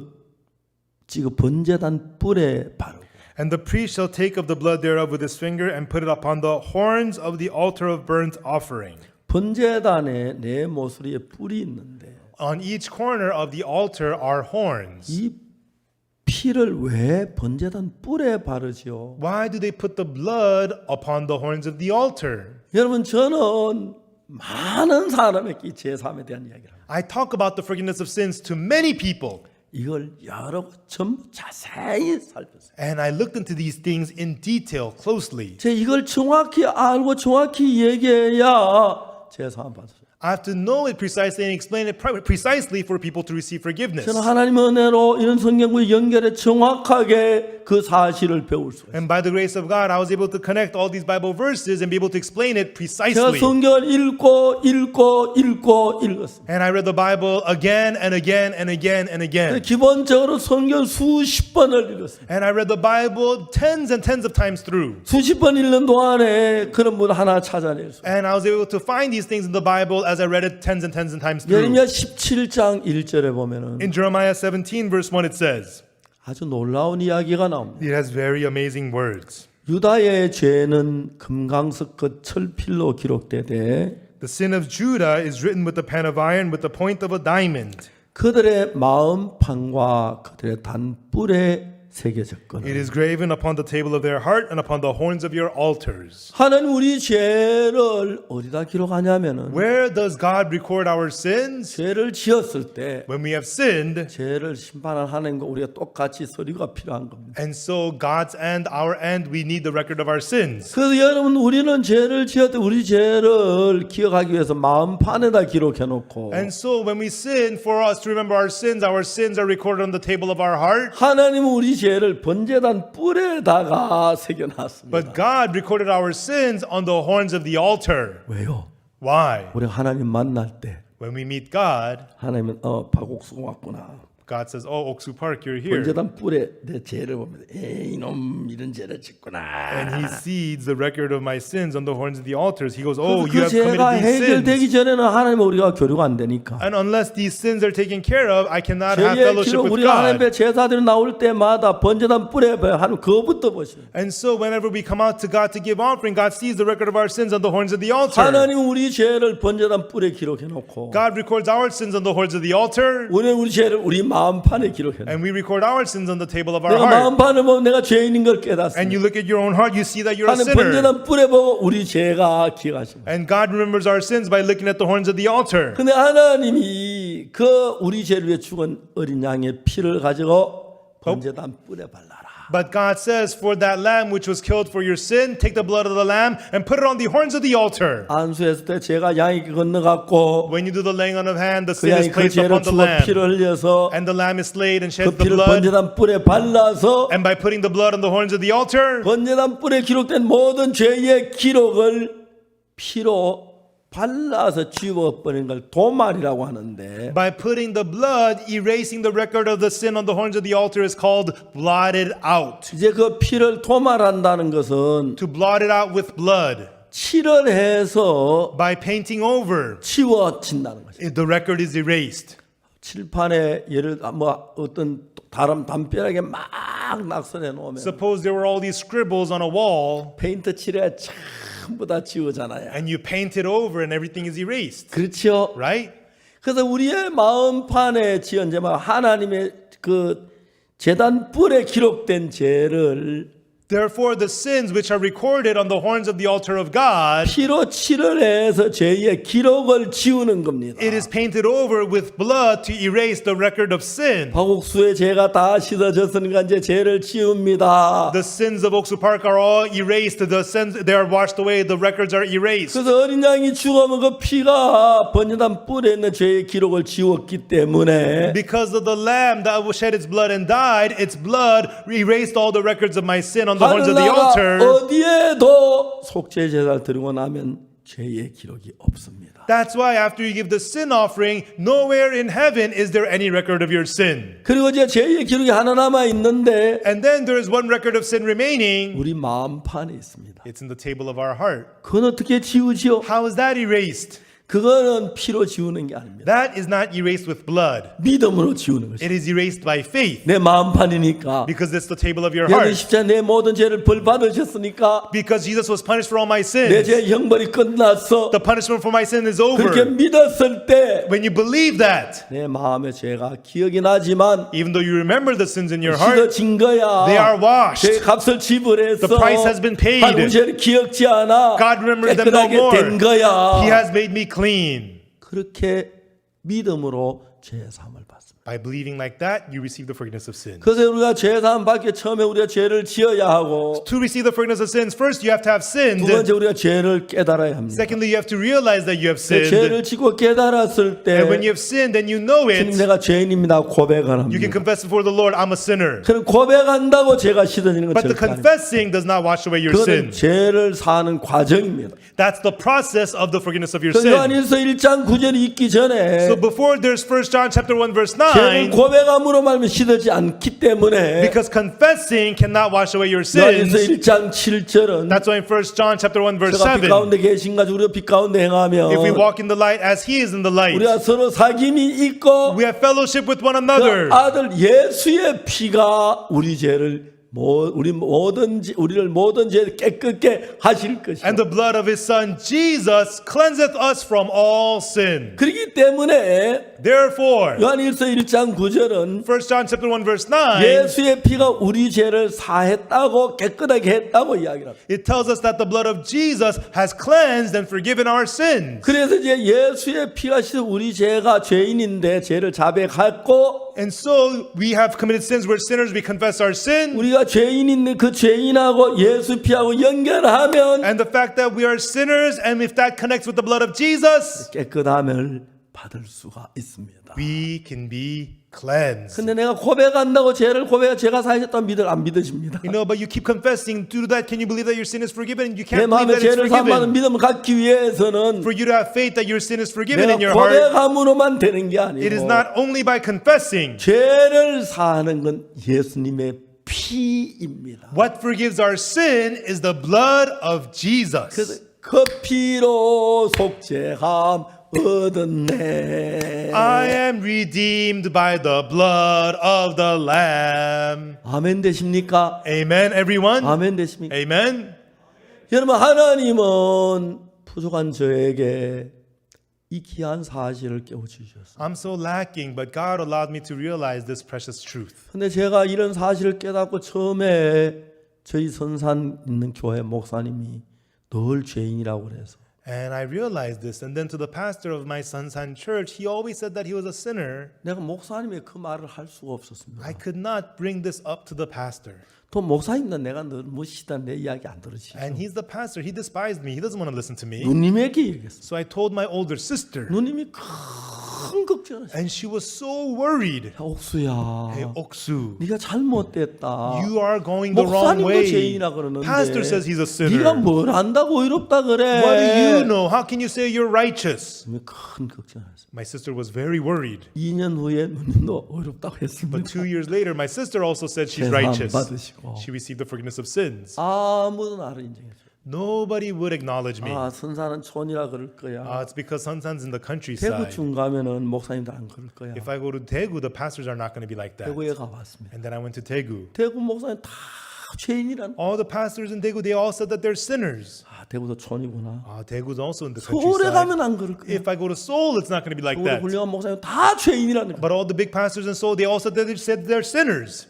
번제단 뿔에 바르고 And the priest shall take of the blood thereof with his finger and put it upon the horns of the altar of burnt offering. 번제단에 네 모서리에 뿔이 있는데 On each corner of the altar are horns. 이 피를 왜 번제단 뿔에 바르지요? Why do they put the blood upon the horns of the altar? 여러분 저는 많은 사람에게 제사함에 대한 이야기를 합니다. I talk about the forgiveness of sins to many people. 이걸 여러 전부 자세히 살폈어요. And I looked into these things in detail, closely. 제 이걸 정확히 알고 정확히 얘기해야 제사함 받았어요. I have to know it precisely and explain it precisely for people to receive forgiveness. 저는 하나님의 은혜로 이런 성경과 연결해 정확하게 그 사실을 배울 수 있어요. And by the grace of God, I was able to connect all these Bible verses and be able to explain it 제가 precisely. 성경을 읽었습니다. And I read the Bible again and again and again and again. 기본적으로 성경 수십 번을 읽었습니다. And I read the Bible tens and tens of times through. 수십 번 읽는 동안에 그런 분 하나 찾아낼 수 있어요. And I was able to find these things in the Bible as I read it tens and times through. 예레미야 17장 1절에 보면은 In Jeremiah 17 verse 1 it says, 아주 놀라운 이야기가 나옵니다. it has very amazing words. 유다의 죄는 금강석 그 철필로 기록되되 The sin of Judah is written with the pen of iron with the point of a diamond. 그들의 마음판과 그들의 단뿔에 새겨졌거늘. It is graven upon the table of their heart and upon the horns of your altars. 하나님 우리 죄를 어디다 기록하냐면은 Where does God record our sins? 죄를 지었을 때 When we have sinned. 죄를 심판할 하나님과 우리가 똑같이 서류가 필요한 겁니다. And so God's end, our end, we need the record of our sins. 그래서 여러분 우리는 죄를 지었을 때 우리 죄를 기억하기 위해서 마음판에다 기록해 놓고 And so when we sin, for us to remember our sins are recorded on the table of our heart. 하나님은 우리 죄를 번제단 뿔에다가 새겨놨습니다. But God recorded our sins on the horns of the altar. 왜요? Why? 우리가 하나님 만날 때 When we meet God, 하나님은 박옥수가 왔구나. God says, "Oh, Oksu Park, you're here." 번제단 뿔에 내 죄를 보면서 이놈 이런 죄를 짓구나. And he sees the record of my sins on the horns of the altars. He goes, "Oh, 그 you have 죄가 committed these 해결되기 sins." 전에는 하나님과 우리가 교류가 안 되니까. And unless these sins are taken care of, I cannot have 죄의 fellowship 기록 with 우리가 하나님 God. 앞에 제사들이 나올 때마다 번제단 뿔에 하는 그거부터 보시면 And so whenever we come out to God to give offering, God sees the record of our sins on the horns of the altar. 하나님 우리 죄를 번제단 뿔에 기록해 놓고 God records our sins on the horns of the altar, 우리는 우리 죄를 우리 마음판에 기록해 놓고 and we record our sins on the table of our 내가 heart. 마음판을 보면 내가 죄인인 걸 And 깨닫습니다. you look at your own heart, you see that you're a 하나님 sinner. 번제단 뿔에 보고 우리 죄가 기억하십니다. And God remembers our sins by looking at the horns of the altar. 근데 하나님이 그 우리 죄를 위해 죽은 어린 양의 피를 가지고 번제단 뿔에 발라라. But God says, for that lamb which was killed for your sin, take the blood of the lamb and put it on the horns of the altar. 안수했을 때 죄가 양에게 건너갔고 When you do the laying on of hand, the 그 sin is 양이 그 placed 죄를 upon the 죽어 lamb. 피를 흘려서 And the lamb is slayed and 그 sheds the 피를 blood. 번제단 뿔에 발라서 And by putting the blood on the horns of the altar, 번제단 뿔에 기록된 모든 죄의 기록을 피로 발라서 지워버리는 걸 도말이라고 하는데 by putting the blood, erasing the record of the sin on the horns of the altar is called blotted out. 이제 그 피를 도말한다는 것은 To blot it out with blood. 칠을 해서 By painting over, 지워진다는 거죠. the record is erased. 칠판에 예를 뭐 어떤 다른 담벼락에 막 낙선해 놓으면 Suppose there were all these scribbles on a wall, 페인트 칠해 전부 다 지우잖아요. and you paint it over and everything is erased. 그렇죠? Right? 그래서 우리의 마음판에 지은 죄만 하나님의 그 제단 뿔에 기록된 죄를 Therefore, the sins which are recorded on the horns of the altar of God, 피로 칠을 해서 죄의 기록을 지우는 겁니다. it is painted over with blood to erase the record of sin. 박옥수의 죄가 다 씻어졌으니까 이제 죄를 지웁니다. The sins of Oksu Park are all erased. The sins, they are washed away. The records are erased. 그래서 어린 양이 죽으면 그 피가 번제단 뿔에 있는 죄의 기록을 지웠기 때문에 Because of the lamb that shed its blood and died, its blood erased all the records of my sin on the horns of the 하늘나라 altar. 어디에도 속죄 제사를 드리고 나면 죄의 기록이 없습니다. That's why after you give the sin offering, nowhere in heaven is there any record of your sin. 그리고 이제 죄의 기록이 하나 남아 있는데 And then there is one record of sin remaining. 우리 마음판에 있습니다. It's in the table of our heart. 그건 어떻게 지우지요? How is that erased? 그거는 피로 지우는 게 아닙니다. That is not erased with blood. 믿음으로 지우는 것이죠. It is erased by faith. 내 마음판이니까 Because it's the table of your 예수님 heart. 십자가 내 모든 죄를 벌 받으셨으니까 Because Jesus was punished for all my 내 sins. 죄 형벌이 끝났어. The punishment for my sin is 그렇게 over. 믿었을 때 When you believe that, 내 마음의 죄가 기억이 나지만 even though you remember the sins in your heart, 씻어진 거야. they are washed. 죄 값을 지불했어. The price has been paid. 하나님 죄를 기억지 않아. God remembers them no 깨끗하게 more. 된 거야. He has made me clean. 그렇게 믿음으로 죄 사함을 받습니다. By believing like that, you receive the forgiveness of sin. 그래서 우리가 죄 사함 받기 처음에 우리가 죄를 지어야 하고 To receive the forgiveness of sins, first you have to have sinned. 두 번째 우리가 죄를 깨달아야 합니다. Secondly, you have to realize that you have sinned. 죄를 지고 깨달았을 때 And when you have sinned and you know 주님 it, 내가 죄인입니다 고백을 you can 합니다. confess before the Lord, I'm a sinner. 그럼 고백한다고 죄가 씻어지는 건 But the 절대 아닙니다. confessing does not wash away your 그거는 sin. 죄를 사는 과정입니다. That's the process of the forgiveness of your 그 sin. 요한일서 1장 9절이 있기 전에 So before there's 1 John chapter 1 verse 죄를 9, 고백함으로 말면 씻어지 않기 때문에 because confessing cannot wash away your sins. 요한일서 1장 7절은 That's why in 1 John chapter 1 verse 제가 빛 7, 가운데 계신 가지고 우리가 빛 가운데 행하며 if we walk in the light as he is in the light, 우리가 서로 사귐이 있고 we have fellowship with one 그 another. 아들 예수의 피가 우리 죄를 우리를 모든 죄를 깨끗게 하실 것이다. And the blood of his son Jesus cleanseth us from all sin. 그렇기 때문에 Therefore, 요한일서 1장 9절은 1 John chapter 1 verse 9, 예수의 피가 우리 죄를 사했다고 깨끗하게 했다고 이야기를 합니다. it tells us that the blood of Jesus has cleansed and forgiven our sins. 그래서 이제 예수의 피가 씻어 우리 죄가 죄인인데 죄를 자백하고 And so we have committed sins. We're sinners. We confess our sin. 우리가 죄인인데 그 죄인하고 예수 피하고 연결하면 And the fact that we are sinners, and if that connects with the blood of Jesus, 깨끗함을 받을 수가 있습니다. We can be cleansed. 근데 내가 고백한다고 죄를 고백해 제가 사하셨다면 안 믿으십니다. You know, but you keep confessing. To do that, can you believe that your sin is forgiven? You 내 can't believe 마음에 that it's 죄를 사함받는 forgiven. 믿음을 갖기 위해서는 For you to have faith that your sin is forgiven in 내가 your heart, 고백함으로만 되는 게 it is 아니고 not only by confessing. 죄를 사하는 건 예수님의 피입니다. What forgives our sin is the blood of Jesus. 그래서 그 피로 속죄함 얻었네. I am redeemed by the blood of the Lamb. 아멘 되십니까? Amen, everyone? 아멘 되십니까? Amen? 여러분 하나님은 부족한 저에게 이 귀한 사실을 깨워주셨어요. I'm so lacking, but God allowed me to realize this precious truth. 근데 제가 이런 사실을 깨닫고 처음에 저희 선산 있는 교회 목사님이 늘 죄인이라고 그래서 And I realized this. And then to the pastor of my Sansan church, he always said that he was a sinner. 내가 목사님의 그 말을 할 수가 없었습니다. I could not bring this up to the pastor. 또 목사님도 내가 너무 시다 내 이야기 안 들으시죠. And he's the pastor. He despised me. He doesn't want to listen to me. 누님에게 얘기했어요. So I told my older sister. 누님이 큰 걱정하셨어요. And she was so worried. 옥수야, Hey, Oksu, 네가 잘못됐다. you are going the wrong 목사님도 way. 죄인이라 그러는데 Pastor says he's a sinner. 네가 뭘 안다고 의롭다 그래. What do you know? How can you say you're righteous? 누님이 큰 걱정하셨어요. My sister was very worried. 2년 후에 누님도 의롭다고 했습니다. But 2 years later, my sister also said she's 죄사함 righteous. 받으시고. She received the forgiveness of sins. 아무도 나를 인정해줘. Nobody would acknowledge me. 선사는 촌이라 그럴 거야. It's because Sansan's in the 대구 countryside. 중 가면은 목사님들 안 그럴 거야. If I go to Daegu, the pastors are not going to be like that. 대구에 가봤습니다. And then I went to Daegu. 대구 목사님 다 죄인이란. All the pastors in Daegu, they all said that they're sinners. 대구도 촌이구나. Daegu's also in the 서울에 countryside. 가면 안 그럴 거야. If I go to Seoul, it's not going to be like 서울에 that. 훌륭한 목사님 다 죄인이라는 거야. But all the big pastors in Seoul, they all said that they're sinners.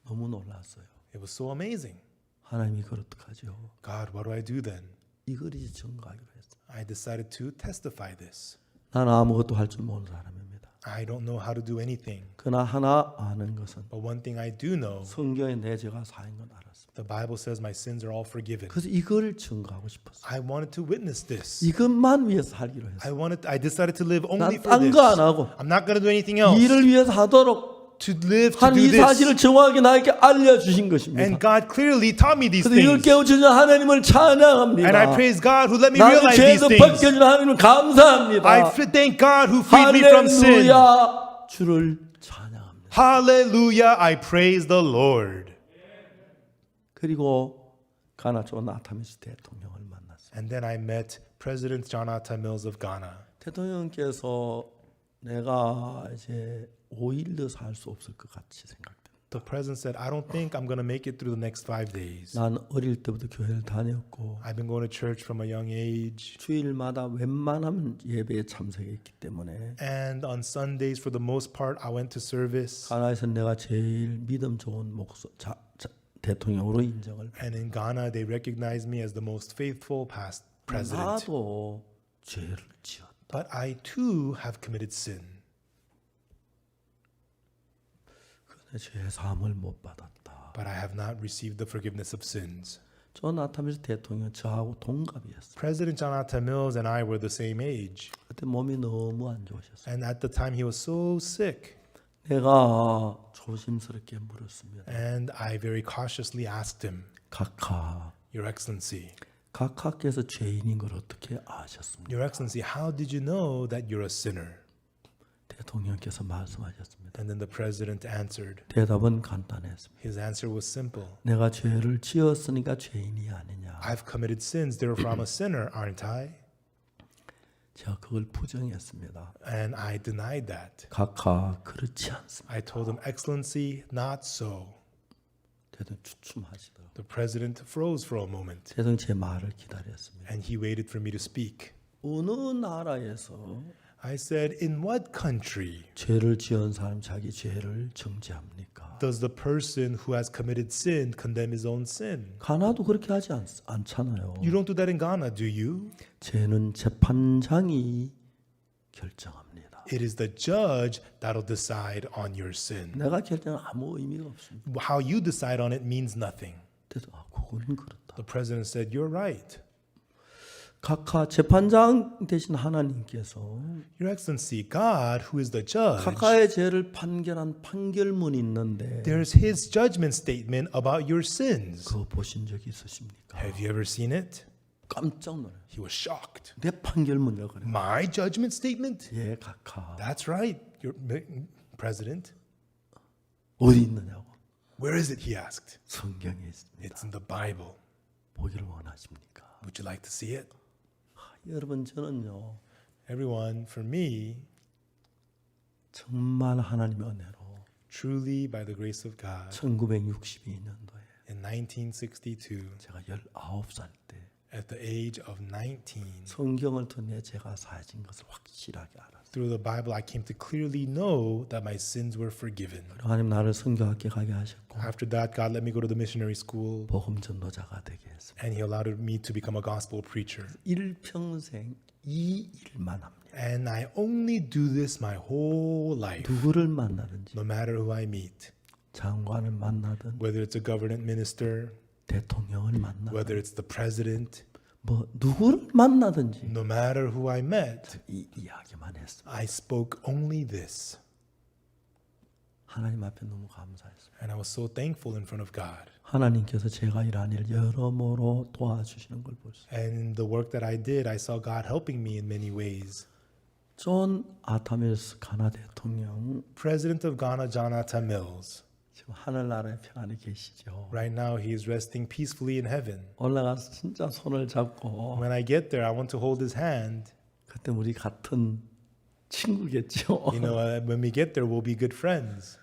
너무 놀랐어요. It was so amazing. 하나님이 그걸 어떡하죠? God, what do I do then? 이걸 이제 증거하기로 했어요. I decided to testify this. 나는 아무것도 할 줄 모르는 사람입니다. I don't know how to do anything. 그러나 하나 아는 것은 But one thing I do know, 성경에 내 죄가 사인 건 알았습니다. the Bible says my sins are all forgiven. 그래서 이걸 증거하고 싶었어요. I wanted to witness this. 이것만 위해서 살기로 했어요. I decided to live only for 난 딴 this. 거 안 하고 I'm not going to do anything else. 일을 위해서 하도록 To live, to 한 do 이 this. 사실을 정확하게 나에게 알려주신 것입니다. And God clearly taught me these 그래서 이걸 things. 깨우쳐준 하나님을 찬양합니다. And I praise God who let me 나를 realize these 죄에서 things. 벗겨준 하나님을 감사합니다. I thank God who freed me from sin. 할렐루야 주를 찬양합니다. Hallelujah, I praise the Lord. 그리고 가나조 나타미스 대통령을 만났어요. And then I met President John Atta Mills of Ghana. 대통령께서 내가 이제 5일 더 살 수 없을 것 같이 생각된다. The president said, I don't think I'm going to make it through the next 5 days. 난 어릴 때부터 교회를 다녔고 I've been going to church from a young age. 주일마다 웬만하면 예배에 참석했기 때문에 And on Sundays, for the most part, I went to service. 가나에서 내가 제일 믿음 좋은 대통령으로 인정을 And in Ghana, they recognized me as the most faithful past president. 나도 죄를 지었다. But I too have committed sin. 내 죄 사함을 못 받았다. But I have not received the forgiveness of sins. 존 나타미스 대통령 저하고 동갑이었어요. President John Atta Mills and I were the same age. 그때 몸이 너무 안 좋으셨어요. And at the time, he was so sick. 내가 조심스럽게 물었습니다. And I very cautiously asked him, 각하, Your Excellency, 각하께서 죄인인 걸 어떻게 아셨습니까? Your Excellency, how did you know that you're a sinner? 대통령께서 말씀하셨습니다. And then the president answered. 대답은 간단했습니다. His answer was simple. 내가 죄를 지었으니까 죄인이 아니냐. I've committed sins, therefore I'm a sinner, aren't I? 제가 그걸 부정했습니다. And I denied that. 각하, 그렇지 않습니다. I told him, Excellency, not so. 대통령 주춤하시더라고요. The president froze for a moment. 대통령 제 말을 기다렸습니다. And he waited for me to speak. 어느 나라에서 I said, in what country 죄를 지은 사람 자기 죄를 정죄합니까? does the person who has committed sin condemn his own sin? 가나도 그렇게 하지 않잖아요. You don't do that in Ghana, do you? 죄는 재판장이 결정합니다. It is the judge that'll decide on your sin. 내가 결정은 아무 의미가 없습니다. How you decide on it means nothing. 그래서 그건 그렇다. The president said, you're right. 각하 재판장 대신 하나님께서 Your Excellency, God, who is the judge, 각하의 죄를 판결한 판결문이 있는데 there's his judgment statement about your sins. 그거 보신 적이 있으십니까? Have you ever seen it? 깜짝 놀라요. He was shocked. 내 판결문이라고 그래요. My judgment statement? 예, 각하. That's right, your president. 어디 있느냐고. Where is it? He asked. 성경에 있습니다. It's in the Bible. 보기를 원하십니까? Would you like to see it? 여러분 저는요. Everyone, for me, 정말 하나님의 은혜로 truly by the grace of God, 1962년도에 in 1962, 제가 19살 때 at the age of 19, 성경을 통해 제가 사해진 것을 확실하게 알았어요. through the Bible, I came to clearly know that my sins were forgiven. 하나님 나를 선교학교 가게 하셨고 After that, God let me go to the missionary school, 복음 전도자가 되게 했습니다. and He allowed me to become a gospel preacher. 일평생 이 일만 합니다. And I only do this my whole life, 누구를 만나든지 no matter who I meet, 장관을 만나든 whether it's a government minister, 대통령을 만나든 whether it's the president, 뭐 누구를 만나든지 no matter who I met, 이 이야기만 했습니다. I spoke only this. 하나님 앞에 너무 감사했어요. And I was so thankful in front of God. 하나님께서 제가 일한 일 여러모로 도와주시는 걸 보세요. And in the work that I did, I saw God helping me in many ways. 존 아타밀스 가나 대통령 President of Ghana, John Atta Mills. 지금 하늘나라에 평안히 계시죠. Right now, he is resting peacefully in heaven. 올라가서 진짜 손을 잡고 When I get there, I want to hold his hand. 그때 우리 같은 친구겠죠. You know, when we get there, we'll be good friends.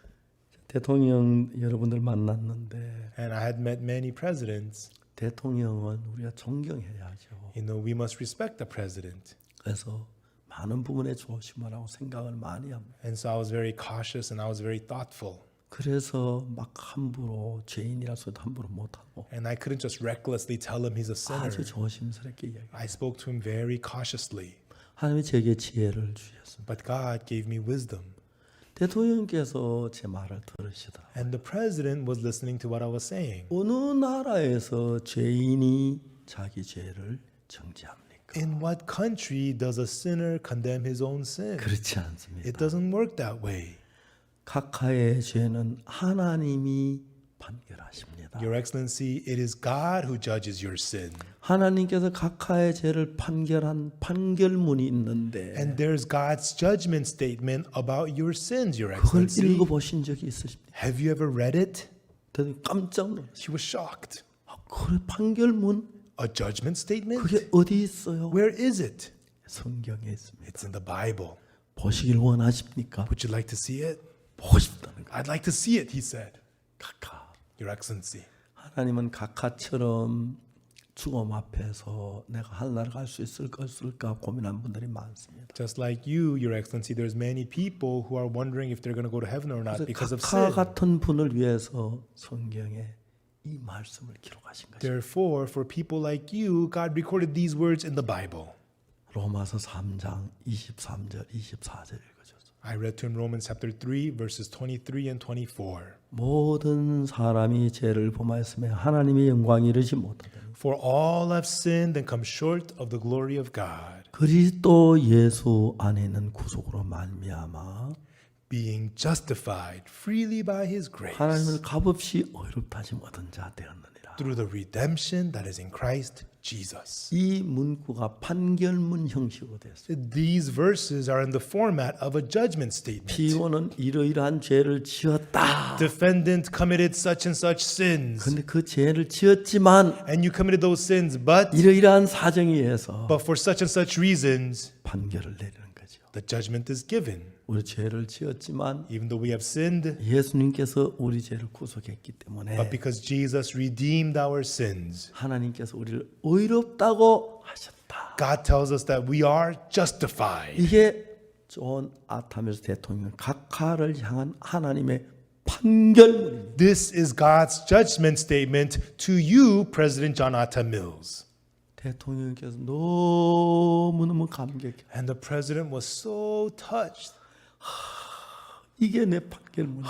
대통령 여러분들 만났는데 And I had met many presidents. 대통령은 우리가 존경해야죠. You know, we must respect the president. 그래서 많은 부분에 조심을 하고 생각을 많이 합니다. And so I was very cautious and I was very thoughtful. 그래서 막 함부로 죄인이라서도 함부로 못하고 And I couldn't just recklessly tell him he's a sinner. 아주 조심스럽게 이야기해요. I spoke to him very cautiously. 하나님이 제게 지혜를 주셨습니다. But God gave me wisdom. 대통령께서 제 말을 들으시더라고요. And the president was listening to what I was saying. 어느 나라에서 죄인이 자기 죄를 정죄합니까? In what country does a sinner condemn his own sin? 그렇지 않습니다. It doesn't work that way. 각하의 죄는 하나님이 판결하십니다. Your Excellency, it is God who judges your sin. 하나님께서 각하의 죄를 판결한 판결문이 있는데 And there's God's judgment statement about your sins, Your 그걸 Excellency. 읽어보신 적이 있으십니까? Have you ever read it? 대통령이 깜짝 놀랐어요. She was shocked. 그래 판결문 A judgment statement? 그게 어디 있어요? Where is it? 성경에 있습니다. It's in the Bible. 보시길 원하십니까? Would you like to see it? 보고 싶다는 거. I'd like to see it, he said. 각하. Your Excellency. 하나님은 각하처럼 죽음 앞에서 내가 하늘나라 갈 수 있을 것일까 고민한 분들이 많습니다. Just like you, Your Excellency, there's many people who are wondering if they're going to go to heaven or not because of 각하 sin. 같은 분을 위해서 성경에 이 말씀을 기록하신 것입니다. Therefore, for people like you, God recorded these words in the Bible. 로마서 3장 23절 24절 읽어줘서 I read to him Romans chapter 3, verses 23 and 24. 모든 사람이 죄를 범하였으며 하나님의 영광이 이르지 못하더니 For all have sinned and come short of the glory of God, 그리스도 예수 안에 있는 구속으로 말미암아 being justified freely by his grace 하나님을 값없이 어렵다 하심 얻은 자 되었느니라. through the redemption that is in Christ Jesus. 이 문구가 판결문 형식으로 됐어요. These verses are in the format of a judgment statement. 피고는 이러이러한 죄를 지었다. Defendant committed such and such sins, 근데 그 죄를 지었지만 and you committed those sins, but 이러이러한 사정에 의해서 for such and such reasons, 판결을 내리는 거죠. the judgment is given. 우리 죄를 지었지만 Even though we have sinned, 예수님께서 우리 죄를 구속했기 때문에 but because Jesus redeemed our sins, 하나님께서 우리를 의롭다고 하셨다. God tells us that we are justified. 이게 존 아타밀스 대통령 각하를 향한 하나님의 판결문입니다. This is God's judgment statement to you, President John Atta Mills. 대통령께서 너무너무 감격해. And the president was so touched. 이게 내 판결문.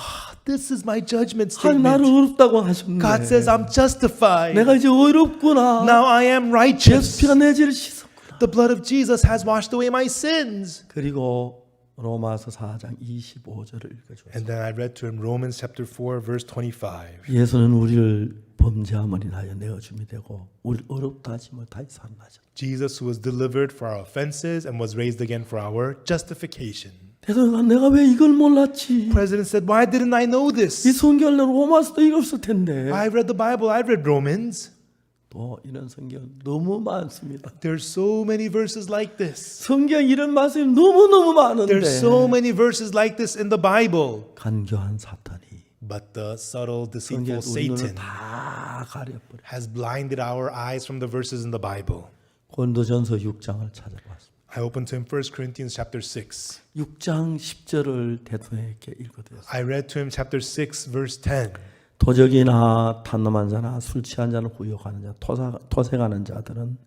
This is my judgment 하나님 나를 statement. 의롭다고 하셨네. God says I'm justified. 내가 이제 의롭구나. Now I am righteous. 예수 피가 내 죄를 씻었구나. The blood of Jesus has washed away my sins. 그리고 로마서 4장 25절을 읽어주었습니다. And then I read to him Romans chapter 4 verse 25. 예수는 우리를 범죄함을 인하여 내어줌이 되고 우리를 어렵다 하지 못하여 살아나셨다. Jesus who was delivered for our offenses and was raised again for our justification. 대통령 내가 왜 이걸 몰랐지? President said, why didn't I know 이 this? 성경을 로마서도 읽었을 텐데. I read the Bible, I read Romans. 또 이런 성경 너무 많습니다. There's so many verses like this. 성경 이런 말씀이 너무너무 많은데 There's so many verses like this in the Bible. 간교한 사탄이 But the subtle, 성경 deceitful 우리 눈을 Satan 다 가려버려. has blinded our eyes from the verses in the Bible. 고린도전서 6장을 찾아봤습니다. I opened to him 1 Corinthians chapter 6. 6장 10절을 대통령에게 읽어드렸습니다. I read to him chapter 6 verse 10. 도적이나 탄놈한 자나 술 취한 자는 후욕하는 자 토색하는 자들은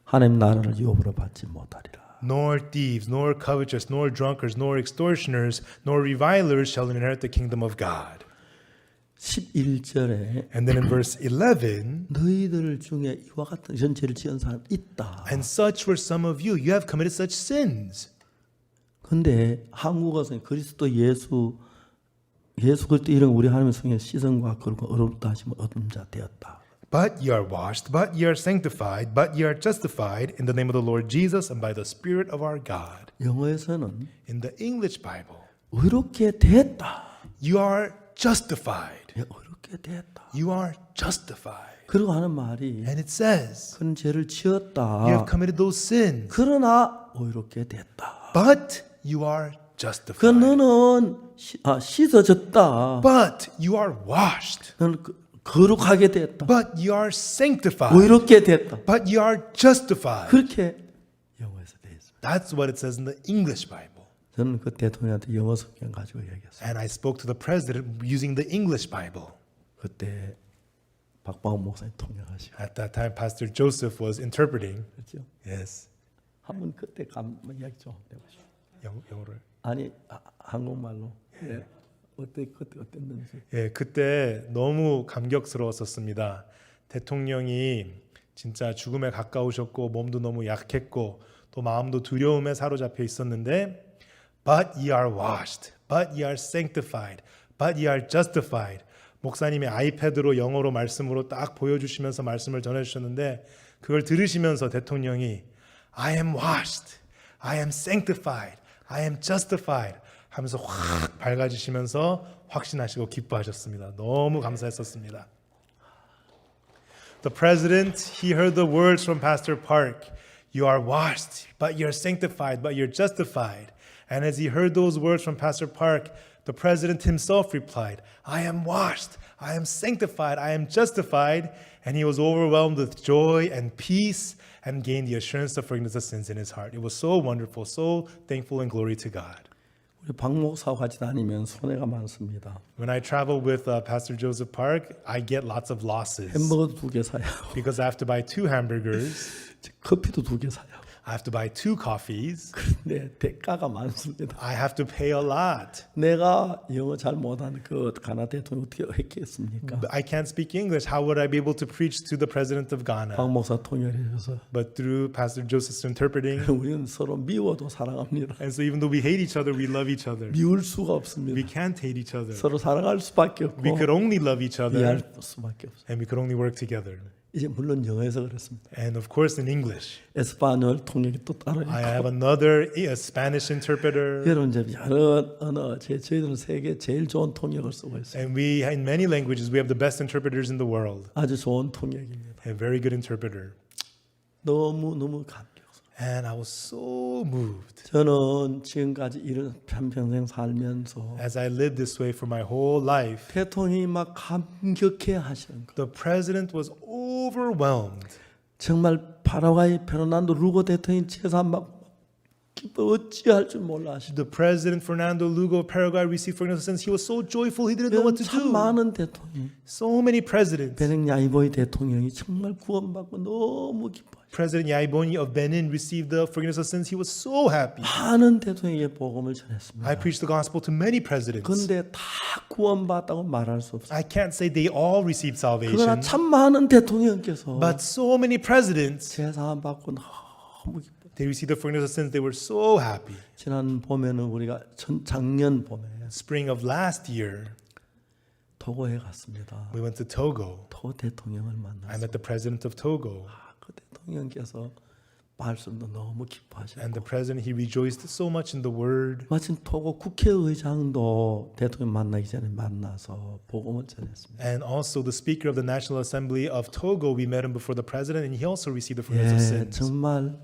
하나님 나라를 유업으로 받지 못하리라. Nor thieves, nor covetous, nor drunkards, nor extortioners, nor revilers shall inherit the kingdom of God. 11절에 And then in verse 11, 너희들 중에 이와 같은 이런 죄를 지은 사람 있다. and such were some of you. You have committed such sins. 근데 한국어에서 그리스도 예수 그리스도 이런 우리 하나님의 성에 시선과 그리고 어렵다 하시면 얻은 자 되었다. But ye are washed, but ye are sanctified, but ye are justified in the name of the Lord Jesus and by the Spirit of our God. 영어에서는 In the English Bible, 의롭게 됐다. you are justified. 의롭게 됐다. You are justified. 그리고 하는 말이 And it says, 그런 죄를 you 지었다. have committed those sins, 그러나 의롭게 됐다. but you are 그 justified. 너는 씻어졌다. But you are washed. 너는 거룩하게 됐다. But you are sanctified. 의롭게 됐다. But you are justified. 그렇게 영어에서 되어 있습니다. That's what it says in the English Bible. 저는 그 대통령한테 영어 성경 가지고 얘기했어요. And I spoke to the president using the English Bible. 그때 박방훈 목사님 통역하시고 At that time, Pastor Joseph was interpreting. 그렇죠. Yes. 한번 그때 이야기 좀 해보시죠. 영어를. 아니 한국말로. 예. 그때 어땠는지. 예, 그때 너무 감격스러웠었습니다. 대통령이 진짜 죽음에 가까우셨고 몸도 너무 약했고 또 마음도 두려움에 사로잡혀 있었는데 But ye are washed, but ye are sanctified, but ye are justified. 목사님이 아이패드로 영어로 말씀으로 딱 보여주시면서 말씀을 전해주셨는데 그걸 들으시면서 대통령이 I am washed, I am sanctified, I am justified 하면서 확 밝아지시면서 확신하시고 기뻐하셨습니다. 너무 감사했었습니다. The president, he heard the words from Pastor Park. You are washed, but you're sanctified, but you're justified. And as he heard those words from Pastor Park, the president himself replied, I am washed, I am sanctified, I am justified. And he was overwhelmed with joy and peace and gained the assurance of forgiveness of sins in his heart. It was so wonderful, so thankful and glory to God. 우리 박 목사와 같이 다니면 손해가 많습니다. When I travel with Pastor Joseph Park, I get lots of losses 햄버거 2개 사야 하고 because I have to buy 2 hamburgers, 커피도 2개 사야 하고 I have to buy 2 coffees, 그런데 대가가 많습니다. I have to pay a lot. 내가 영어 잘 못하는 그 가나 대통령 어떻게 했겠습니까? But I can't speak English. How would I be able to preach to the president of 박 Ghana? 목사 통역해줘서 But through Pastor Joseph's interpreting, 우리는 서로 미워도 사랑합니다. and so even though we hate each other, we love each other. 미울 수가 We 없습니다. can't hate each other. 서로 사랑할 수밖에 We 없고 could only love each 이해할 other, 수밖에 없어요. and we could only work together. 이제 물론 영어에서 그렇습니다. And of course, in English, 에스파뇰 통역이 또 따로 I 있고 have another Spanish interpreter. 여러분 이제 여러 언어 저희들은 세계 제일 좋은 통역을 쓰고 있어요. And we, in many languages, we have the best interpreters in the world. 아주 좋은 통역입니다. A very good interpreter. 너무 감격스러워요. And I was so moved. 저는 지금까지 이런 평생 살면서 As I lived this way for my whole life, 대통령이 막 감격해 하시는 거. the president was overwhelmed. 정말 파라과이 페르난도 루고 대통령이 재산 막 기뻐 어찌할 줄 몰라 하시는. The president Fernando Lugo of Paraguay received forgiveness of sins. He was so joyful, he didn't know what to 참 do. 많은 대통령, So many presidents. 베냉 야이보이 대통령이 정말 구원받고 너무 기뻐하시고 President Yaiboni of Benin received the forgiveness of sins. He was so happy. 많은 대통령에게 복음을 전했습니다. I preached the gospel to many presidents. 그런데 다 구원받았다고 말할 수 없어요. I can't say they all received 그러나 salvation, 참 많은 대통령께서 but so many presidents 제사함 받고 너무 너무 기뻐. They received the forgiveness of sins. They were so happy. 지난 봄에는 우리가 작년 봄에 Spring of last year, 토고에 갔습니다. we went to Togo. 토고 대통령을 I 만났어요. met the president of Togo. 그 대통령께서 말씀도 너무 기뻐하셨고 And the president, he rejoiced so much in the word. 마침 토고 국회의장도 대통령 만나기 전에 만나서 복음을 전했습니다. And also the speaker of the National Assembly of Togo, we met him before the president, and he also received the forgiveness of 예, sins. 정말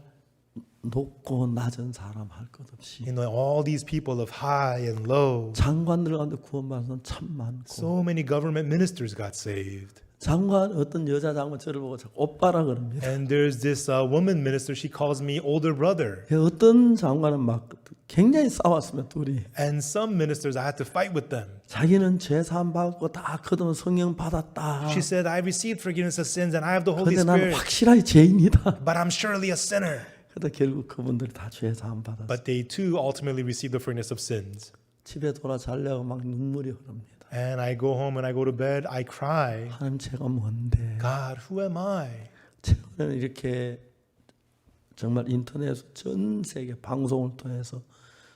높고 낮은 사람 할 것 없이 You know, all these people of high and low, 장관들 가운데 구원받은 사람 참 많고 so many government ministers got saved. 장관 어떤 여자 장관 저를 보고 자꾸 오빠라 그럽니다. And there's this woman minister, she calls me older brother. 예, 어떤 장관은 막 굉장히 싸웠으면 둘이 And some ministers, I had to fight with them. 자기는 죄 사함 받고 다 거듭은 성령 받았다. She said, I received forgiveness of sins and I have the Holy 근데 나는 Spirit, 확실하게 죄인이다. but I'm surely a sinner. 그러다 결국 그분들이 다 죄 사함 받았어. But they too ultimately received the forgiveness of sins. 집에 돌아 자려고 막 눈물이 흐릅니다. And I go home and I go to bed, I cry. 하나님 제가 뭔데? God, who am I? 최근에 이렇게 정말 인터넷 전 세계 방송을 통해서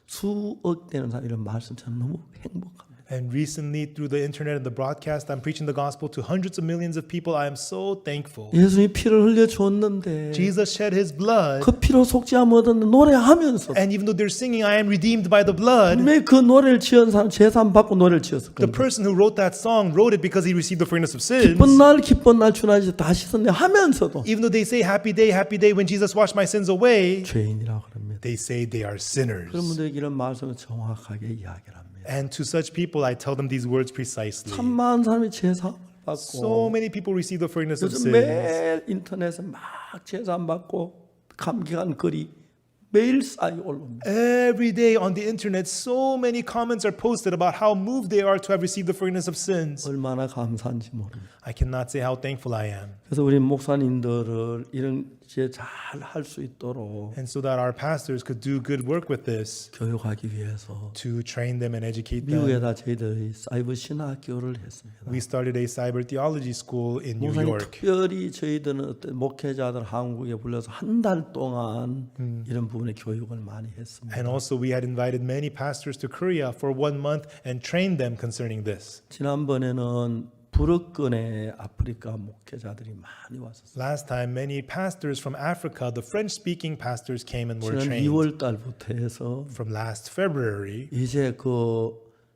수억 되는 사람 이런 말씀 저는 너무 행복합니다. And recently, through the internet and the broadcast, I'm preaching the gospel to hundreds of millions of people. I am so thankful. 예수님이 피를 흘려 줬는데 Jesus shed his blood, 그 피로 속죄함 얻었는데 노래하면서 and even though they're singing, I am redeemed by the blood, 분명히 그 노래를 지은 사람 죄사함 받고 노래를 지었을 the 겁니다. person who wrote that song wrote it because he received the forgiveness of sins. 기쁜 날 주나지 다 씻었네 하면서도 Even though they say happy day when Jesus washed my sins away, 죄인이라고 그럽니다. they say they are sinners. 그런 분들에게 이런 말씀을 정확하게 이야기를 합니다. And to such people, I tell them these words precisely. 참 많은 사람이 죄사함을 So 받고 many people receive the forgiveness of 요즘 sins. 매일 인터넷에 막 죄사함 받고 감격한 글이 매일 쌓여 올라옵니다. Every day on the internet, so many comments are posted about how moved they are to have received the forgiveness of sins. 얼마나 감사한지 모릅니다. I cannot say how thankful I am. 그래서 우리 목사님들을 이런 잘 할 수 있도록 And so that our pastors could do good work with this, 교육하기 위해서 to train them and educate them. 미국에다 저희들이 사이버 신학교를 했습니다. We started a cyber theology school in New 목사님 York. 특별히 저희들은 어떤 목회자들 한국에 불러서 한 달 동안 이런 부분에 교육을 많이 했습니다. And also we had invited many pastors to Korea for 1 month and trained them concerning this. 지난번에는 불어권의 아프리카 목회자들이 많이 왔었어요. Last time, many pastors from Africa, the French-speaking pastors came and were 지난 trained. 2월 달부터 해서 From last February, 이제 그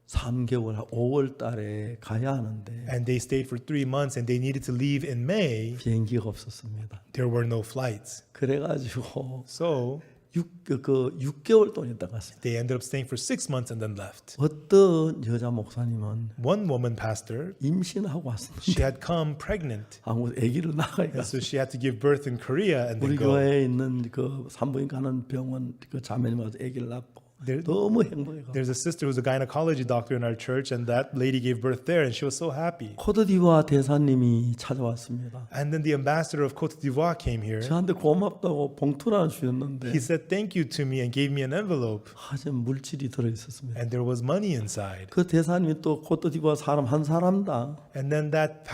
3개월, 5월 달에 가야 하는데 and they stayed for 3 months and they needed to leave in May. 비행기가 없었습니다. There were no flights. 그래가지고 So 6개월 동안 있다 갔어요. they ended up staying for 6 months and then left. 어떤 여자 목사님은 One woman pastor, 임신하고 왔었는데 she had come pregnant. 한국 아기를 낳아야 And so she had to give birth in Korea and 우리 then go. 교회에 있는 그 산부인 가는 병원 그 자매님 와서 아기를 낳고 There- 너무 행복해가. There's a sister who's a gynecology doctor in our church, and that lady gave birth there, and she was so happy. 코트디부아 대사님이 찾아왔습니다. And then the ambassador of Côte d'Ivoire came here. 저한테 고맙다고 봉투를 하나 주셨는데 He said thank you to me and gave me an envelope, 하여튼 물질이 들어 있었습니다. and there was money inside. 그 대사님이 또 코트디부아 사람 한 사람당 And then that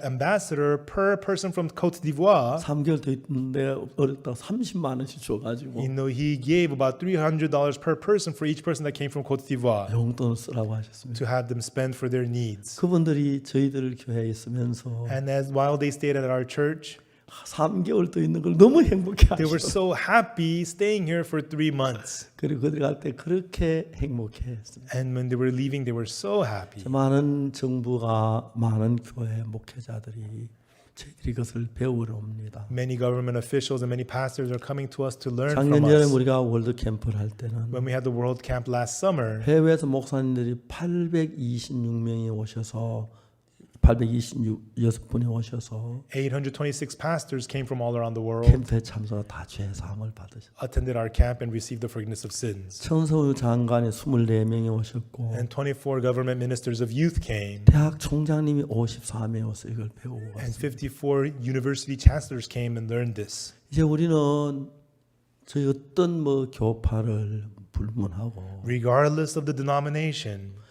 ambassador, per person from Côte d'Ivoire, 3개월 더 있는데 어렵다 30만 원씩 줘가지고 he gave about $300 per person for each person that came from Côte d'Ivoire 용돈을 쓰라고 하셨습니다. to have them spend for their needs. 그분들이 저희들 교회에 있으면서 And while they stayed at our church, 3개월 더 있는 걸 너무 행복해 they were 하시더라고요. so happy staying here for 3 months. 그리고 그들 갈 때 그렇게 행복해 했습니다. And when they were leaving, they were so happy. 많은 정부가 많은 교회 목회자들이 저희들이 그것을 배우러 옵니다. Many government officials and many pastors are coming to us to learn 작년 from 전에 us. 우리가 월드 캠프를 할 때는 When we had the World Camp last summer, 해외에서 목사님들이 826명이 오셔서 826분이 오셔서 826 pastors came from all around the world, 캠프에 참석해 다 죄 사함을 받으셨어요. attended our camp, and received the forgiveness of sins. 청소년 장관이 24명이 오셨고 And 24 government ministers of youth came, 대학 총장님이 54명 와서 이걸 배우고 and 왔어요. 54 university chancellors came and learned this. 이제 우리는 저희 어떤 교파를 불문하고 Regardless of the denomination,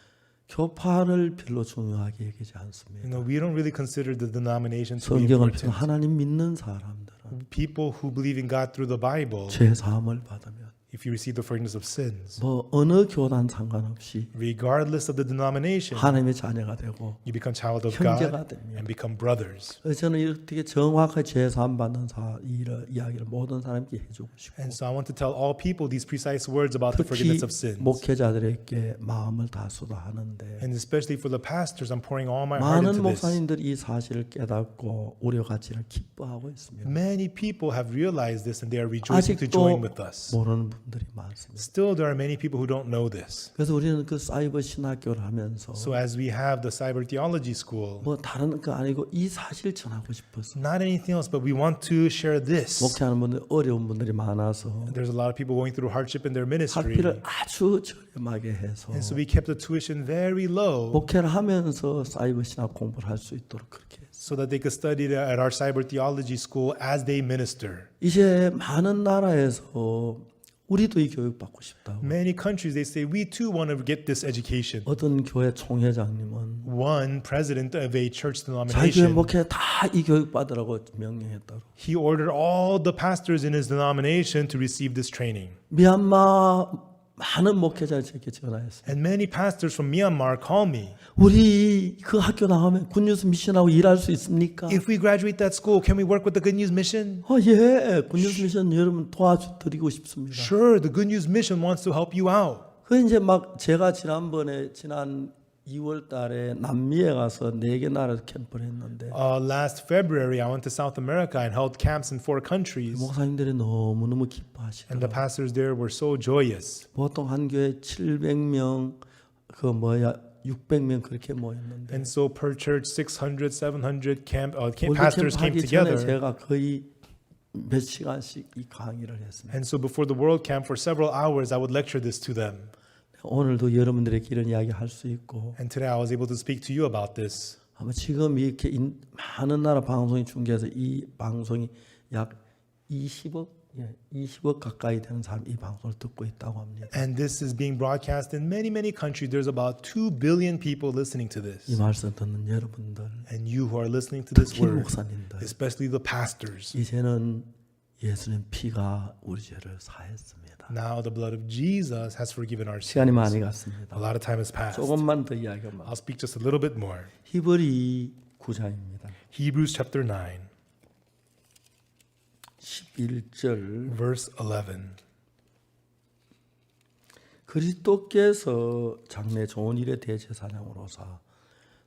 교파를 별로 중요하게 여기지 않습니다. we don't really consider the denomination to be 성경을 important. 하나님 믿는 사람들은 People who believe in God through the Bible, 죄 사함을 받으면 if you receive the forgiveness of sins, 뭐 어느 교단 상관없이 regardless of the denomination, 하나님의 자녀가 되고 you become child of 형제가 God 됩니다. and become brothers. 그래서 저는 이렇게 정확하게 죄 사함 받는 이야기를 모든 사람께 해주고 싶고 And so I want to tell all people these precise words about the 특히 forgiveness of sins. 목회자들에게 마음을 다 쏟아하는데 And especially for the pastors, I'm pouring all my heart 많은 into this. 목사님들이 이 사실을 깨닫고 우리와 같이 기뻐하고 있습니다. Many people have realized this and they are rejoicing to join 아직도 with us. 모르는 분들이 많습니다. Still, there are many people who don't know this. 그래서 우리는 그 사이버 신학교를 하면서 So as we have the cyber theology school, 뭐 다른 거 아니고 이 사실 전하고 싶어서 not anything else, but we want to share this. 목회하는 분들 어려운 분들이 많아서 There's a lot of people going through hardship in their ministry. 학비를 아주 저렴하게 해서 And so we kept the tuition very low 목회를 하면서 사이버 신학 공부를 할 수 있도록 그렇게 했어요. so that they could study at our cyber theology school as they minister. 이제 많은 나라에서 우리도 이 교육 받고 싶다고. Many countries, they say, we too want to get this education. 어떤 교회 총회장님은 One president of a church 자기 교회 denomination, 목회 다 이 교육 받으라고 명령했다고. he ordered all the pastors in his denomination to receive this training. 미얀마 많은 목회자가 제게 전화했어요. And many pastors from Myanmar call me. 우리 그 학교 나가면 굿뉴스 미션하고 일할 수 있습니까? If we graduate that school, can we work with the Good News Mission? 예, 굿뉴스 미션 여러분 도와드리고 싶습니다. Sure, the Good News Mission wants to help you out. 그 이제 막 제가 지난 2월 달에 남미에 가서 4개 나라에서 캠프를 했는데 Last February, I went to South America and held camps in 4 countries. 목사님들이 너무너무 And the 기뻐하시더라고요. pastors there were so joyous. 보통 한 교회 700명 600명 그렇게 모였는데 And so per church, 600, 700 월드 pastors 캠프 came 하기 전에 together. 제가 거의 몇 시간씩 이 강의를 했습니다. And so before the World Camp, for several hours, I would lecture this to them. 오늘도 여러분들에게 이런 이야기 할 수 있고 And today I was able to speak to you about this. 아마 지금 이렇게 많은 나라 방송이 중계해서 이 방송이 약 20억 가까이 되는 사람이 이 방송을 듣고 있다고 합니다. And this is being broadcast in many, many countries. There's about 2 billion people listening to 이 this. 말씀 듣는 여러분들, And you who are listening to this 특히 word, 목사님들, especially the pastors, 이제는 예수님 피가 우리 죄를 사했습니다. now the blood of Jesus has forgiven our 시간이 sins. 많이 A 갔습니다. lot of time has passed. 조금만 더 이야기하면 I'll speak just a little bit more. 히브리 9장입니다. Hebrews chapter 9, 11절 verse 11. 그리스도께서 장래 좋은 일의 대제사장으로서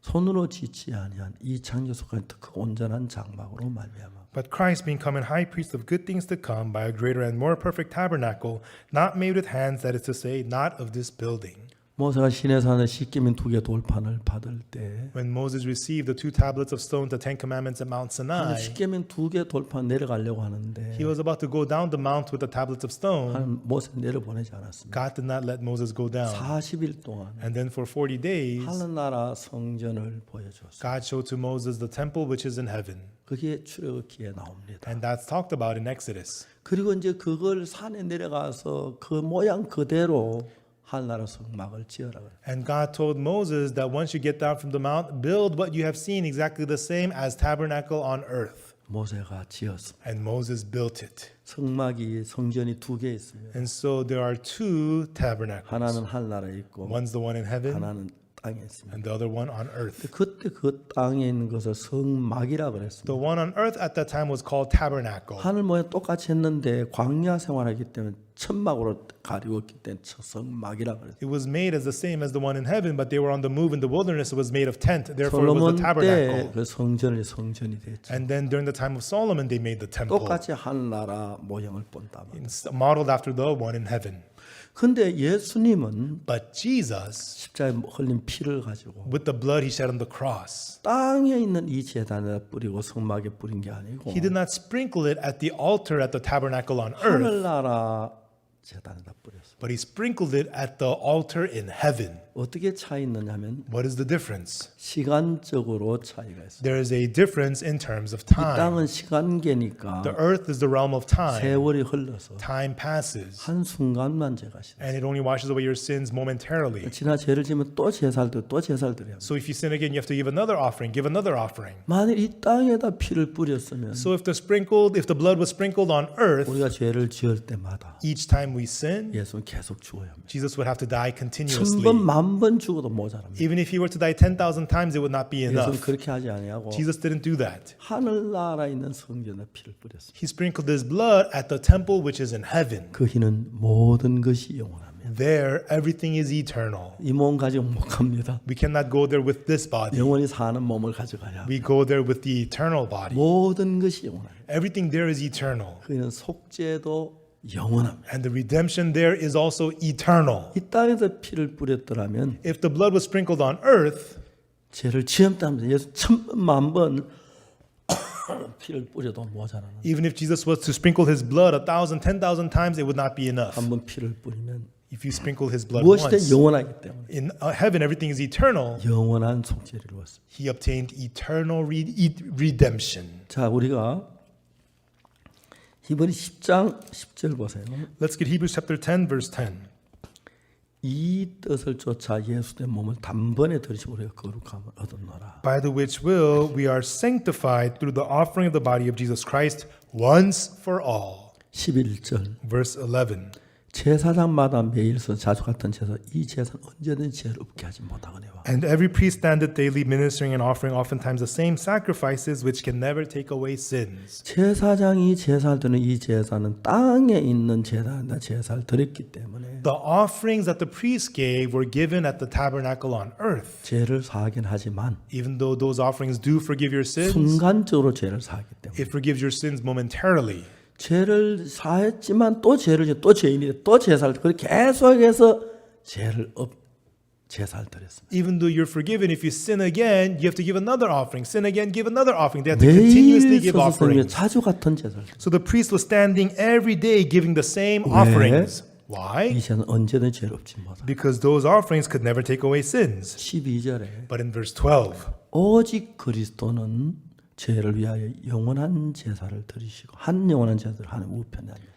손으로 짓지 아니한 이 창조 속한 그 온전한 장막으로 말미암아 But Christ being come in high priest of good things to come by a greater and more perfect tabernacle, not made with hands, that is to say, not of this building. 모세가 시내산에 십계명 2개 돌판을 받을 때 When Moses received the 2 tablets of stone, the 10 commandments at Mount Sinai, 십계명 2개 돌판 내려가려고 하는데 he was about to go down the mount with the tablets of stone. 하나님 모세 내려보내지 않았습니다. God did not let Moses go down. 40일 동안 And then for 40 days, 하늘나라 성전을 보여줬어요. God showed to Moses the temple which is in heaven. 그게 출애굽기에 나옵니다. And that's talked about in Exodus. 그리고 이제 그걸 산에 내려가서 그 모양 그대로 하늘나라 성막을 지어라 그래요. And God told Moses that once you get down from the mount, build what you have seen exactly the same as tabernacle on earth. 모세가 지었습니다. And Moses built it. 성전이 2개 있습니다. And so there are 2 tabernacles. 하나는 하늘나라에 있고 One's the one in heaven 하나는 땅에 있습니다. and the other one on earth. 그때 그 땅에 있는 것을 성막이라 그랬습니다. The one on earth at that time was called tabernacle. 하늘 모양 똑같이 했는데 광야 생활하기 때문에 천막으로 가리웠기 때문에 성막이라 그랬어요. It was made as the same as the one in heaven, but they were on the move in the wilderness. It was made of tent. Therefore, it was 솔로몬 the tabernacle. 때 그 성전이 됐죠. And then during the time of Solomon, they made the temple, 똑같이 하늘나라 모형을 본다. modeled after the one in heaven. 근데 예수님은 But Jesus, 십자가에 흘린 피를 가지고 with the blood he shed on the cross, 땅에 있는 이 제단에다 뿌리고 성막에 뿌린 게 아니고 he did not sprinkle it at the altar at the tabernacle on earth, 하늘나라 제단에다 뿌렸어요. but he sprinkled it at the altar in heaven. 어떻게 차 있느냐면 What is the difference? 시간적으로 차이가 있어요. There is a difference in terms of 이 time. 땅은 시간계니까 The earth is the realm of time. 세월이 흘러서 Time passes, 한 순간만 죄가 시 and it only washes away your sins momentarily. 지나 죄를 지면 또 제사를 드려 또 제사를 드려야 합니다. So if you sin again, you have to give another offering, give another offering. 만일 이 땅에다 피를 뿌렸으면 So if the blood was sprinkled on earth, 우리가 죄를 지을 때마다 each time we sin, 예수는 계속 죽어야 합니다. Jesus would have to die continuously. 1000번, 10,000번 죽어도 모자랍니다. Even if he were to die 10,000 times, it would not be 예수는 enough. 그렇게 하지 아니하고 Jesus didn't do that. 하늘나라에 있는 성전에 피를 뿌렸습니다. He sprinkled his blood at the temple which is in heaven. 그 희는 모든 것이 영원합니다. There, everything is eternal. 이 몸 가지고 못 갑니다. We cannot go there with this body. 영원히 사는 몸을 가져가야 We go there with the eternal body. 모든 것이 영원합니다. Everything there is eternal. 그는 속죄도 영원합니다. And the redemption there is also eternal. 이 땅에서 피를 뿌렸더라면 If the blood was sprinkled on earth, 죄를 지었다면서 예수 1000만 번 피를 뿌려도 모자라는 even if Jesus was to sprinkle his blood 1,000, 10,000 times, it would not be enough. 한 번 피를 뿌리면 If you sprinkle his blood 무엇이든 once, 영원하기 때문에 in heaven everything is eternal. 영원한 속죄를 이루었습니다. He obtained eternal redemption. 자, 우리가 히브리 10장 10절 보세요. Let's get Hebrews chapter 10, verse 10. 이 뜻을 쫓아 예수의 몸을 단번에 들이시고 우리가 거룩함을 얻었노라. By the which will we are sanctified through the offering of the body of Jesus Christ once for all. 11절 Verse 11. 제사장마다 매일서 자주 같은 제사 이 제사는 언제든지 죄를 없게 하지 못하거니와 And every priest standeth daily ministering and offering oftentimes the same sacrifices which can never take away sins. 제사장이 제사를 드는 이 제사는 땅에 있는 제사에다 제사를 드렸기 때문에 The offerings that the priests gave were given at the tabernacle on earth. 죄를 사하긴 하지만 Even though those offerings do forgive your sins, 순간적으로 죄를 사하기 때문에 it forgives your sins momentarily. 죄를 사했지만 또 죄를 지어 또 죄인이 또 제사를 그렇게 계속해서 제사를 드렸습니다. Even though you're forgiven, if you sin again, you have to give another offering. Sin again, give another offering. They have to 매일 continuously give 서서 성에 offerings. 자주 같은 제사를 So the priest was standing every day giving the same 왜? offerings. 이 Why? 제사는 언제든지 죄를 없지 못하다. Because those offerings could never take away sins. 12절에 But in verse 12, 오직 그리스도는 죄를 위하여 영원한 제사를 드리시고 한 영원한 제사를 하는 우편에 앉았다.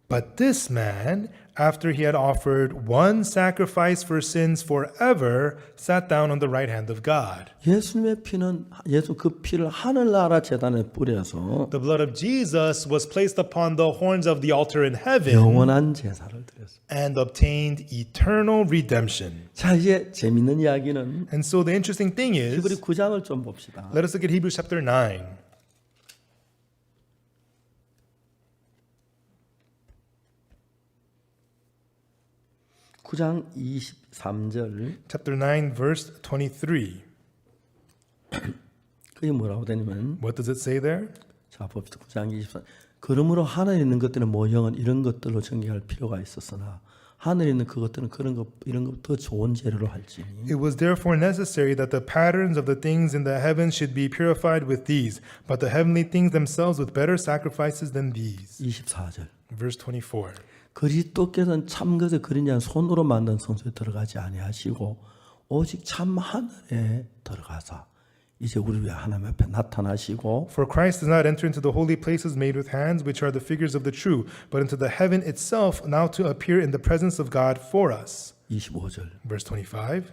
but this man, after he had offered one sacrifice for sins forever, sat down on the right hand of God. 예수님의 피는 예수 그 피를 하늘나라 제단에 뿌려서 The blood of Jesus was placed upon the horns of the altar in heaven 영원한 제사를 드렸습니다. and obtained eternal redemption. 자, 이제 재밌는 이야기는 And so the interesting thing 히브리 is, 9장을 좀 봅시다. let us look at Hebrews chapter 9. 구장 23절 Chapter 9, verse 23. 그게 뭐라고 되냐면 What does it say there? 자 봅시다. 9장 23절 그러므로 하늘에 있는 것들은 모형은 이런 것들로 정결할 필요가 있었으나 하늘에 있는 그것들은 그런 것 이런 것 더 좋은 재료로 할지니 It was therefore necessary that the patterns of the things in the heavens should be purified with these, but the heavenly things themselves with better sacrifices than these. 24절 Verse 24. 그리스도께서는 참 것을 그린 자는 손으로 만든 성소에 들어가지 아니하시고 오직 참 하늘에 들어가사 이제 우리 위해 하나님 앞에 나타나시고 For Christ does not enter into the holy places made with hands, which are the figures of the true, but into the heaven itself, now to appear in the presence of God for us. 25절 Verse 25.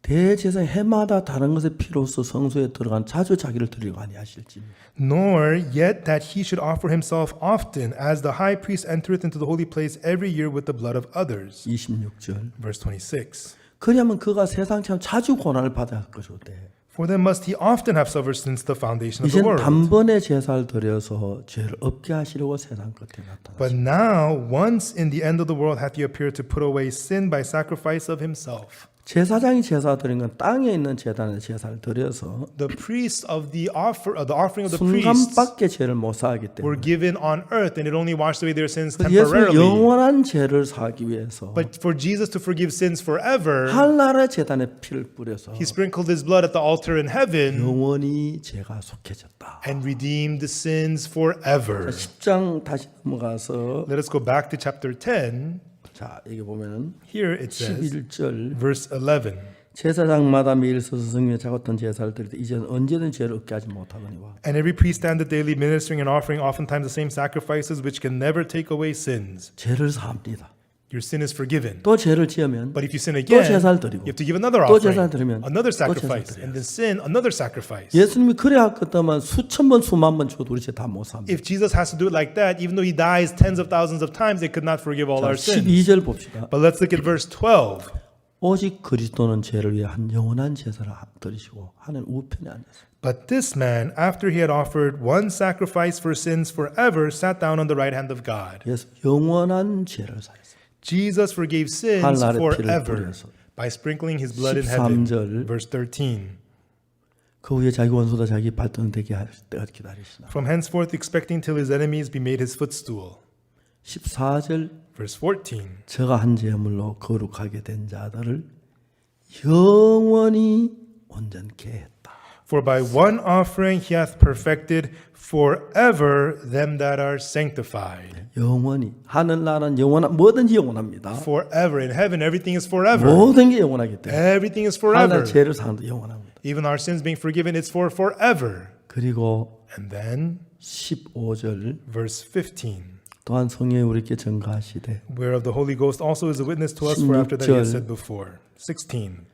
대제사장 해마다 다른 것의 피로써 성소에 들어간 자주 자기를 드리고 아니하실지 Nor yet that he should offer himself often, as the high priest entereth into the holy place every year with the blood of others. 26절 Verse 26. 그러면 그가 세상처럼 자주 고난을 받아야 할 것이오되 For then must he often have suffered since the foundation of the 이젠 world. 단번에 제사를 드려서 죄를 없게 하시려고 세상 끝에 나타나셨다. But now, once in the end of the world, hath he appeared to put away sin by sacrifice of himself. 제사장이 제사 드린 건 땅에 있는 제단에 제사를 드려서 The priests of the offering of the priests 순간밖에 죄를 못 사하기 were 때문에 given on earth, and it only washed away their sins 예수 temporarily. 영원한 죄를 사하기 위해서 But for Jesus to forgive sins forever, 하늘나라 제단에 피를 뿌려서 he sprinkled his blood at the altar in heaven 영원히 죄가 속해졌다. and redeemed the sins forever. 10장 다시 넘어가서 Let us go back to chapter 10. 자, 여기 보면은 Here it says, 11절 verse 11. 제사장마다 매일 서서 성령에 작았던 제사를 드릴 때 이제는 언제든 죄를 얻게 하지 못하거니와 And every priest standeth daily ministering and offering oftentimes the same sacrifices which can never take away sins. 죄를 사합니다. Your sin is forgiven. 또 죄를 지으면 But if you sin 또 again, 제사를 드리고 you have to give another 또 offering, 제사를 드리면 another 또 제사를 sacrifice, 드려야 and then sin, another sacrifice. 예수님이 그래 했겠다만 수천 번 수만 번 줘도 우리 죄 다 못 삽니다. If Jesus has to do it like that, even though he dies tens of thousands of times, it could not forgive all our sins. 12절 봅시다. But let's look at verse 12. 오직 그리스도는 죄를 위해 한 영원한 제사를 드리시고 하는 우편에 앉았어요. But this man, after he had offered one sacrifice for sins forever, sat down on the right hand of God. 예수 영원한 죄를 사했어요. Jesus forgave sins 하늘에 피를 forever 뿌려서. by sprinkling his blood in heaven. 13절. Verse 13. 그 후에 자기 원수다 자기 발등 되게 할 때가 기다리시나. From henceforth expecting till his enemies be made his footstool. 14절 Verse 14. 저가 한 제물로 거룩하게 된 자들을 영원히 온전케 했다. For by one offering he hath perfected forever them that are sanctified. 영원히 하늘나라는 영원한 뭐든지 영원합니다. Forever. In heaven, everything is forever. 모든 게 영원하기 때문에 Everything is forever. 하늘 죄를 사는도 영원합니다. Even our sins being forgiven, it's for forever. 그리고 And then, 15절 verse 15. 또한 성령이 우리께 증거하시되 Whereof the Holy Ghost also is a witness to us, for after that he has 16절. said before. 16.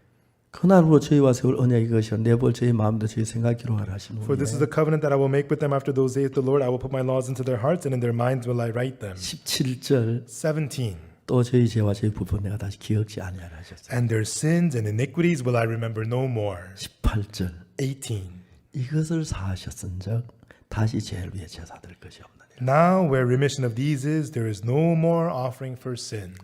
그날로 저희와 세울 언약이 것이라 내볼 저희 마음도 저희 생각 기록하라 하신 For this is 후에 the covenant that I will make with them after those days, the Lord. I will put my laws into their hearts, and in their minds will I write them. 17절 17. 또 저희 죄와 저희 부분 내가 다시 기억지 아니하라 하셨어요. And their sins and iniquities will I remember no more. 18절 18. 이것을 사하셨은즉 다시 죄를 위해 제사 드릴 것이 없느니라. Now, where remission of these is, there is no more offering for sin.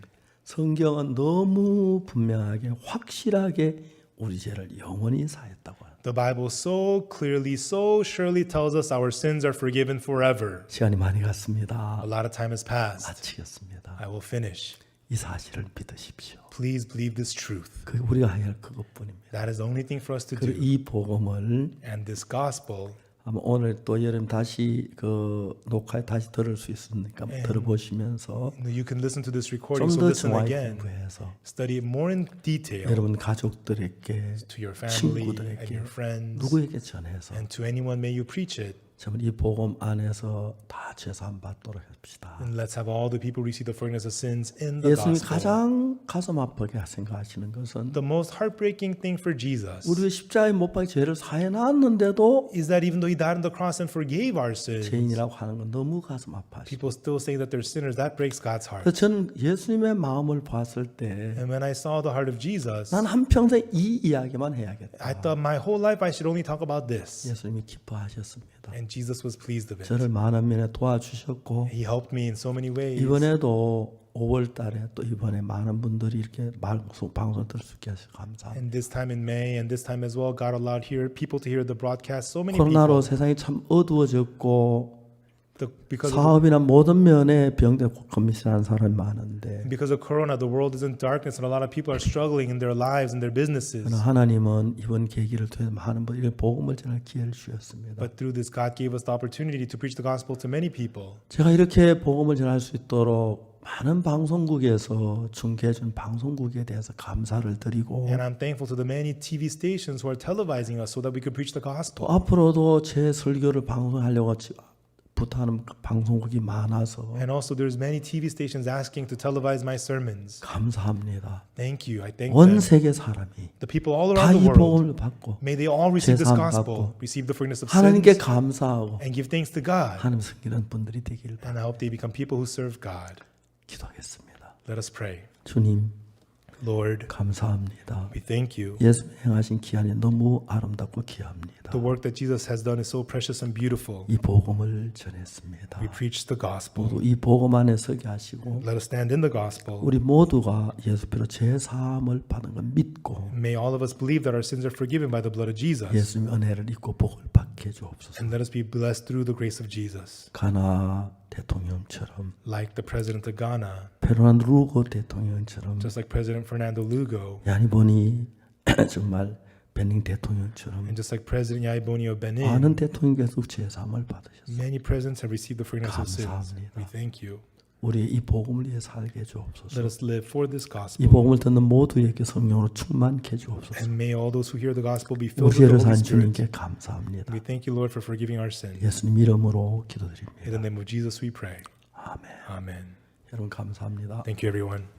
성경은 너무 분명하게 확실하게 우리 죄를 영원히 사했다고 합니다. The Bible so clearly, so surely tells us our sins are forgiven forever. 시간이 많이 갔습니다. A lot of time has passed. 마치겠습니다. I will finish. 이 사실을 믿으십시오. Please believe this truth. 그 우리가 해야 할 그것뿐입니다. That is the only thing for us to 그리고 do. 이 복음을 And this gospel, 아마 오늘 또 여러분 다시 그 녹화에 다시 들을 수 있으니까 들어보시면서 you can listen to this recording, 좀 so 더 listen 정확히 again. 공부해서 Study it more in detail 여러분 가족들에게 to your family and 친구들에게 your friends, 누구에게 전해서 and to anyone may you preach it. 정말 이 복음 안에서 다 죄사함 받도록 합시다. And let's have all the people receive the forgiveness of sins in the 예수님이 gospel. 가장 가슴 아프게 생각하시는 것은 The most heartbreaking thing for Jesus 우리의 십자가에 못 박혀 죄를 사해놨는데도 is that even though he died on the cross and forgave our sins, 죄인이라고 하는 건 너무 가슴 아파하시죠. people still say that they're sinners. That breaks God's heart. 그래서 저는 예수님의 마음을 봤을 때 And when I saw the heart of Jesus, 난 한평생 이 이야기만 해야겠다. I thought my whole life I should only talk about this. 예수님이 기뻐하셨습니다. And Jesus was pleased of it. 저를 많은 면에 도와주셨고 He helped me in so many ways. 이번에도 5월 달에 또 이번에 많은 분들이 이렇게 방송 들을 수 있게 해서 감사합니다. And this time in May and this time as well, God allowed people to hear the broadcast. So many 코로나로 people. 세상이 참 어두워졌고 Because of 사업이나 모든 면에 병든 고민하는 사람이 많은데 because of Corona, the world is in darkness, and a lot of people are struggling in their lives and their businesses. 그러나 하나님은 이번 계기를 통해 많은 분들에게 복음을 전할 기회를 주셨습니다. But through this, God gave us the opportunity to preach the gospel to many people. 제가 이렇게 복음을 전할 수 있도록 많은 방송국에서 중계해준 방송국에 대해서 감사를 드리고 And I'm thankful to the many TV stations who are televising us so that we could preach the 또 gospel. 앞으로도 제 설교를 방송하려고 부탁하는 방송국이 많아서 And also, there's many TV stations asking to televise my sermons. 감사합니다. Thank you. I thank them. 온 세계 사람이 The people all 다 around 이 the world, 복음을 받고 may they all receive this 제사함 gospel, 받고 receive the forgiveness of 하나님께 sins, 감사하고 and give thanks to God. 하나님 섬기는 분들이 되길 And I hope they become people who serve God. 기도하겠습니다. Let us pray. 주님 Lord, 감사합니다. we thank you. 예수 행하신 기한이 너무 아름답고 귀합니다. The work that Jesus has done is so precious and beautiful. 이 복음을 전했습니다. We preach the gospel. 모두 이 복음 안에 서게 하시고 Let us stand in the gospel. 우리 모두가 예수께로 제 사함을 받은 걸 믿고 May all of us believe that our sins are forgiven by the blood of Jesus. 예수님의 은혜를 입고 복을 받게 해주옵소서. And let us be blessed through the grace of Jesus. 가나 대통령처럼 Like the president of Ghana, 페르난도 루고 대통령처럼 just like President Fernando Lugo, 야니보니 정말 베닝 대통령처럼 and just like President Yaiboni of Benin, 많은 대통령께서 제 사함을 받으셨어요. many presidents have received the forgiveness of sins. 감사합니다. We thank you. 우리 이 복음을 위해 살게 해 주옵소서. Let us live for this 이 gospel. 복음을 듣는 모두에게 성령으로 충만케 해 주옵소서. And may all those who hear the gospel be filled 우리 죄를 with the 산 Holy Spirit. 주님께 감사합니다. We thank you, Lord, for forgiving our sins. 예수님 이름으로 In 기도드립니다. the name of Jesus we pray. 아멘. Amen. 여러분 감사합니다. Thank you, everyone.